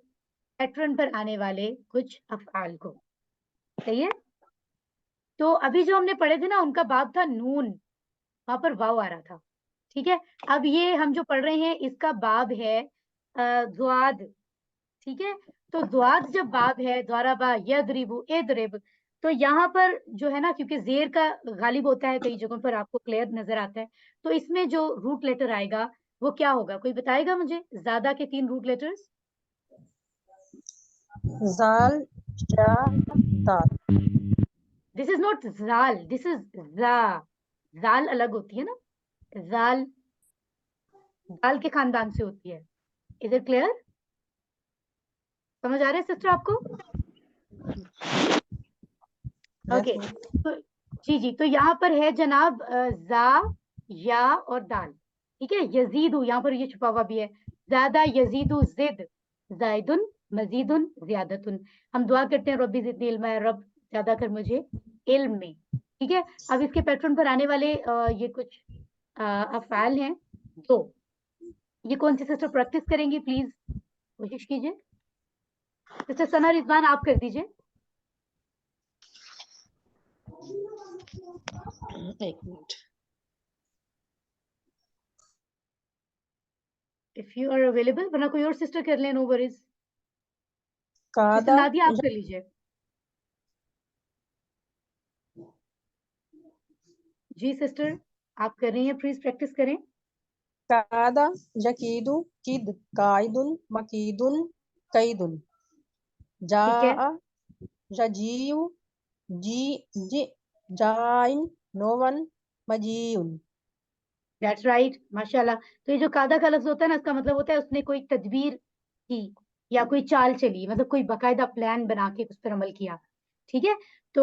पैटर्न पर आने वाले कुछ अफ़आल को, सही है? तो अभी जो हमने पढ़े थे ना, उनका बाब था नून, वहाँ पर वाव आ रहा था, ठीक है? अब ये हम जो पढ़ रहे हैं, इसका बाब है ज़ुआद, ठीक है? तो ज़ुआद जब बाब है, ज़रबा, यदरिबु, इदरिब, तो यहाँ पर जो है ना, क्योंकि ज़ेर का गालिब होता है, कई जगहों पर आपको क्लियर नज़र आता है, तो इसमें जो रूट लेटर आएगा, वो क्या होगा? कोई बताएगा मुझे? ज़्यादा के 3 रूट लेटर्स? जाल, जा, दाल। दिस इज़ नॉट ज़ाल, दिस इज़ ज़ा। ज़ाल अलग होती है ना, ज़ाल दाल के खानदान से होती है। Is it clear? समझ आ रहा है सिस्टर आपको? ओके, तो जी, तो यहाँ पर है जनाब ज़ा, या और दाल, ठीक है? यज़ीदु, यहाँ पर ये छुपा हुआ भी है। ज़्यादा, यज़ीदु, ज़िद, ज़ाइदुन, मज़ीदुन, ज़ियादतुन। हम दुआ करते हैं रब्बी ज़िदनी इल्मा, रब ज़्यादा कर मुझे इल्म में, ठीक है? अब इसके पैटर्न पर आने वाले ये कुछ अफ़आल हैं 2। ये कौन सी सिस्टर प्रैक्टिस करेंगी? प्लीज़ कोशिश कीजिए। सिस्टर सना रिज़वान, आप कर दीजिए। एक minute. If you are available, वरना कोई और सिस्टर कर लें, नो वरीज। सिस्टर कादा, नादिया, आप कर लीजिए। جی سسٹر آپ کر رہی ہیں پلیز پریکٹس کریں. كاد يكيد كيد كائد مكيد كيد ٹھیک ہے, جاء يجيء جي جائن نون مجيء. دیٹس رائٹ, ماشاء اللہ. تو یہ جو قاعدہ کا لفظ ہوتا ہے نا, اس کا مطلب ہوتا ہے اس نے کوئی تدبیر کی یا کوئی چال چلی, مطلب کوئی باقاعدہ پلان بنا کے اس پر عمل کیا. ٹھیک ہے, تو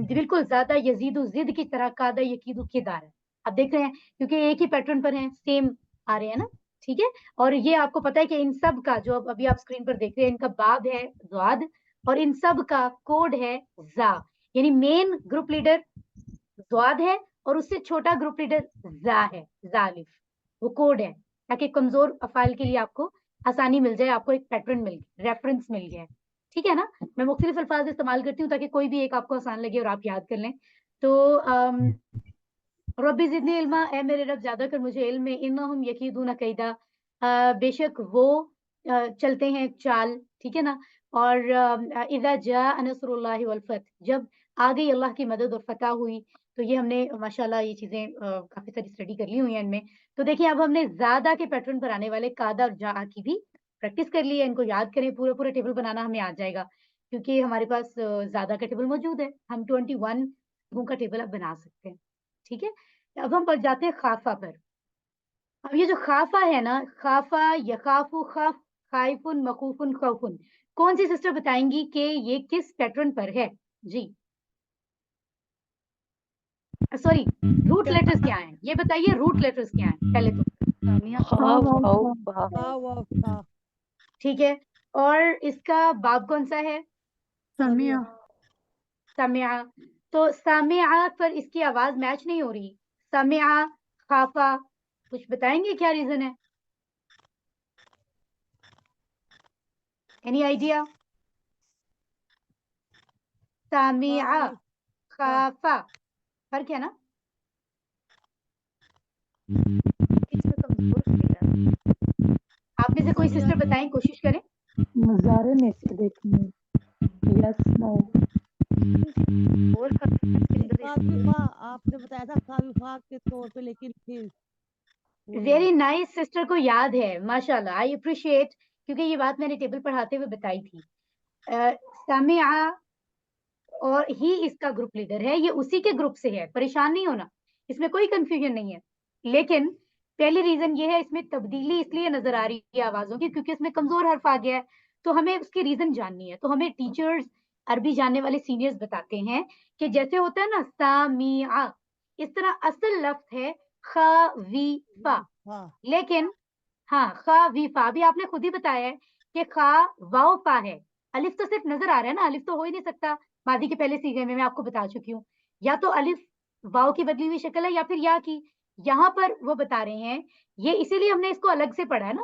بالکل زیادہ یزید و زد کی طرح قاعدہ یقید و کدار ہے. آپ دیکھ رہے ہیں کیونکہ ایک ہی پیٹرن پر ہیں, سیم آ رہے ہیں نا. ٹھیک ہے, اور یہ آپ کو پتا ہے کہ ان سب کا جو ابھی آپ اسکرین پر دیکھ رہے ہیں, ان کا باب ہے زواد اور ان سب کا کوڈ ہے زا. یعنی مین گروپ لیڈر زواد ہے اور اس سے چھوٹا گروپ لیڈر زا ہے, زالف. وہ کوڈ ہے تاکہ کمزور افعال کے لیے آپ کو آسانی مل جائے, آپ کو ایک پیٹرن مل گیا, ریفرنس مل گیا ہے. ٹھیک ہے نا, میں مختلف الفاظ استعمال کرتی ہوں تاکہ کوئی بھی ایک آپ کو آسان لگے اور آپ یاد کر لیں. تو ربی زدنی علما, اے میرے رب زیادہ کر مجھے علم میں, انہم یکیدون کیدا, بے شک وہ چلتے ہیں چال. ٹھیک ہے نا, اور اذا جاء نصر اللہ والفتح, جب آ گئی اللہ کی مدد اور فتح ہوئی. تو یہ ہم نے ماشاءاللہ یہ چیزیں کافی ساری اسٹڈی کر لی ہوئی ہیں ان میں. تو دیکھیں اب ہم نے زیادہ کے پیٹرن پر آنے والے قادا اور جا کی بھی پریکٹس کر لی ہے. ان کو یاد کریں, پورے پورے ٹیبل بنانا ہمیں آ جائے گا کیونکہ ہمارے پاس زیادہ کا ٹیبل موجود ہے. ہم 21 کا ٹیبل اب بنا سکتے ہیں. ٹھیک ہے, اب ہم پہنچ جاتے ہیں خافہ پر. اب یہ جو خافہ ہے نا, خافہ یخافو, خاف, خائفن, مخوفن, خوفن, کون سی سسٹر بتائیں گی کہ یہ کس پیٹرن پر ہے؟ جی سوری, روٹ لیٹرز کیا ہیں یہ بتائیے, روٹ لیٹرز کیا ہیں پہلے تو. خا واو فا. فا و فا. ٹھیک ہے, اور اس کا باب کون سا ہے؟ سمیع. سمع. تو سامعہ پر اس کی آواز میچ نہیں ہو رہی. سمع, خافہ, کچھ بتائیں گے کیا ریزن ہے؟ Any idea? سامع, خافہ, فرق ہے نا. کس میں کمزور ہے؟ آپ میں سے کوئی سسٹر بتائیں, کوشش کریں. مظاہرے میں سے دیکھیں, یس نو. اور خاوی فا آپ نے بتایا تھا, خاوی فا کے طور پہ, لیکن پھر ویری نائس, سسٹر کو یاد ہے ماشاء اللہ, آئی اپریشیٹ, کیونکہ یہ بات میں نے ٹیبل پڑھاتے ہوئے بتائی تھی. سامعہ اور ہی اس کا گروپ لیڈر ہے, یہ اسی کے گروپ سے ہے, پریشان نہیں ہونا, اس میں کوئی کنفیوژن نہیں ہے. لیکن پہلی ریزن یہ ہے, اس میں تبدیلی اس لیے نظر آ رہی ہے آوازوں کی کیونکہ اس میں کمزور حرف آ گیا ہے. تو ہمیں اس کی ریزن جاننی ہے. تو ہمیں ٹیچرز, عربی جاننے والے سینئرز بتاتے ہیں کہ جیسے ہوتا ہے نا سامعہ, اس طرح اصل لفظ ہے خاویفہ, لیکن ہاں خاویفہ, ابھی آپ نے خود ہی بتایا ہے کہ خا واو پا ہے. الف تو صرف نظر آ رہا ہے نا, الف تو ہو ہی نہیں سکتا ماضی کے پہلے سیغے میں آپ کو بتا چکی ہوں. یا تو الف واو کی بدلی ہوئی شکل ہے یا پھر یا کی. یہاں پر وہ بتا رہے ہیں, یہ اسی لیے ہم نے اس کو الگ سے پڑھا ہے نا,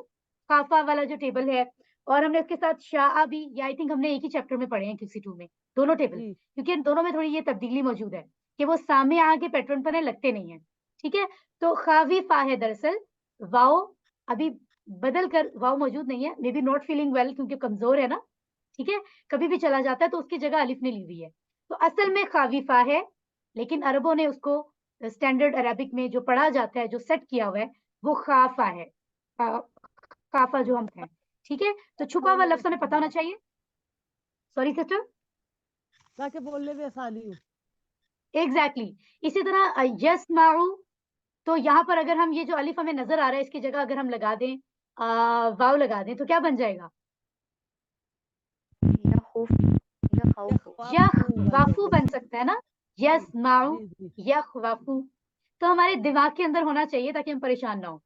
خافہ والا جو ٹیبل ہے, اور ہم نے اس کے ساتھ شاء بھی, یا آئی تھنک ہم نے ایک ہی چیپٹر میں پڑھے ہیں QC2 میں, دونوں ٹیبل, کیونکہ ان دونوں میں تھوڑی یہ تبدیلی موجود ہے کہ وہ سامعہ کے پیٹرن پر لگتے نہیں ہیں. ٹھیک ہے, تو خاوی فا ہے دراصل, واؤ ابھی بدل کر واؤ موجود نہیں ہے, may be not feeling well کیونکہ کمزور ہے نا. ٹھیک ہے, کبھی بھی چلا جاتا ہے تو اس کی جگہ الف نے لی ہوئی ہے. تو اصل میں خاوی فا ہے, لیکن عربوں نے اس کو اسٹینڈرڈ عربک میں جو پڑھا جاتا ہے, جو سیٹ کیا ہوا ہے, وہ خافہ ہے, خافہ جو ہم ہیں. ٹھیک ہے, تو چھپا ہوا لفظ ہمیں پتا ہونا چاہیے. سوری سسٹر, تاکہ بولنے میں آسانی ہو. ایگزیکٹلی. اسی طرح یسمعو, تو یہاں پر اگر ہم یہ جو الف ہمیں نظر آ رہا ہے اس کی جگہ اگر ہم لگا دیں واو لگا دیں تو کیا بن جائے گا؟ یخ وافو بن سکتا ہے نا, یس ماؤ یخ وافو. تو ہمارے دماغ کے اندر ہونا چاہیے تاکہ ہم پریشان نہ ہو.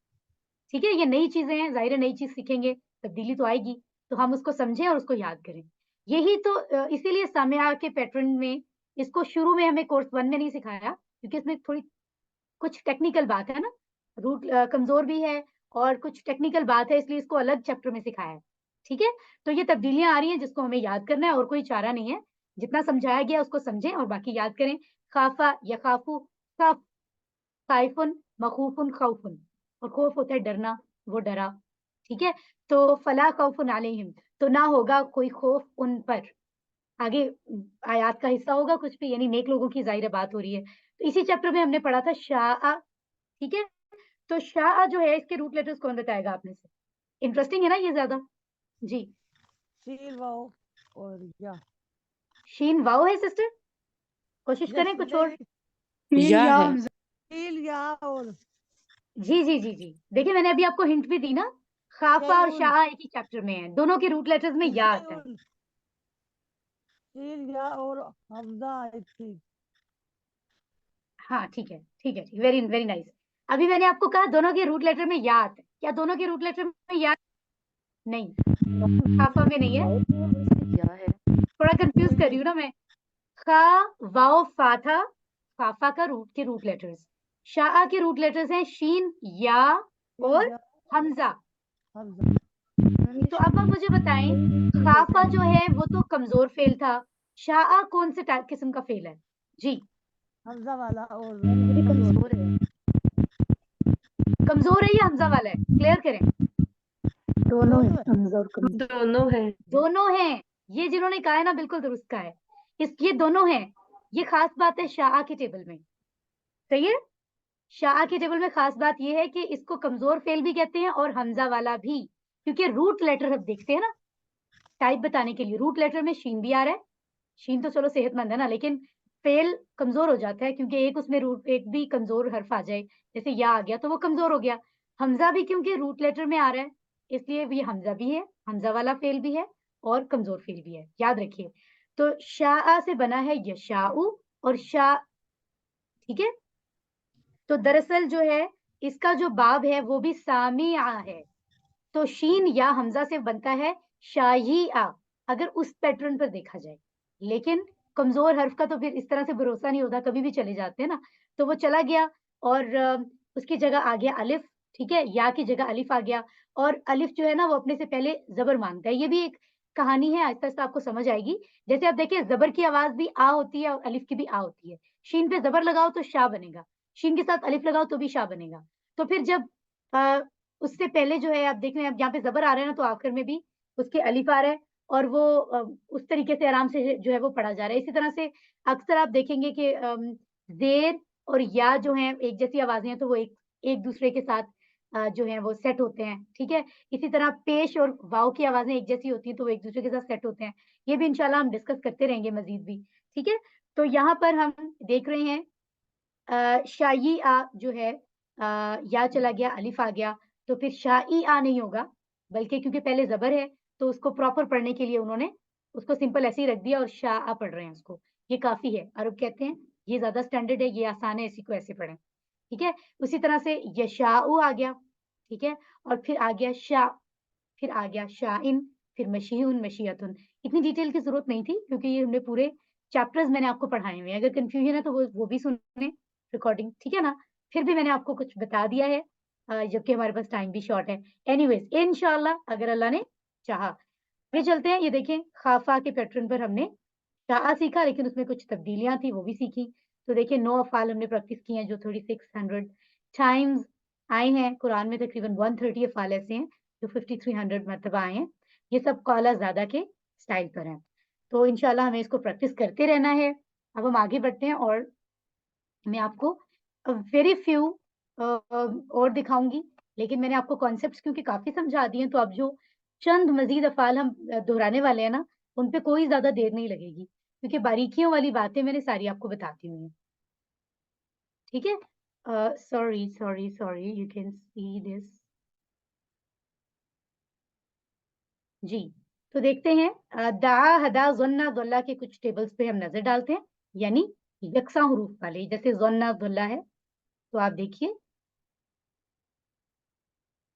ٹھیک ہے, یہ نئی چیزیں ہیں, ظاہر ہے نئی چیز سیکھیں گے تبدیلی تو آئے گی, تو ہم اس کو سمجھیں اور اس کو یاد کریں. یہی تو اسی لیے سامعہ کے پیٹرن میں اس کو شروع میں ہمیں کورس 1 میں نہیں سکھایا کیونکہ اس میں تھوڑی کچھ ٹیکنیکل بات ہے نا, روٹ کمزور بھی ہے اور کچھ ٹیکنیکل بات ہے, اس لیے اس کو الگ چیپٹر میں سکھایا ہے. ٹھیک ہے, تو یہ تبدیلیاں آ رہی ہیں جس کو ہمیں یاد کرنا ہے اور کوئی چارہ نہیں ہے. جتنا سمجھایا گیا اس کو سمجھیں اور باقی یاد کریں. خافہ یخافو, خاف, خائفن, مخوفن, خوفن, اور خوف ہوتا ہے ڈرنا, وہ ڈرا. ٹھیک ہے, تو فلا خوف علیہم, تو نہ ہوگا کوئی خوف ان پر. आगे आयात का हिस्सा होगा कुछ भी, यानी नेक लोगों की ज़ाहिर बात हो रही है। तो इसी चैप्टर में हमने पढ़ा था शाआ, ठीक है? तो शाआ जो है इसके रूट लेटर्स कौन बताएगा आप में से? इंटरेस्टिंग है ना ये ज़्यादा? जी। शील वाओ और या शीन वाओ है सिस्टर? कोशिश करें कुछ और। शीन या या है। हमजा। शील या और जी जी जी जी, देखिए मैंने अभी आपको हिंट भी दी ना, खाफा और शैउन शाह एक ही चैप्टर में है, दोनों के रूट लेटर्स में या आता है। शैउन शील या और हमजा आई थी। हाँ ठीक है ठीक है, वेरी वेरी नाइस। अभी मैंने आपको कहा दोनों के रूट लेटर में या आता है, क्या दोनों के रूट लेटर में या? नहीं, खाफा में नहीं है, क्या है? थोड़ा कंफ्यूज कर रही हूँ ना मैं। खा वाओ फा था, खाफा का के रूट लेटर्स, शाह के रूट लेटर्स हैं शीन या और या हमजा। हमजा तो अब आप मुझे बताएं, खाफा जो है वो तो कमजोर फेल था, शाह कौन से टाइप किस्म का फेल है? जी, हमजा वाला और ये भी कमजोर है। कमजोर है या हमजा वाला है? क्लियर करें। दोनों है, दोनों है। हमजा और कमजोर। दोनों है। दोनों हैं, ये जिन्होंने कहा है ना बिल्कुल दुरुस्त कहा है, ये दोनों हैं। ये खास बात है शाह के टेबल में, सही है? शाह के टेबल में खास बात ये है कि इसको कमजोर फेल भी कहते हैं और हमजा वाला भी, क्योंकि रूट लेटर अब देखते हैं ना, टाइप बताने के लिए रूट लेटर में शीन भी आ रहा है। शीन तो चलो सेहतमंद है ना, लेकिन फेल कमजोर हो जाता है क्योंकि एक उसमें रूट एक भी कमजोर हर्फ आ जाए, जैसे या आ गया तो वो कमजोर हो गया। हमजा भी क्योंकि रूट लेटर में आ रहा है, इसलिए ये हमजा भी है, हमजा वाला फेल भी है और कमजोर फेल भी है, याद रखिए। तो शाह से बना है यशाउ और शाह, ठीक है? तो दरअसल जो है इसका जो बाब है वो भी सामिया है, तो शीन या हमजा से बनता है शायिआ, अगर उस पैटर्न पर देखा जाए। लेकिन कमजोर हर्फ का तो फिर इस तरह से भरोसा नहीं होता, कभी भी चले जाते हैं ना, तो वो चला गया और उसकी जगह आ गया अलिफ, ठीक है? या की जगह अलिफ आ गया, और अलिफ जो है ना वो अपने से पहले जबर मांगता है, ये भी एक कहानी है, आहिस्ता आहिस्ता आपको समझ आएगी। जैसे आप देखिए जबर की आवाज भी आ होती है और अलिफ की भी आ होती है, शीन पे जबर लगाओ तो शाह बनेगा, शीन के साथ अलिफ लगाओ तो भी शाह बनेगा। तो फिर जब उससे पहले जो है आप देख रहे हैं, अब यहाँ पे जबर आ रहा है ना, तो आखिर में भी उसके अलिफ आ रहा है और वो उस तरीके से आराम से जो है वो पढ़ा जा रहा है। इसी तरह से अक्सर आप देखेंगे कि जेर और या जो है एक जैसी आवाजें हैं, तो वो एक दूसरे के साथ जो है वो सेट होते हैं, ठीक है? इसी तरह पेश और वाव की आवाजें एक जैसी होती हैं, तो वो एक दूसरे के साथ सेट होते हैं। ये भी इंशाल्लाह हम डिस्कस करते रहेंगे मजीद भी, ठीक है? तो यहाँ पर हम देख रहे हैं शाई आ जो है या चला गया, अलिफ आ गया, तो फिर शाई आ नहीं होगा, बल्कि क्योंकि पहले जबर है तो उसको प्रॉपर पढ़ने के लिए उन्होंने उसको सिंपल ऐसे ही रख दिया और शाह पढ़ रहे हैं उसको, ये काफी है। अरब कहते हैं ये ज्यादा स्टैंडर्ड है, ये आसान है, इसी को ऐसे पढ़ें, ठीक है? उसी तरह से यशाउ आ गया, ठीक है? और फिर आ गया शाह, फिर आ गया शाइन, फिर मशीउन मशीयतुन। इतनी डिटेल की जरूरत नहीं थी क्योंकि ये हमने पूरे चैप्टर्स मैंने आपको पढ़ाए हुए हैं, अगर कंफ्यूजन है तो वो भी सुने रिकॉर्डिंग, ठीक है ना? फिर भी मैंने आपको कुछ बता दिया है, जबकि हमारे पास टाइम भी शॉर्ट है। एनीवेज इंशाल्लाह अगर अल्लाह ने चाहा, ये चलते हैं। ये देखें खाफा के पैटर्न पर हमने शाह सीखा, लेकिन उसमें कुछ तब्दीलियां थी, वो भी सीखी। तो देखिए 9 अफ़ाल हमने प्रैक्टिस किए हैं जो 3600 टाइम्स आए हैं कुरान में, तकरीबन 130 अफ़ाल ऐसे हैं जो 5300 मरतबा आए हैं। ये सब कौला ज़्यादा के स्टाइल पर हैं, तो इंशाल्लाह हमें इसको प्रैक्टिस करते रहना है। अब हम आगे बढ़ते हैं और मैं आपको वेरी फ्यू और दिखाऊंगी, लेकिन मैंने आपको कॉन्सेप्ट्स क्योंकि काफी समझा दिए हैं, तो अब जो चंद मजीद अफ़ाल हम दोहराने वाले हैं ना, उन पे कोई ज्यादा देर नहीं लगेगी क्योंकि बारीकियों वाली बातें मैंने सारी आपको बताती हुई हैं, ठीक है? Sorry sorry sorry, you can see this. जी, तो देखते हैं दा हदा ज़न्ना ज़ल्ला के कुछ टेबल्स पे हम नजर डालते हैं, यानी यकसा हरूफ वाले, जैसे ज़न्ना ज़ल्ला है, तो आप देखिए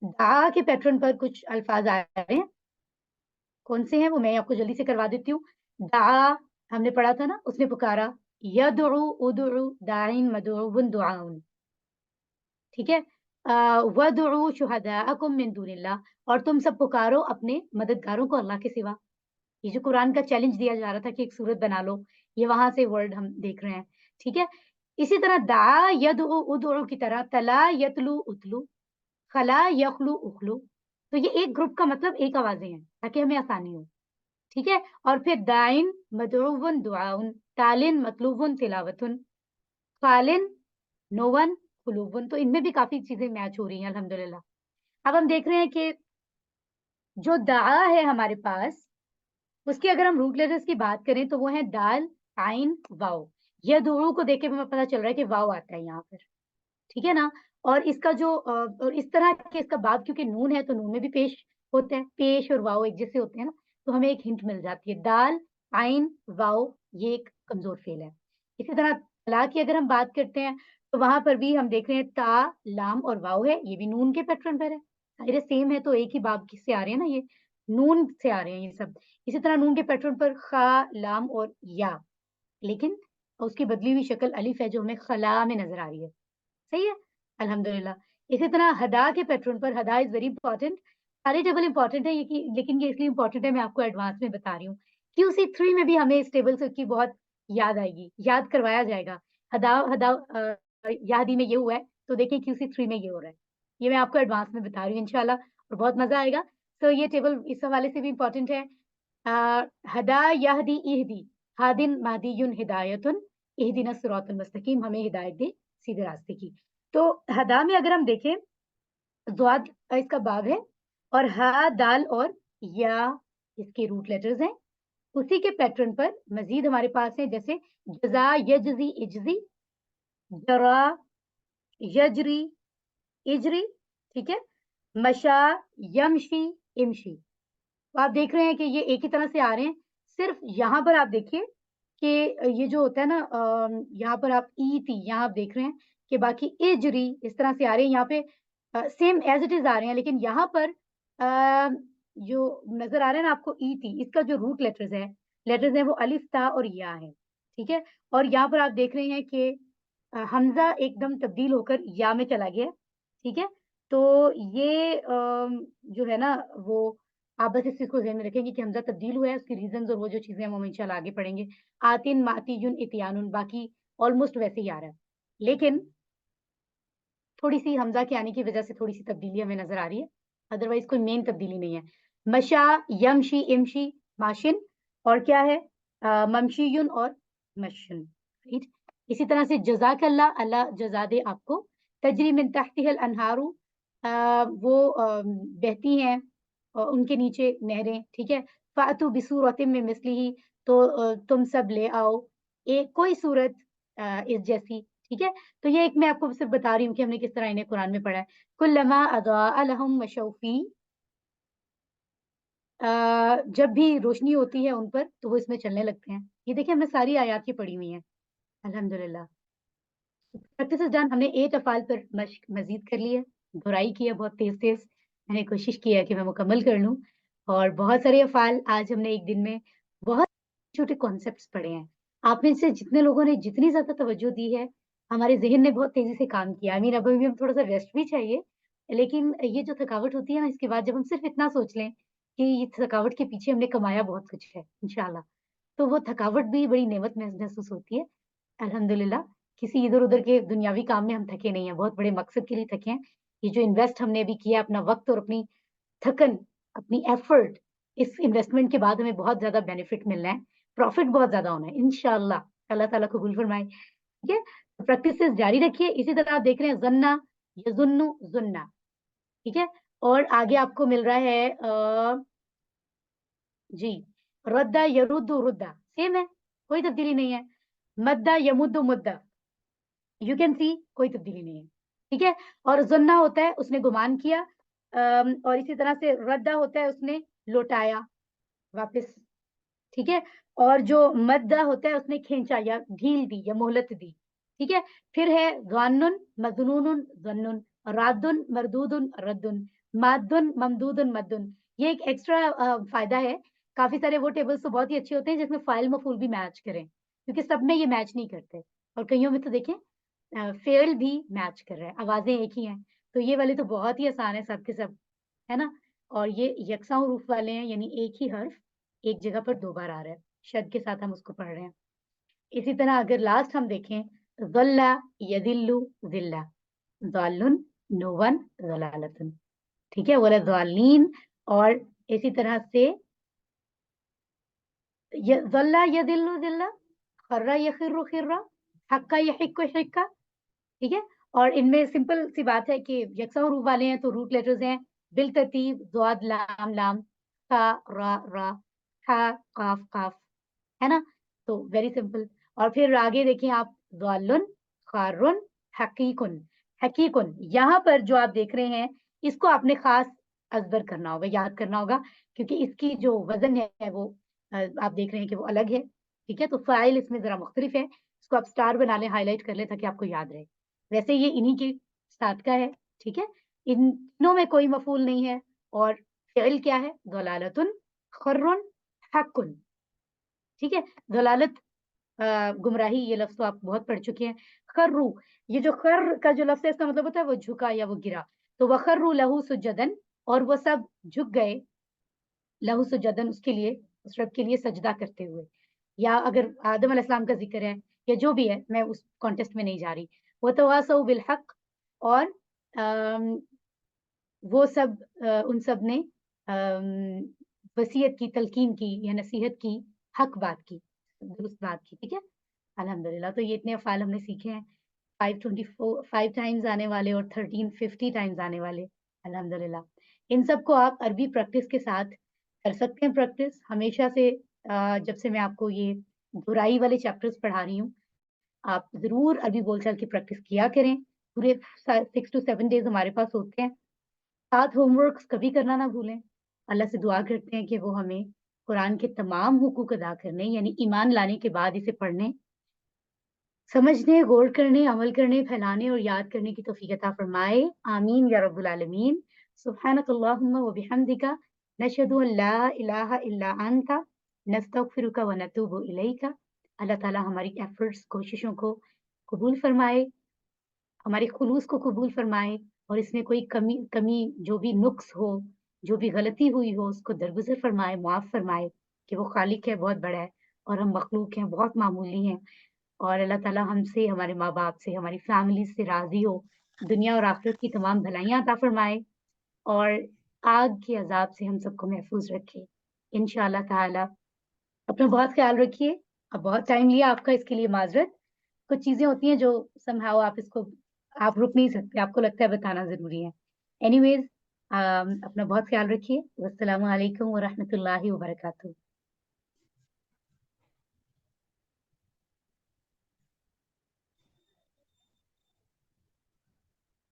दा के पैटर्न पर कुछ अल्फाज आ रहे हैं, कौन से हैं वो मैं आपको जल्दी से करवा देती हूँ। दा हमने पढ़ा था ना, उसने पुकारा, यदउ उदउ दाइन मदउन दुआउन, ठीक है? वदउ शुहदाअकुम मिन दूनिल्लाह, और तुम सब पुकारो अपने मददगारों को अल्लाह के सिवा। ये जो कुरान का चैलेंज दिया जा रहा था कि एक सूरत बना लो, ये वहां से वर्ड हम देख रहे हैं, ठीक है? इसी तरह दा यदउ उदउ की तरह तला यतलू उतलू, खला यखलू उखलू, तो ये एक ग्रुप का मतलब एक आवाजें हैं ताकि हमें आसानी हो, ٹھیک ہے. اور پھر دائن مدعون دعاؤن، تالن مطلوبن تلاوتن، فالن نوون قلوبن. تو ان میں بھی کافی چیزیں میچ ہو رہی ہیں الحمدللہ. اب ہم دیکھ رہے ہیں کہ جو دعا ہے ہمارے پاس، اس کی اگر ہم روٹ لیٹرز کی بات کریں تو وہ ہیں دال، عین، واو. یہ دعو کو دیکھ کے ہمیں پتہ چل رہا ہے کہ واو آتا ہے یہاں پر. ٹھیک ہے نا. اور اس کا جو اور اس طرح کہ اس کا باب کیونکہ نون ہے تو نون میں بھی پیش ہوتا ہے. پیش اور واو ایک جیسے ہوتے ہیں نا، تو ہمیں ایک ہنٹ مل جاتی ہے. دال، عین، واو یہ ایک کمزور فعل ہے. اسی طرح طلا کی اگر ہم بات کرتے ہیں تو وہاں پر بھی ہم دیکھ رہے ہیں تا، لام اور واو ہے. یہ بھی نون کے پیٹرن پر ہے. ظاہر سیم ہے تو ایک ہی باب سے آ رہے ہیں نا، یہ نون سے آ رہے ہیں یہ سب. اسی طرح نون کے پیٹرن پر خا، لام اور یا، لیکن اس کی بدلی ہوئی شکل الف ہے جو ہمیں خلا میں نظر آ رہی ہے. صحیح ہے الحمدللہ. اسی طرح ہدا کے پیٹرن پر ہدا از ویری امپورٹنٹ. سارے ٹیبل امپورٹنٹ ہے لیکن یہ اس لیے امپورٹنٹ ہے میں آپ کو ایڈوانس میں بتا رہی ہوں. QC3 میں بھی ہمیں اس ٹیبل سے کی بہت یاد آئے گی، یاد کروایا جائے گا. ہدا یادی میں یہ ہوا ہے تو دیکھیں QC3 میں یہ ہو رہا ہے. یہ میں آپ کو ایڈوانس میں بتا رہی ہوں انشاءاللہ، اور بہت مزہ آئے گا. تو یہ ٹیبل اس حوالے سے بھی امپورٹنٹ ہے. ہدا یہدی اہدی، ہادن مہدیون ہدایتن، اہدنا الصراط المستقیم، ہمیں ہدایت دے سیدھے راستے کی. تو ہدا میں اگر ہم دیکھیں ضاد اس کا باب ہے، اور ہا، دال اور یا اس کے روٹ لیٹرز ہیں. اسی کے پیٹرن پر مزید ہمارے پاس ہیں جیسے جزا، یجزی، اجزی، جرا، یجری، اجری. ٹھیک ہے. مشا، یمشی، امشی. تو آپ دیکھ رہے ہیں کہ یہ ایک ہی طرح سے آ رہے ہیں. صرف یہاں پر آپ دیکھیے کہ یہ جو ہوتا ہے نا یہاں پر آپ ای تی، یہاں آپ دیکھ رہے ہیں کہ باقی اجری اس طرح سے آ رہے ہیں. یہاں پہ سیم ایز اٹ از آ رہے ہیں، لیکن یہاں پر جو نظر آ رہا ہے نا آپ کو ای تی، اس کا جو روٹ لیٹرز ہے وہ الف، تا اور یا ہے. ٹھیک ہے. اور یہاں پر آپ دیکھ رہے ہیں کہ حمزہ ایک دم تبدیل ہو کر یا میں چلا گیا. ٹھیک ہے. تو یہ جو ہے نا وہ آپ بس اس چیز کو ذہن میں رکھیں گے کہ حمزہ تبدیل ہوا ہے، اس کی ریزنز اور وہ جو چیزیں ہم انشاءاللہ آگے پڑھیں گے. آتن، ماتیجن، اتیانن، باقی آلموسٹ ویسے ہی آ رہا ہے، لیکن تھوڑی سی حمزہ کے آنے کی وجہ سے تھوڑی سی تبدیلی ہمیں نظر آ رہی ہے. ادروائز کوئی مین تبدیلی نہیں ہے. مشا، یمشی، امشی، ماشن، اور کیا ہے ممشیون اور مشن. اسی طرح سے جزاک اللہ، اللہ جزا دے آپ کو. تجری من تحتها الانہار، وہ بہتی ہیں اور ان کے نیچے نہریں. ٹھیک ہے. فاتو بصورت من مثلہ، تو تم سب لے آؤ ایک کوئی صورت اس جیسی. ٹھیک ہے. تو یہ ایک میں آپ کو صرف بتا رہی ہوں کہ ہم نے کس طرح انہیں قرآن میں پڑھا ہے. کلما اضاء لهم مشوا فیہ، جب بھی روشنی ہوتی ہے ان پر تو وہ اس میں چلنے لگتے ہیں. یہ دیکھیں ہم نے ساری آیات کی پڑھی ہوئی ہیں الحمدللہ. Practices done. ہم نے 8 افعال پر مشق مزید کر لی ہے، دہرائی کی ہے بہت تیز تیز. میں نے کوشش کی ہے کہ میں مکمل کر لوں، اور بہت سارے افعال آج ہم نے ایک دن میں بہت چھوٹے کانسیپٹس پڑھے ہیں. آپ میں سے جتنے لوگوں نے جتنی زیادہ توجہ دی ہے، ہمارے ذہن نے بہت تیزی سے کام کیا. اب بھی ہم تھوڑا سا ریسٹ بھی چاہیے، لیکن یہ جو تھکاوٹ ہوتی ہے نا، اس کے بعد جب ہم صرف اتنا سوچ لیں کہ یہ تھکاوٹ کے پیچھے ہم نے کمایا بہت کچھ ہے انشاءاللہ، تو وہ تھکاوٹ بھی بڑی نعمت محسوس ہوتی ہے الحمدللہ. کسی ادھر ادھر کے دنیاوی کام میں ہم تھکے نہیں ہیں، بہت بڑے مقصد کے لیے تھکے ہیں. یہ جو انویسٹ ہم نے ابھی کیا اپنا وقت اور اپنی تھکن، اپنی ایفرٹ، اس انویسٹمنٹ کے بعد ہمیں بہت زیادہ بینیفٹ ملنا ہے، پروفٹ بہت زیادہ ہونا ہے انشاءاللہ. اللہ تعالیٰ قبول فرمائے. ٹھیک ہے. پریکٹسز جاری رکھیے. اسی طرح آپ دیکھ رہے ہیں زنا، یظن، ظنا. ٹھیک ہے. اور آگے آپ کو مل رہا ہے جی ردا، یرد، ردا، سیم ہے، کوئی تبدیلی نہیں ہے. مدہ، یمد، مدہ، یو کین سی کوئی تبدیلی نہیں ہے. ٹھیک ہے. اور زنا ہوتا ہے اس نے گمان کیا، اور اسی طرح سے ردا ہوتا ہے اس نے لوٹایا واپس. ٹھیک ہے. اور جو مدہ ہوتا ہے اس نے کھینچا یا ڈھیل دی یا مہلت دی. ٹھیک ہے. پھر ہے غانن، مذنون، ظنن، رادن، مردودن، ردن، مادن، ممدودن، مدن. یہ ایک ایکسٹرا فائدہ ہے. کافی سارے وہ ٹیبلز تو بہت ہی اچھے ہوتے ہیں جس میں فاعل مفعول بھی میچ کریں، کیونکہ سب میں یہ میچ نہیں کرتے، اور کئیوں میں تو دیکھیں فعل بھی میچ کر رہا ہے، آوازیں ایک ہی ہیں. تو یہ والے تو بہت ہی آسان ہے سب کے سب، ہے نا. اور یہ یکساں حروف والے ہیں، یعنی ایک ہی حرف ایک جگہ پر 2 بار آ رہا ہے، شد کے ساتھ ہم اس کو پڑھ رہے ہیں. اسی طرح اگر لاسٹ ہم دیکھیں ظلا، یذلو، ذلہ، ضالن، نون، ضلالتن. ٹھیک ہے. ولا ضالین. اور اسی طرح سے ظل यदिल्लु ज़िल्ला, खर्रा यखिर्रु खिर्रा, हक्का यहिक्कु हिक्का, ठीक है? और इनमें सिंपल सी बात है कि यकसा हरूफ वाले हैं तो रूट लेटर्स हैं बिलतरतीब ज़ाद लाम लाम था रा रा हा काफ काफ, है ना? तो वेरी सिंपल। और फिर आगे देखिए आप ज़ालुन खारुन हकीकुन, हकीकुन यहाँ पर जो आप देख रहे हैं इसको आपने खास अज़बर करना होगा, याद करना होगा, क्योंकि इसकी जो वज़न है वो आप देख रहे हैं कि वो अलग है, ठीक है? तो फ़ाइल इसमें ज़रा मुख्तलिफ है, इसको आप स्टार बना लें, हाइलाइट कर लें ताकि आपको याद रहे। वैसे ये इन्हीं के साथ का है, ठीक है? इन तीनों में कोई मफ़ूल नहीं है और फ़िल क्या है? ज़लालतुन, खर्रुन, हक्कुन, ठीक है? ज़लालत गुमराही, ये लफ्ज़ तो आप बहुत पढ़ चुके हैं। खर्रू, ये जो खर का जो लफ्ज़ है इसका मतलब होता है वो झुका या वो गिरा। तो वखर्रू लहू सुज्जदन, और वो सब झुक गए लहू सुज्जदन, उसके लिए, उस रब के लिए सजदा करते हुए। या अगर आदम अलैहिस्सलाम का ज़िक्र है या जो भी है, मैं उस कॉन्टेक्स्ट में नहीं जा रही। वतवासौ बिल हक़, और वो सब उन सब ने वसीयत की, तलकीन की या नसीहत की, हक बात की, दुरुस्त बात की, ठीक है? अल्हम्दुलिल्लाह। तो ये इतने अफ़ाल हमने सीखे हैं, 5 टाइम्स आने वाले और 1350 टाइम्स आने वाले, अल्हम्दुलिल्लाह। इन सब को आप अरबी प्रैक्टिस के साथ कर सकते हैं प्रैक्टिस हमेशा से। जब से मैं आपको ये दुराई वाले चैप्टर्स पढ़ा रही हूँ, आप ज़रूर अरबी बोलचाल की प्रैक्टिस किया करें। पूरे 6 to 7 डेज़ हमारे पास होते हैं। साथ होमवर्क्स कभी करना ना भूलें। अल्लाह से दुआ करते हैं कि वो हमें कुरान के तमाम हुकूक अदा करने, यानी ईमान लाने के बाद इसे पढ़ने, समझने, गौर करने, अमल करने, फैलाने और याद करने की तौफीक अता फरमाए। आमीन या रब्बुल आलमीन। सुब्हानकल्लाहुम्मा व बिहम्दिका नशहदु अन ला इलाहा इल्ला अंता नस्तगफिरुका व नतूबु इलैका। अल्लाह ताला हमारी एफर्ट्स, कोशिशों को कबूल फरमाए, हमारे खुलूस को कबूल फरमाए, और इसमें कोई कमी जो भी नुक्स हो, जो भी गलती हुई हो, उसको दरगुज़र फरमाए, माफ़ फरमाए, कि वो खालिक है, बहुत बड़ा है, और हम मखलूक हैं, बहुत मामूली हैं। और अल्लाह ताला हमसे, हमारे माँ-बाप से, हमारी फैमिली से राज़ी हो, दुनिया और आखिरत की तमाम भलाइयाँ अता फरमाए, और आग के अज़ाब से हम सबको महफूज़ रखे। इंशाअल्लाह ताला। अपना बहुत ख़्याल रखिए। अब बहुत टाइम लिया आपका, इसके लिए माज़रत। कुछ चीज़ें होती हैं जो समहाउ आप रुक नहीं सकते, आपको लगता है बताना ज़रूरी है। एनीवेज़ अपना बहुत ख़्याल रखिए। वस्सलामु अलैकुम व रहमतुल्लाहि व बरकातुहू।